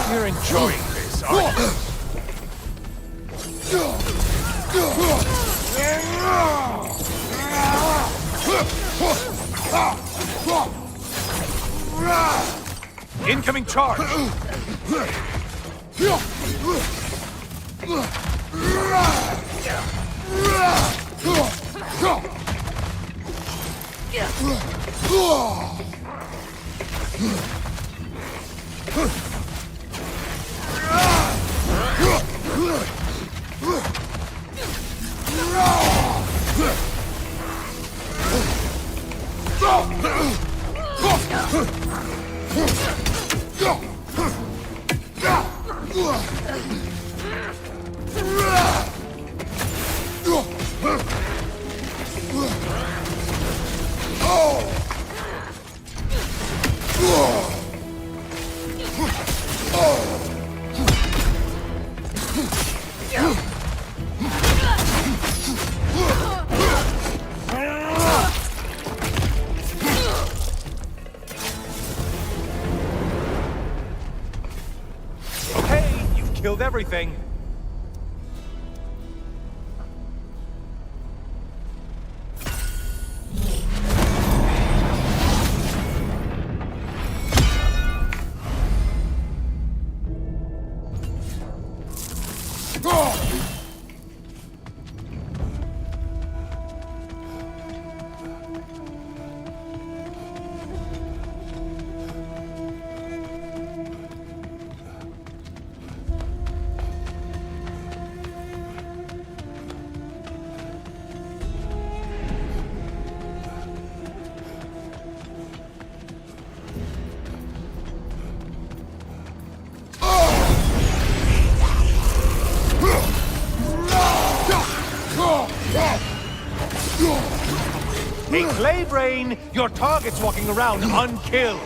You're enjoying this, aren't you? Incoming charge! Killed everything. Hey, Claybrain! Your target's walking around unkilled!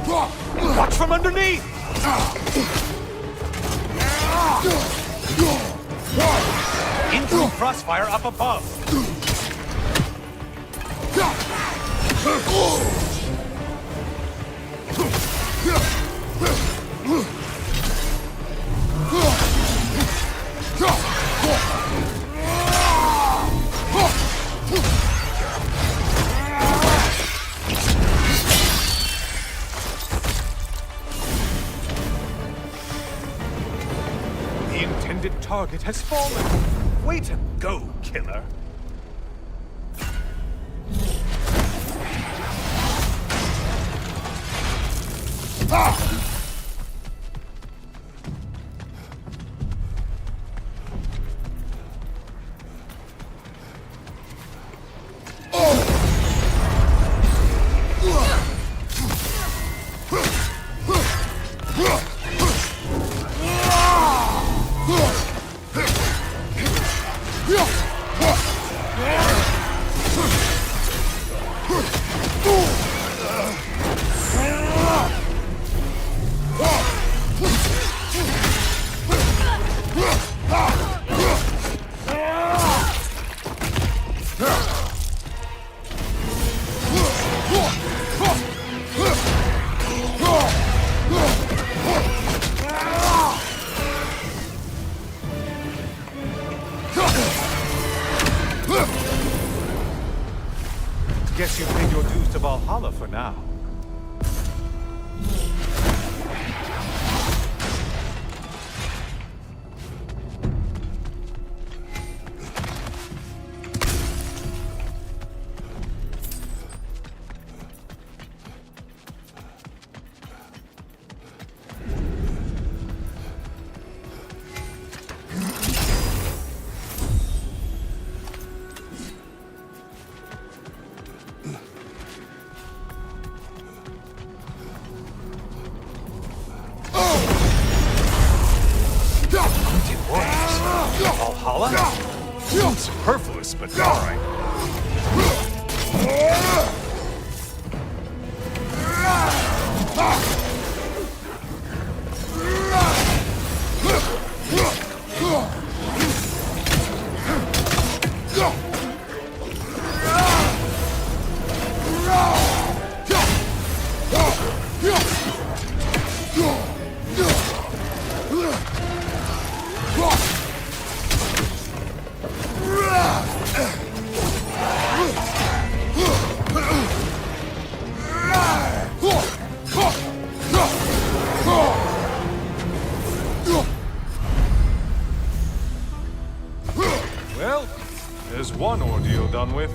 Watch from underneath! Incoming crossfire up above! The intended target has fallen. Way to go, killer. Guess you paid your dues to Valhalla for now. but all right. Well, there's one ordeal done with.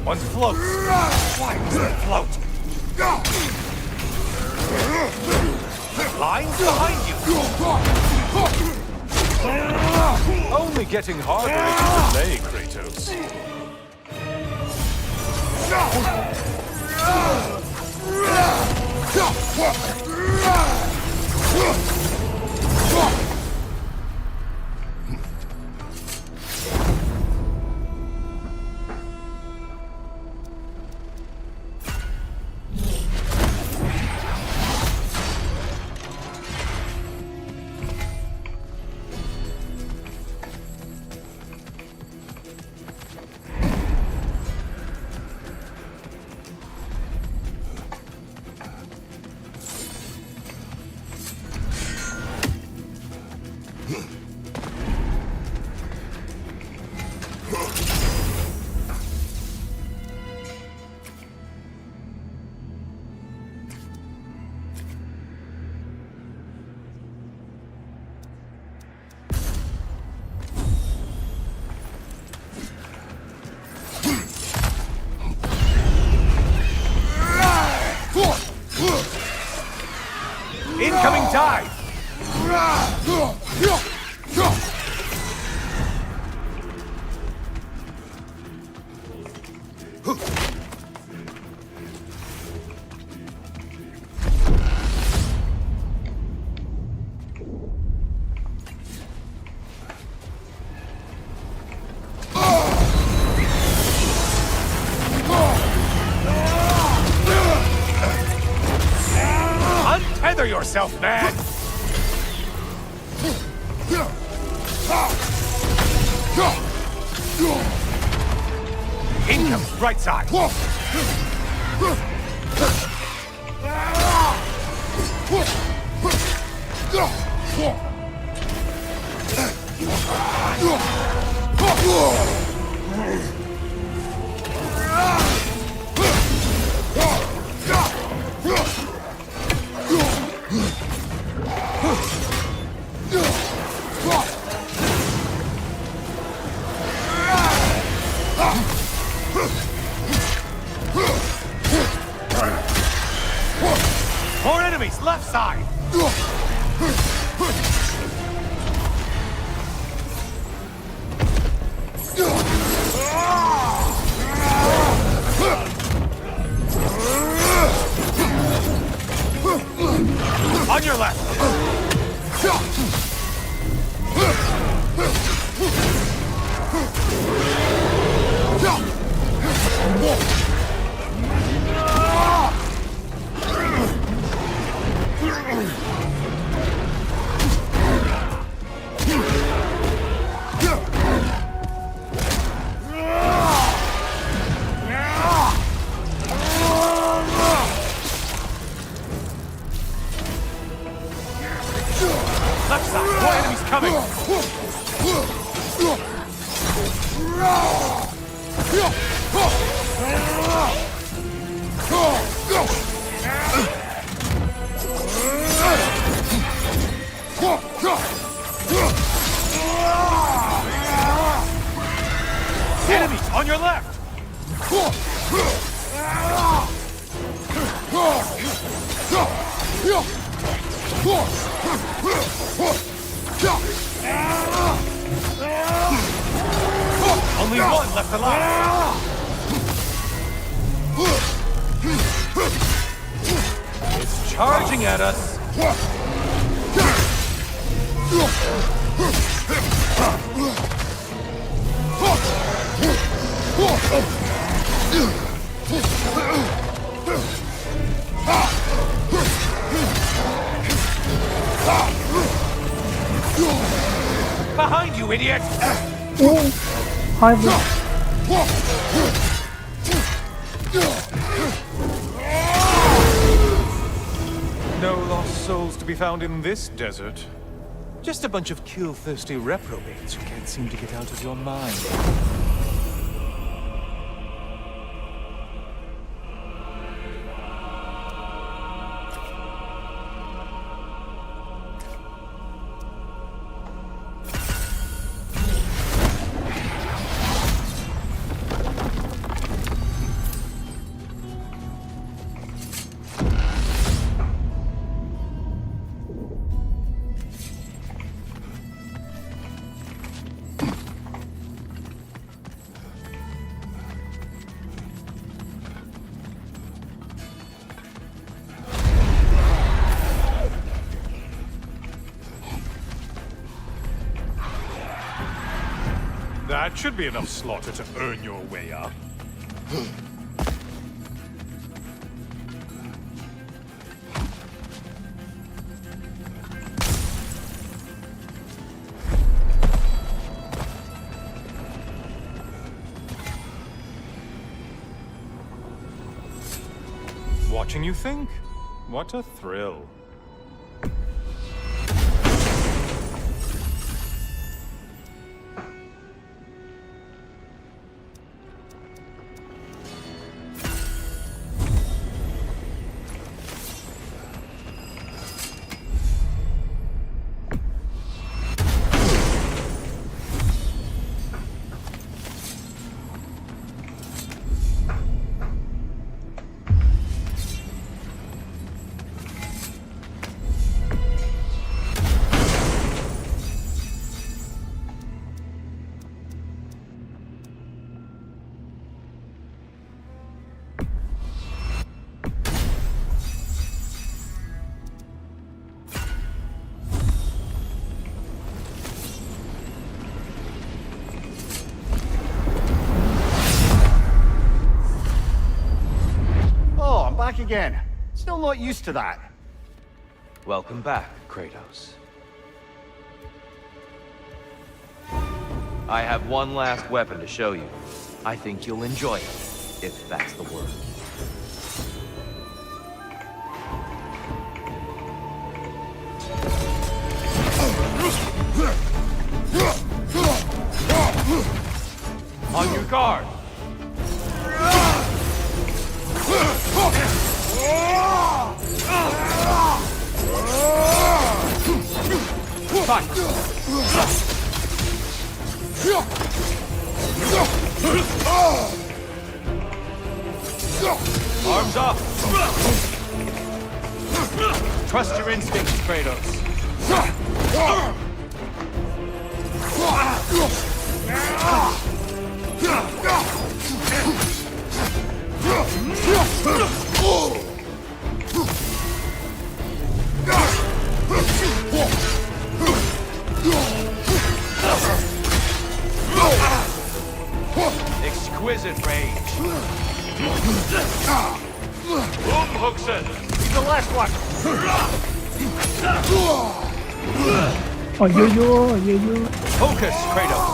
One floats. Why does it float? Lines behind you. Only getting harder as you delay, Kratos. Incoming dive! Untether yourself, man! Income, right side! More enemies, left side! On your left! Left Only one left alive! It's charging at us! Behind you, idiot! Hybrid. No lost souls to be found in this desert. Just a bunch of kill-thirsty reprobates who can't seem to get out of your mind. That should be enough slaughter to earn your way up. Watching you think? What a thrill. Back again. Still not used to that. Welcome back, Kratos. I have one last weapon to show you. I think you'll enjoy it, if that's the word. On your guard! Fight! Arms up! Trust your instincts, Kratos. Exquisite range. Boom hooks it. He's the last one. Yo. Focus, Kratos.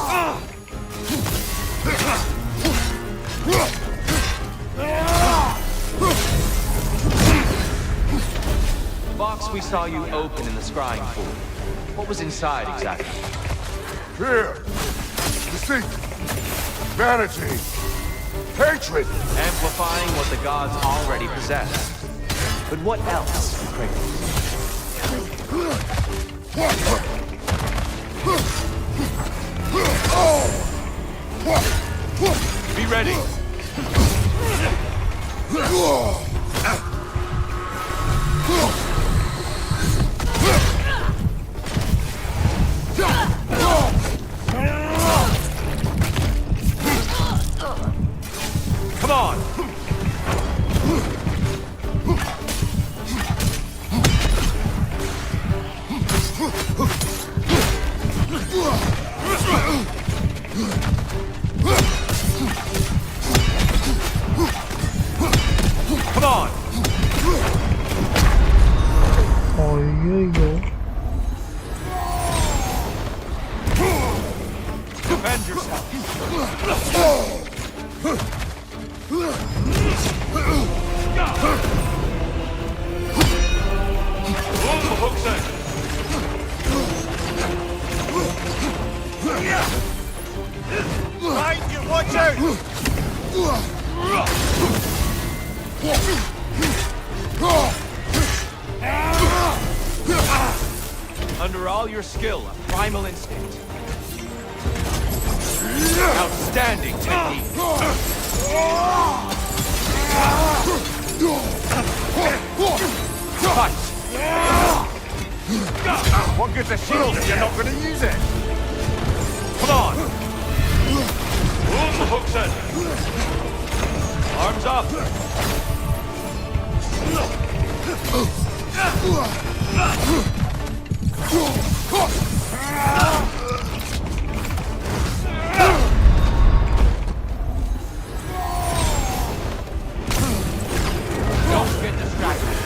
The box we saw you open in the scrying pool. What was inside exactly? Fear, deceit, vanity, hatred. Amplifying what the gods already possess. But what else, Kratos? Be ready. ஐயோ Defend yourself. Hooks in. Right, you watch out! Under all your skill, a primal instinct. Outstanding technique. Cut. What good's a shield if you're not going to use it? Come on. Move the hooks in. Arms up. Don't get distracted.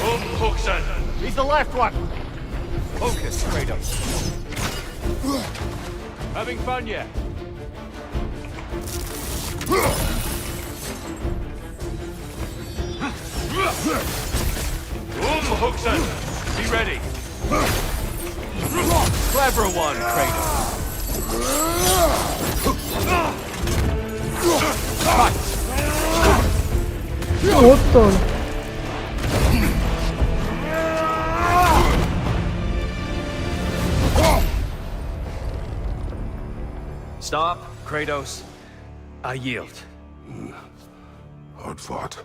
Move the hooks in. He's the left one. Focus, Kratos. Having fun yet? Move the hooks in. Be ready. Clever one, Kratos. Cut. What the? Stop, Kratos. I yield. Hard fought.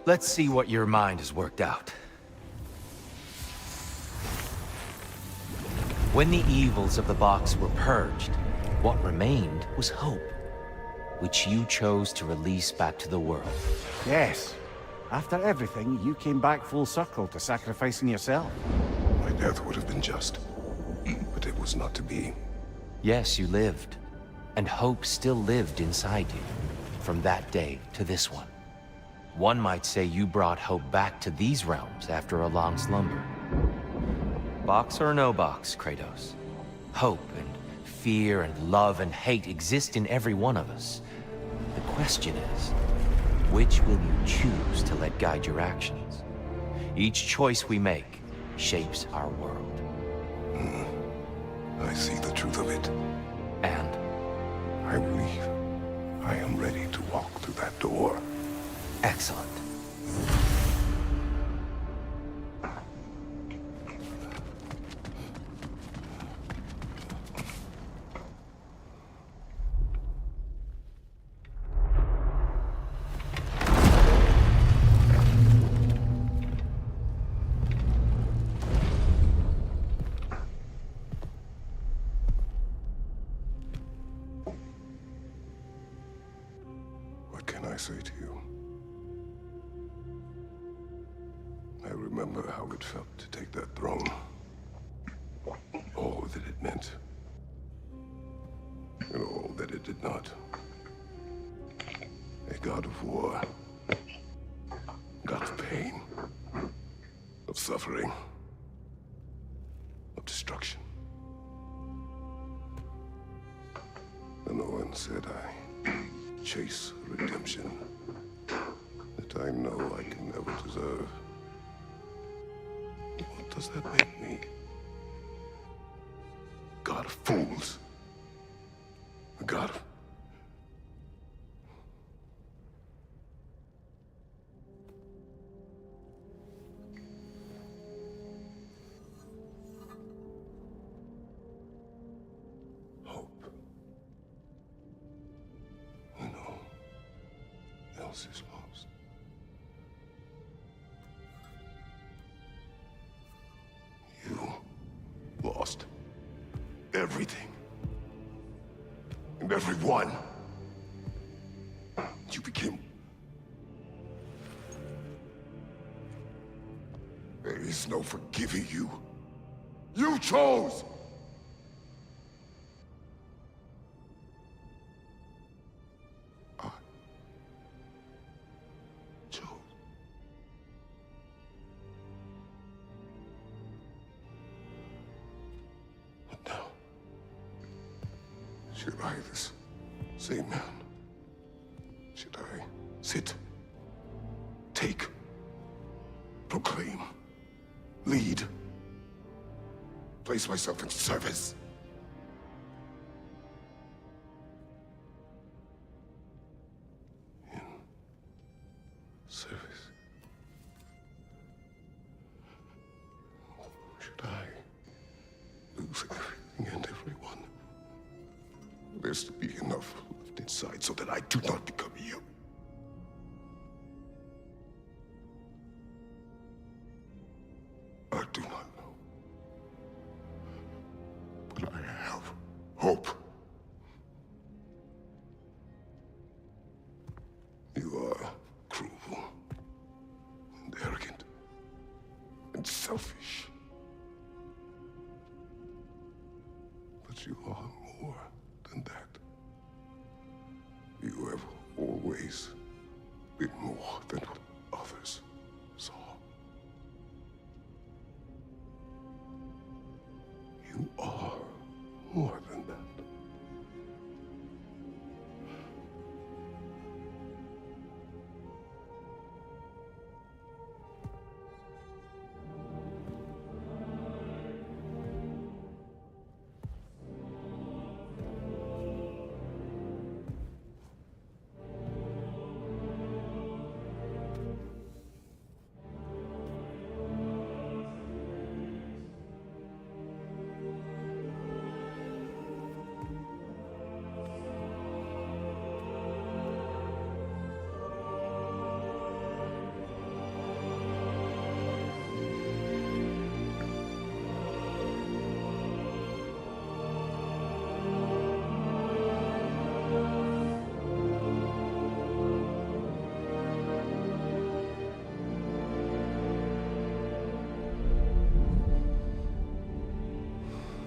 Let's see what your mind has worked out. When the evils of the box were purged, what remained was hope, which you chose to release back to the world. Yes. After everything, you came back full circle to sacrificing yourself. My death would have been just, but it was not to be. Yes, you lived, and hope still lived inside you, from that day to this one. One might say you brought hope back to these realms after a long slumber. Box or no box, Kratos. Hope and fear and love and hate exist in every one of us. The question is, which will you choose to let guide your actions? Each choice we make shapes our world. I see the truth of it. And I believe I am ready to walk through that door. excellent. What can I say to you? I remember how it felt to take that throne. All that it meant. And all that it did not. A god of war. God of pain. Of suffering. Of destruction. And no one said I chase redemption that I know I can never deserve. What does that make me? God of fools. A god of... hope. When all else is lost. You lost everything. And everyone. You became There is no forgiving you. You chose! I chose. But now, should I, this same man, should I sit, take, proclaim, lead, place myself in service? In service? Should I lose everything and everyone? There's to be enough left inside so that I do not become you. I do not know. But I have hope. You are cruel and arrogant and selfish. But you are more than that. You have always been more than what others saw. You are more than that.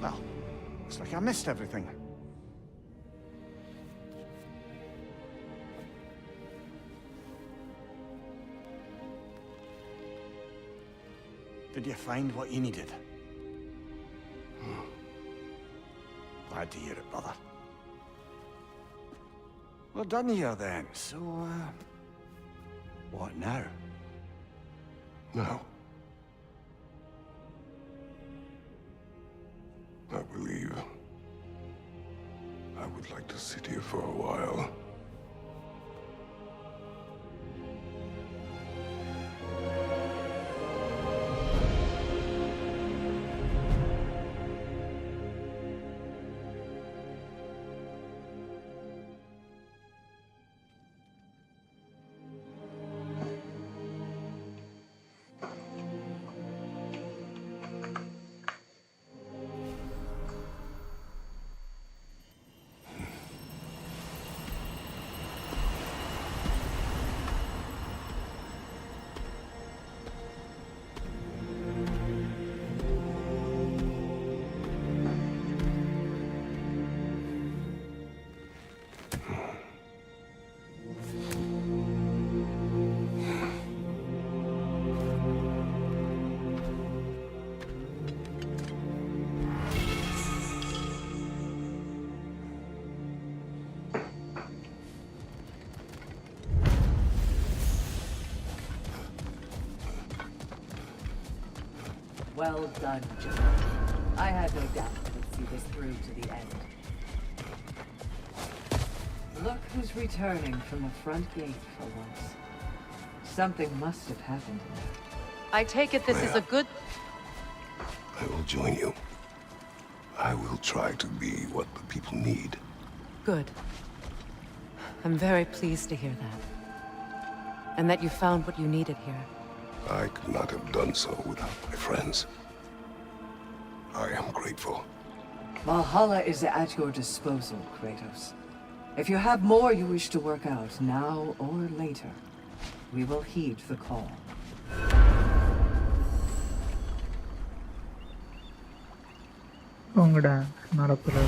Well, looks like I missed everything. Did you find what you needed? Glad to hear it, brother. We're done here then, so, what now? Now, I believe I would like to sit here for a while. Well done, Joe. I had no doubt you'd see this through to the end. Look who's returning from the front gate for once. Something must have happened here. I take it this is a good... I will join you. I will try to be what the people need. Good. I'm very pleased to hear that. And that you found what you needed here. I could not have done so without my friends. I am grateful. Valhalla is at your disposal, Kratos. If you have more you wish to work out, now or later, we will heed the call. உங்கடா நடப்புல